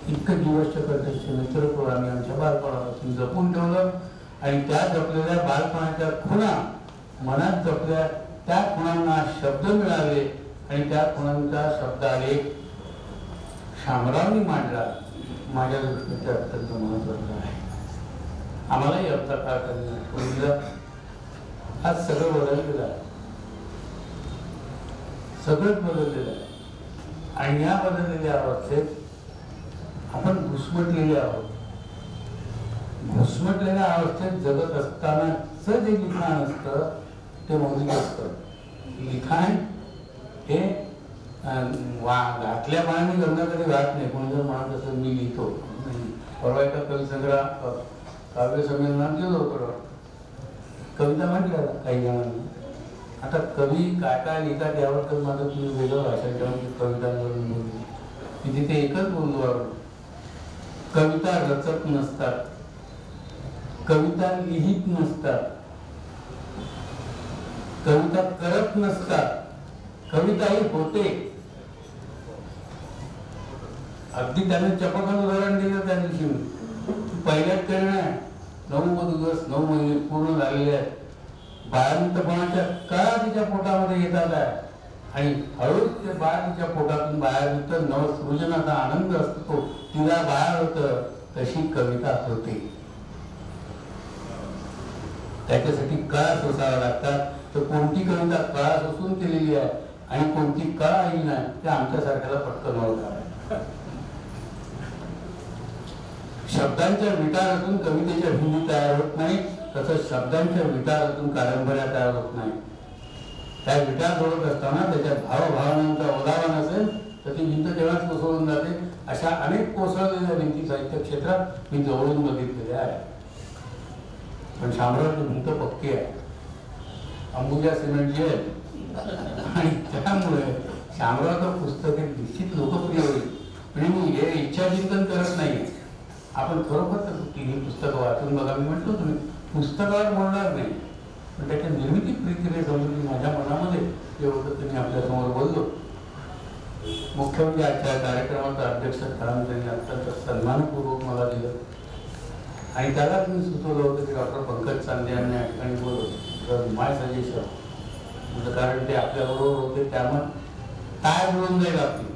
इतकं जीवष्ट करण्याचे मित्र आम्ही आमच्या बालपणापासून जपून ठेवलं आणि त्या जपलेल्या बालपणाच्या खुणा मनात जपल्या, त्या खुणांना शब्द मिळाले आणि त्या खुणांचा शब्दालेख शामरावनी मांडला. माझ्या दृष्टीने ते अत्यंत महत्वाचं आहे. आम्हालाही अर्थ काळ करण्यात आज सगळं बदललेलं आहे, सगळंच बदललेलं आहे आणि या बदललेल्या अवस्थेत आपण घुसमटलेले आहोत. घुसमटलेल्या अवस्थेत जगत असतानाच जे लिखाण असतं ते मौलिक असतं. लिखाण हे घातल्या पाण्याने गंगाकडे वाहत नाही. कोणी जर म्हणत असेल मी लिहितो, परवा एका कवी संग्रह काव्य संमेलनात गेलो होतो, कविता म्हटल्या काही जणांनी. आता कवी काय काय लिहितात याबद्दल माझं तुम्ही वेगळं भाषण ठेवून कवितांवरून बोलली. मी तिथे एकच बोललो आहे, कविता रचत नसतात, कविता लिहित नसतात, कविता करत नसतात, कविताही होते. अगदी त्याने चपकन उदाहरण दिलं त्या दिवशी. पहिल्याच करणं आहे, 9 दिवस 9 महिने पूर्ण झालेले आहेत. बाळंतपणाच्या कळा तिच्या पोटामध्ये येतात आहे आणि हळूच ते बाळ तिच्या पोटातून बाहेर निघतं. नवसृजनाचा आनंद असतो, तिला बाहेर होतं. तशी कविता होते. त्याच्यासाठी कळा सोसाव्या लागतात. तर कोणती कविता कळा सोसून केलेली आहे आणि कोणती कळा येईल नाही ते आमच्यासारख्याला पटकन ओळखा. शब्दांच्या विटारातून कवितेच्या भिंती तयार होत नाही, तसंच शब्दांच्या विटारातून कादंबऱ्या तयार होत नाही. त्या विटा जोडत असताना त्याच्या भावभावनांचा ओलावा नसेल तर ती भिंत तेव्हाच कोसळून जाते. अशा अनेक कोसळलेल्या भिंती साहित्य क्षेत्रात मी जवळून बघितलेल्या आहे. पण शामरावची भिंत पक्की आहे, अंबुजा सिमेंटची आहे आणि त्यामुळे शामरावचं पुस्तक हे निश्चित लोकप्रिय होईल. म्हणजे मी हे इच्छाचिंतन करत नाही. आपण खरोखर तिन्ही पुस्तकं वाचून बघा. मी म्हटलं तुम्ही पुस्तकावर बोलणार नाही, पण त्याच्या निर्मिती प्रीतीने संबंधित माझ्या मनामध्ये जे होतं ते मी आपल्यासमोर बोललो. मुख्य म्हणजे आजच्या कार्यक्रमाचं अध्यक्षस्थान त्यांनी अत्यंत सन्मानपूर्वक मला दिलं आणि त्यालाच मी सुचवलं होतं की डॉक्टर पंकज चांदे यांनी या ठिकाणी बोलवलं. माय सजेशन म्हणजे कारण ते आपल्याबरोबर होते, त्यामुळे काय मिळून जाईल आपली.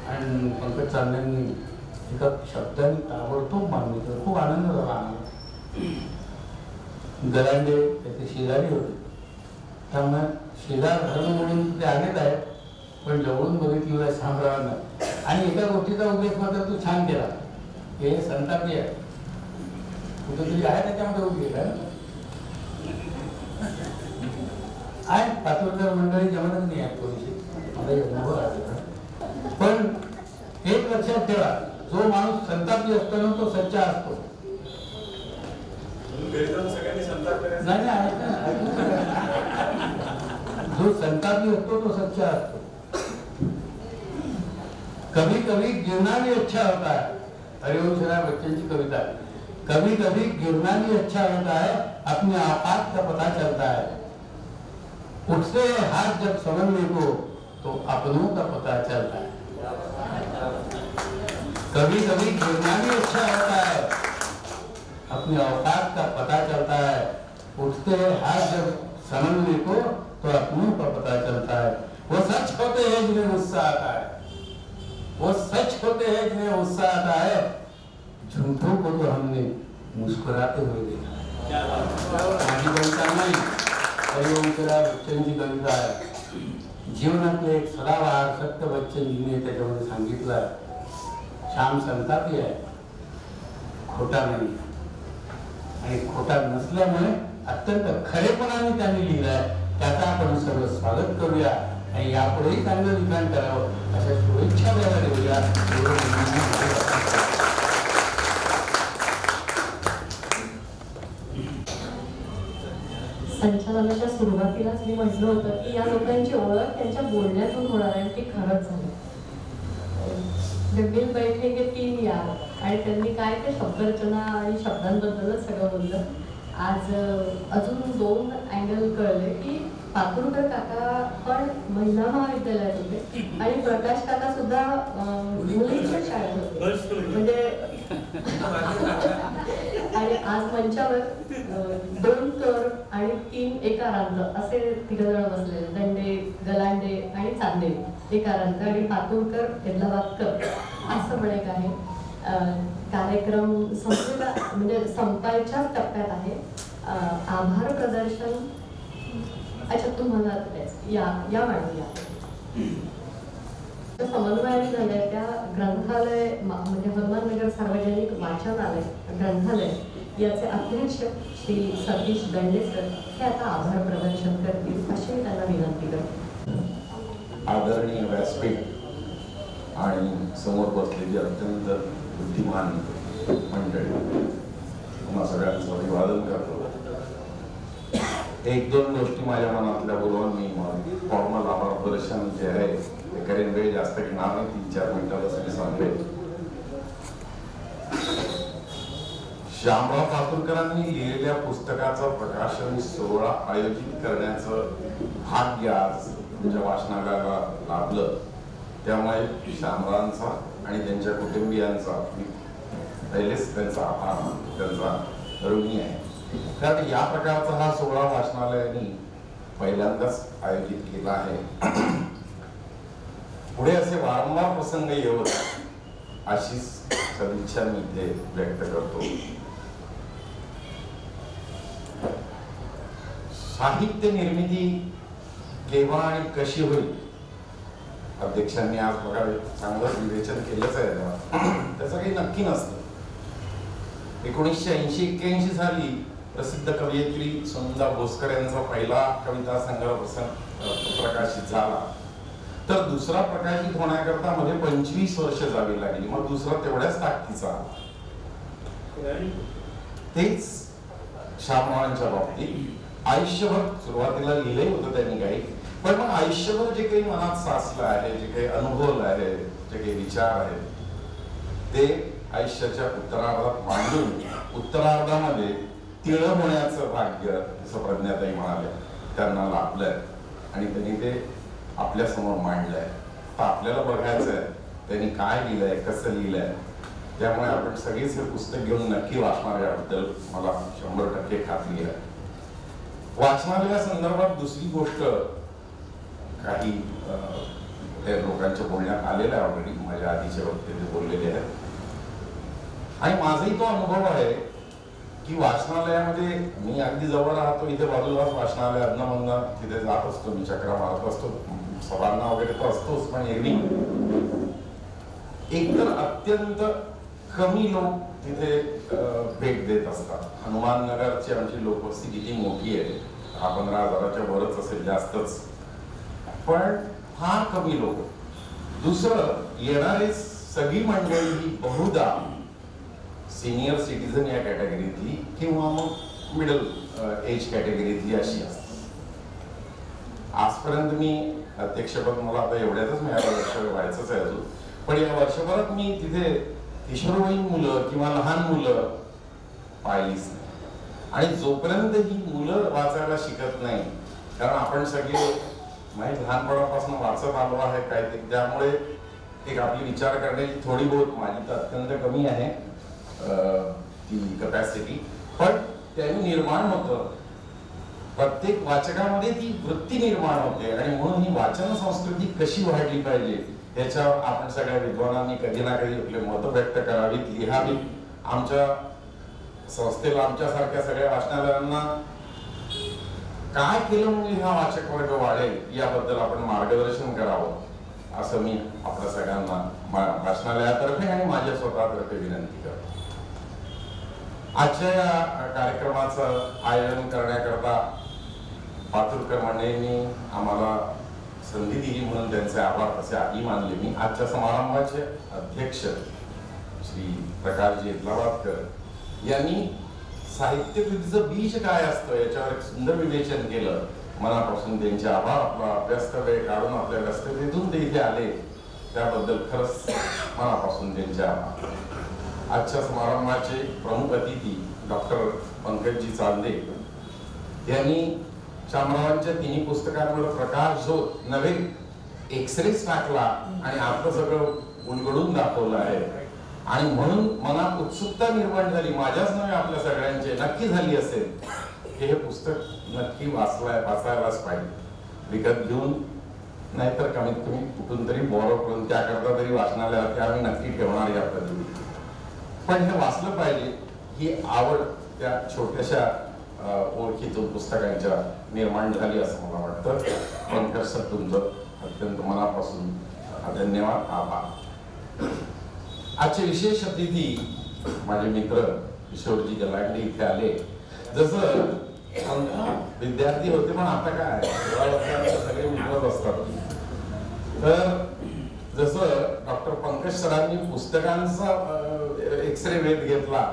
आणि पंकज चांदेंनी एका शब्दाने ताबडतोब मानली. तर खूप आनंद झाला आम्हाला. गलांडे त्याचे शेजारी होते, त्यामुळे शेजार धर्म म्हणून ते आलेच आहेत, पण जवळून बघितलेलं आहे शामरावांना. आणि एका गोष्टीचा उल्लेख मात्र तू छान केला, हे संतापी आहे. कुठेतरी आहे त्याच्यामध्ये उल्लेख आहे. पाचवडकर मंडळी जमतच नाही आहे थोडीशी, मला अनुभव आहे. पण एक लक्षात ठेवा, जो माणूस संतापी असतो ना तो सच्चा असतो. नाही जो संतापी असतो तो सच्चा असतो. कभी कभी गिरना भी अच्छा होता है, हरिवंश राय बच्चन की कविता है. कभी कभी गिरना भी अच्छा होता है, अपने औकात का पता चलता है. उठते हाथ जब समझने को तो अपनों का पता चलता है. कभी कभी गिरना भी अच्छा होता है, अपने औकात का पता चलता है. उठते हाथ जब समझने को तो अपनों का पता चलता है. वो सच होते हैं जिन्हें गुस्सा आता है, वो सच होते हैं जिन्हें गुस्सा आता है. झूठों को तो हमने मुस्कुराते हुए देखा है. माझी कविता नाही, हरिवंश राय बच्चनची कविता आहे. जीवनातले एक सदाबहार सत्य बच्चनजीने त्याच्यामध्ये सांगितलं आहे. श्याम संतापी आहे, खोटा नाही आणि खोटा नसल्यामुळे अत्यंत खरेपणाने त्यांनी लिहिलाय. त्याचा आपण सर्व स्वागत करूया आणि यापुढेही चांगलं लिखाण करावं अशा शुभेच्छा द्यायला देऊया. व्याख्यानाच्या सुरुवातीलाच मी म्हटलं होतं की या लोकांची ओळख त्यांच्या बोलण्यातून होणार आहे, ती खरंच झाली. जब मिल बैठेंगे 3 यार, आणि त्यांनी काय ते शब्दरचना आणि शब्दांबद्दलच सगळं बोललं. आज अजून 2 अँगल कळले की पातुरकर काका पण महिला महाविद्यालयात होते आणि प्रकाश काका सुद्धा मुलींच्या शाळेत होते. म्हणजे आणि आज मंचावर 2 कर आणि 3 एकारांत असे 3 जण बसले. दंडे, गलांडे आणि चांदे एकारांत आणि पातुरकर एदलाबादकर असं म्हणत आहे. कार्यक्रम संपलेला म्हणजे संपायच्याच टप्प्यात आहे. आभार प्रदर्शन अच्छा तुम्हाला या मांडूया समन्वयाने झाल्या त्या ग्रंथालय म्हणजे हनुमाननगर सार्वजनिक वाचनालय ग्रंथालय याचे अध्यक्ष श्री सतीश दंडेसर हे आता आभार प्रदर्शन करतील अशी मी त्यांना विनंती करते. आदरणीय व्यासपीठ आणि समोर बसलेली अत्यंत बुद्धिमान मंडळी, तुम्हा सगळ्यांचं अभिवादन करतो. 1-2 गोष्टी माझ्या मनातल्या बोलवून मी फॉर्मल आभार प्रदर्शन जे आहे ते करेन. वेळ जास्त घेणार नाही, 3-4 मिनिटातच मी सांगेन. श्यामराव पातुरकरांनी लिहिलेल्या पुस्तकाचं प्रकाशन सोहळा आयोजित करण्याचं भाग्य आज तुमच्या वाचनालयाला लाभलं. त्यामुळे श्यामरावांचा आणि त्यांच्या कुटुंबियांचा मी पहिलेच त्यांचा आभार, त्यांचा ऋणी आहे. कारण या प्रकारचा हा सोहळा वाचनालयाने पहिल्यांदाच आयोजित केला आहे. पुढे असे वारंवार प्रसंग येवत अशी सदिच्छा मी इथे व्यक्त करतो. साहित्य निर्मिती केव्हा आणि कशी होईल, अध्यक्षांनी आज बघा चांगलंच विवेचन केलंच आहे. त्याचं काही नक्की नसतं. 1980-81 साली प्रसिद्ध कवयित्री सुनंदा भोसकर यांचा पहिला कविता संग्रह प्रकाशित झाला, तर दुसरा प्रकाशित होण्याकरता मध्ये 25 वर्ष जावी लागली. मग दुसरा तेवढ्याच ताकदीचा. तेच श्यामरावांच्या बाबतीत आयुष्यभर सुरुवातीला लिहिले होतं त्यांनी काही, पण मग आयुष्यभर जे काही मनात साचलं आहे, जे काही अनुभवलं आहे, जे काही विचार आहेत, ते आयुष्याच्या उत्तरार्धात मांडून उत्तरार्धामध्ये तिळ होण्याचं भाग्य, जसं प्रज्ञाताई म्हणाल्या, त्यांना लाभलंय आणि त्यांनी ते आपल्या समोर मांडलंय. तर आपल्याला बघायचं आहे त्यांनी काय लिहिलंय, कसं लिहिलंय. त्यामुळे आपण सगळीच हे पुस्तक घेऊन नक्की वाचणार याबद्दल मला 100% खात्री आहे. वाचनालया संदर्भात दुसरी गोष्ट काही लोकांच्या बोलण्यात आलेलं आहे ऑलरेडी, माझ्या आधीच्या वक्ते ते बोललेले आहेत. आणि माझाही तो अनुभव आहे की वाचनालयामध्ये मी अगदी जवळ राहतो, इथे बाजूलाच वाचनालय, अधनमधन तिथे जात असतो, मी चक्रा मारत असतो, सभांना वगैरे तर असतोच. पण एरवी एकतर अत्यंत कमी लोक तिथे भेट देत असतात. हनुमाननगरची आमची लोकवस्ती किती मोठी आहे, 15,000च्या वरच असेल, जास्तच, पण फार कमी लोक. दुसरं, येणारे सगळी मंडळी ही बहुधा सिनियर सिटीजन या कॅटेगरीतली किंवा मग मिडल एज कॅटेगरीतली अशी असते. आजपर्यंत मी अध्यक्षपद मला आता एवढ्यातच मिळालं, वर्ष व्हायचंच आहे अजून, पण या वर्षभरात मी तिथे किशोरवयीन मुलं किंवा लहान मुलं पाहिलीच नाही. आणि जोपर्यंत ही मुलं वाचायला शिकत नाही, कारण आपण सगळे माहीत लहानपणापासून वाचत आलो आहे काय ते, त्यामुळे एक आपली विचार करण्याची थोडी बहुत, माझी तर अत्यंत कमी आहे ती कपॅसिटी, पण त्यांनी निर्माण होतं. प्रत्येक वाचकामध्ये ती वृत्ती निर्माण होते आणि म्हणून ही वाचन संस्कृती कशी वाढली पाहिजे याच्यावर आपण सगळ्या विद्वानांनी कधी ना कधी आपले मत व्यक्त करावीत, लिहावी. आमच्या संस्थेला, आमच्यासारख्या सगळ्या वाचनालयांना काय केलं म्हणजे हा वाचक वर्ग वाढेल याबद्दल आपण मार्गदर्शन करावं, असं मी आपल्या सगळ्यांना वाचनालयातर्फे आणि माझ्या स्वतःतर्फे विनंती करतो. आजच्या या कार्यक्रमाचं आयोजन करण्याकरता पातुरकर मंडळींनी आम्हाला संधी दिली म्हणून त्यांचे आभार तसे आधी मानले मी. आजच्या समारंभाचे अध्यक्ष श्री प्रकाशजी एदलाबादकर यांनी साहित्यकृतीचं बीज काय असतं याच्यावर एक सुंदर विवेचन केलं. मनापासून त्यांचे आभार. आपला व्यस्त वेळ काढून आपल्या व्यस्ततेतून ते इथे आले त्याबद्दल खरंच मनापासून त्यांचे आभार. आजच्या समारंभाचे प्रमुख अतिथी डॉक्टर पंकजी चांदे यांनी शामरावांच्या तिन्ही पुस्तकांवर प्रकाश जो नवे एक्सरेच टाकला आणि आपलं सगळं उलगडून दाखवलं आहे. आणि म्हणून मनात उत्सुकता निर्माण झाली, माझ्याच नव्हे आपल्या सगळ्यांचे नक्की झाली असेल की हे पुस्तक नक्की वाचायलाच पाहिजे. विकत घेऊन नाहीतर कमीत कमी कुठून तरी बोरो करून त्याकरता तरी वाचनालयात आम्ही नक्की ठेवणार या पद्धतीने. पण हे वाचलं पाहिजे ही आवड त्या छोट्याशा ओळखीतून पुस्तकांच्या निर्माण झाली असं मला वाटतं. पंकज सर तुमचं अत्यंत मनापासून धन्यवाद, आभार. आजचे विशेष अतिथी माझे मित्र किशोरजी गलांडे इथे आले. जसं विद्यार्थी होते पण आता काय सगळे मित्रच असतात. तर जसं डॉक्टर पंकज सरांनी पुस्तकांचा एक्सरे वेध घेतला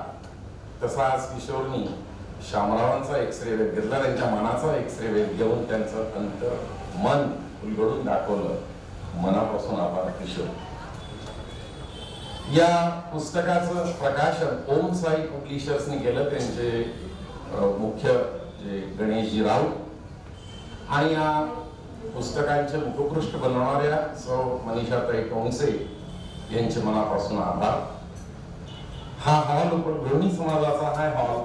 तसा आज किशोरनी शामरावांचा एक्सरे वेध घेतला. त्यांच्या मनाचा एक्सरे वेध घेऊन त्यांचं अंतर मन उलगडून दाखवलं. मनापासून आभार किशोर. या पुस्तकाचं प्रकाशन ओम साई पब्लिशर्सने केलं. त्यांचे मुख्य जे गणेशजी राऊत आणि या पुस्तकांचे मुखपृष्ठ बनवणाऱ्या सौ मनीषाताई टोंगसे यांचे मनापासून आभार. हा हॉल दोन्ही समाजाचा हा हॉल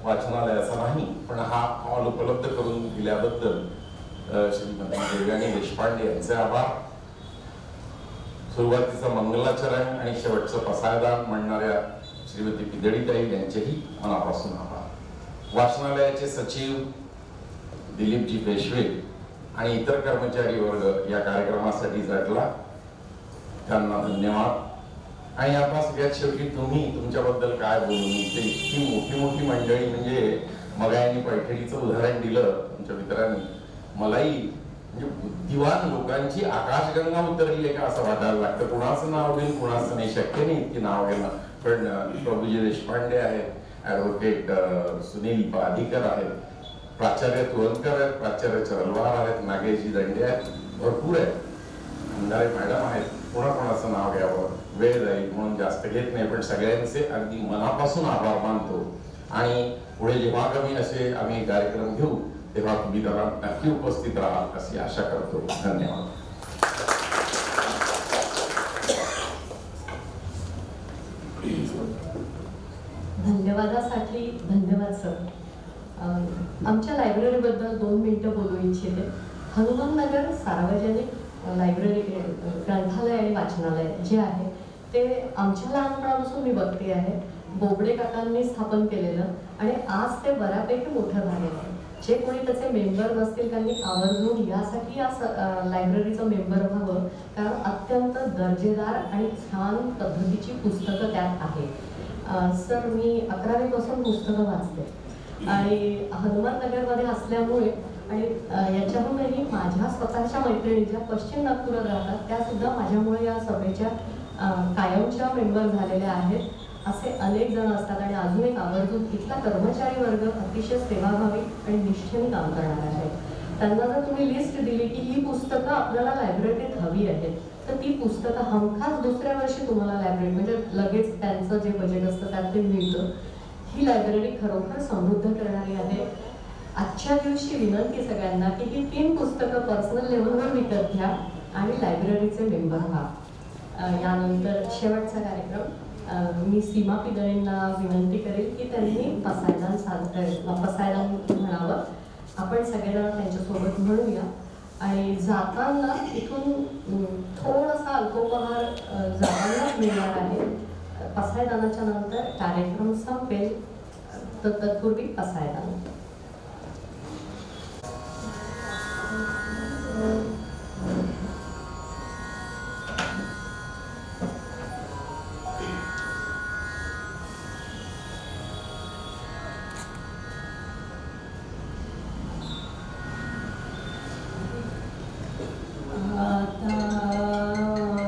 वाचनालयाचा नाही पण हा हॉल उपलब्ध करून दिल्याबद्दल श्रीमती देवयानी देशपांडे यांचे आभार. सुरुवातीचं मंगलाचरण आणि शेवटचं पसायदान म्हणणाऱ्या श्रीमती पिदळीताई यांचेही मनापासून आभार. वाचनालयाचे सचिव दिलीपजी पेशवे आणि इतर कर्मचारी वर्ग या कार्यक्रमासाठी झटला त्यांना धन्यवाद. आणि आता सगळ्यात शेवटी तुम्ही तुमच्याबद्दल काय बोलू. इथे इतकी मोठी मंडळी म्हणजे मग यांनी पैठणीचं उदाहरण दिलं तुमच्या मित्रांनी. मलाही म्हणजे बुद्धिवान लोकांची आकाशगंगा उतरली आहे का असं वाटायला लागतं. कुणाचं नाव घेऊन कुणाचं नाही, शक्य नाही इतकी नाव घेणं. पण प्रभूजी देशपांडे आहेत, ऍडव्होकेट सुनील पाधिकर आहेत, प्राचार्य तुळंकर आहेत, प्राचार्य चरलवार आहेत, नागेशजी दंडे आहेत, भरपूर आहेत, अंधारे मॅडम आहेत. कोणाकोणाचं नाव घ्यावं वेळ जाईल म्हणून जास्त घेत नाही. पण सगळ्यांचे अगदी मनापासून आभार मानतो. आणि पुढे जेव्हा कमी असे आम्ही कार्यक्रम घेऊ तेव्हा तुम्ही त्याला नक्की उपस्थित राहाल अशी आशा करतो. धन्यवाद. धन्यवादासाठी धन्यवाद सर. आमच्या लायब्ररीबद्दल 2 मिनिटं बोलू इच्छिते. हनुमाननगर सार्वजनिक लायब्ररी ग्रंथालय आणि वाचनालय जे आहे ते आमच्या लहानपणापासून मी बघते आहे. बोबडे काकांनी स्थापन केलेलं आणि आज ते बऱ्यापैकी मोठं झालेलं आहे. जे कोणी त्याचे मेंबर नसतील त्यांनी आवर्जून यासाठी या लायब्ररीचं मेंबर व्हावं कारण अत्यंत दर्जेदार आणि छान पद्धतीची पुस्तकं त्यात आहेत. सर मी 11वी पासून पुस्तकं वाचते आणि हनुमाननगरमध्ये असल्यामुळे आणि याच्याहूनही माझ्या स्वतःच्या मैत्रिणी ज्या पश्चिम नागपुरात राहतात त्या सुद्धा माझ्यामुळे या सभेच्या कायमच्या मेंबर झालेल्या आहेत. असे अनेक जण असतात आणि अजून एक आवर्जून इथला कर्मचारी वर्ग अतिशय सेवाभावी आणि निष्ठेने काम करणार आहे. त्यांना जर तुम्ही लिस्ट दिली की ही पुस्तकं आपल्याला लायब्ररीत हवी आहेत तर ती पुस्तकं हमखास दुसऱ्या वर्षी तुम्हाला लायब्ररी म्हणजे लगेच त्यांचं जे बजेट असतं त्यात ते मिळतं. ही लायब्ररी खरोखर समृद्ध करणारी आहे. आजच्या दिवशी विनंती सगळ्यांना की ही 3 पुस्तकं पर्सनल लेवलवर विकत घ्या आणि लायब्ररीचे मेंबर व्हा. यानंतर शेवटचा कार्यक्रम मी सीमा पिदळेंना विनंती करेल की त्यांनी पसायदान म्हणावं. आपण सगळेजण त्यांच्यासोबत म्हणूया आणि जाताना इथून थोडासा अल्पोपहार जातानाच मिळणार आहे. पसायदानाच्या नंतर कार्यक्रम संपेल तर तत्पूर्वी पसायदान.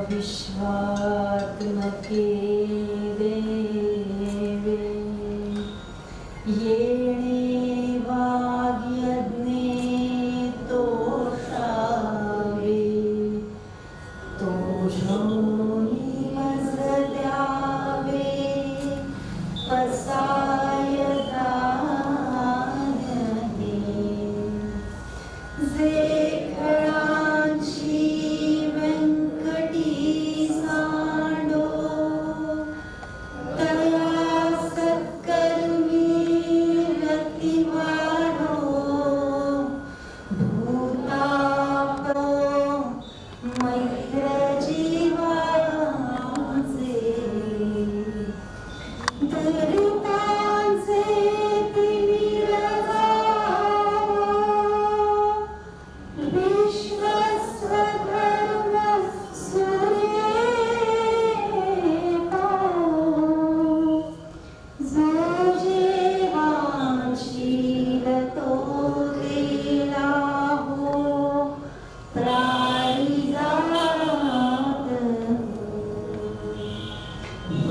विश्वात्मके देवे ये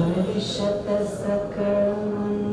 वर्षत सकळ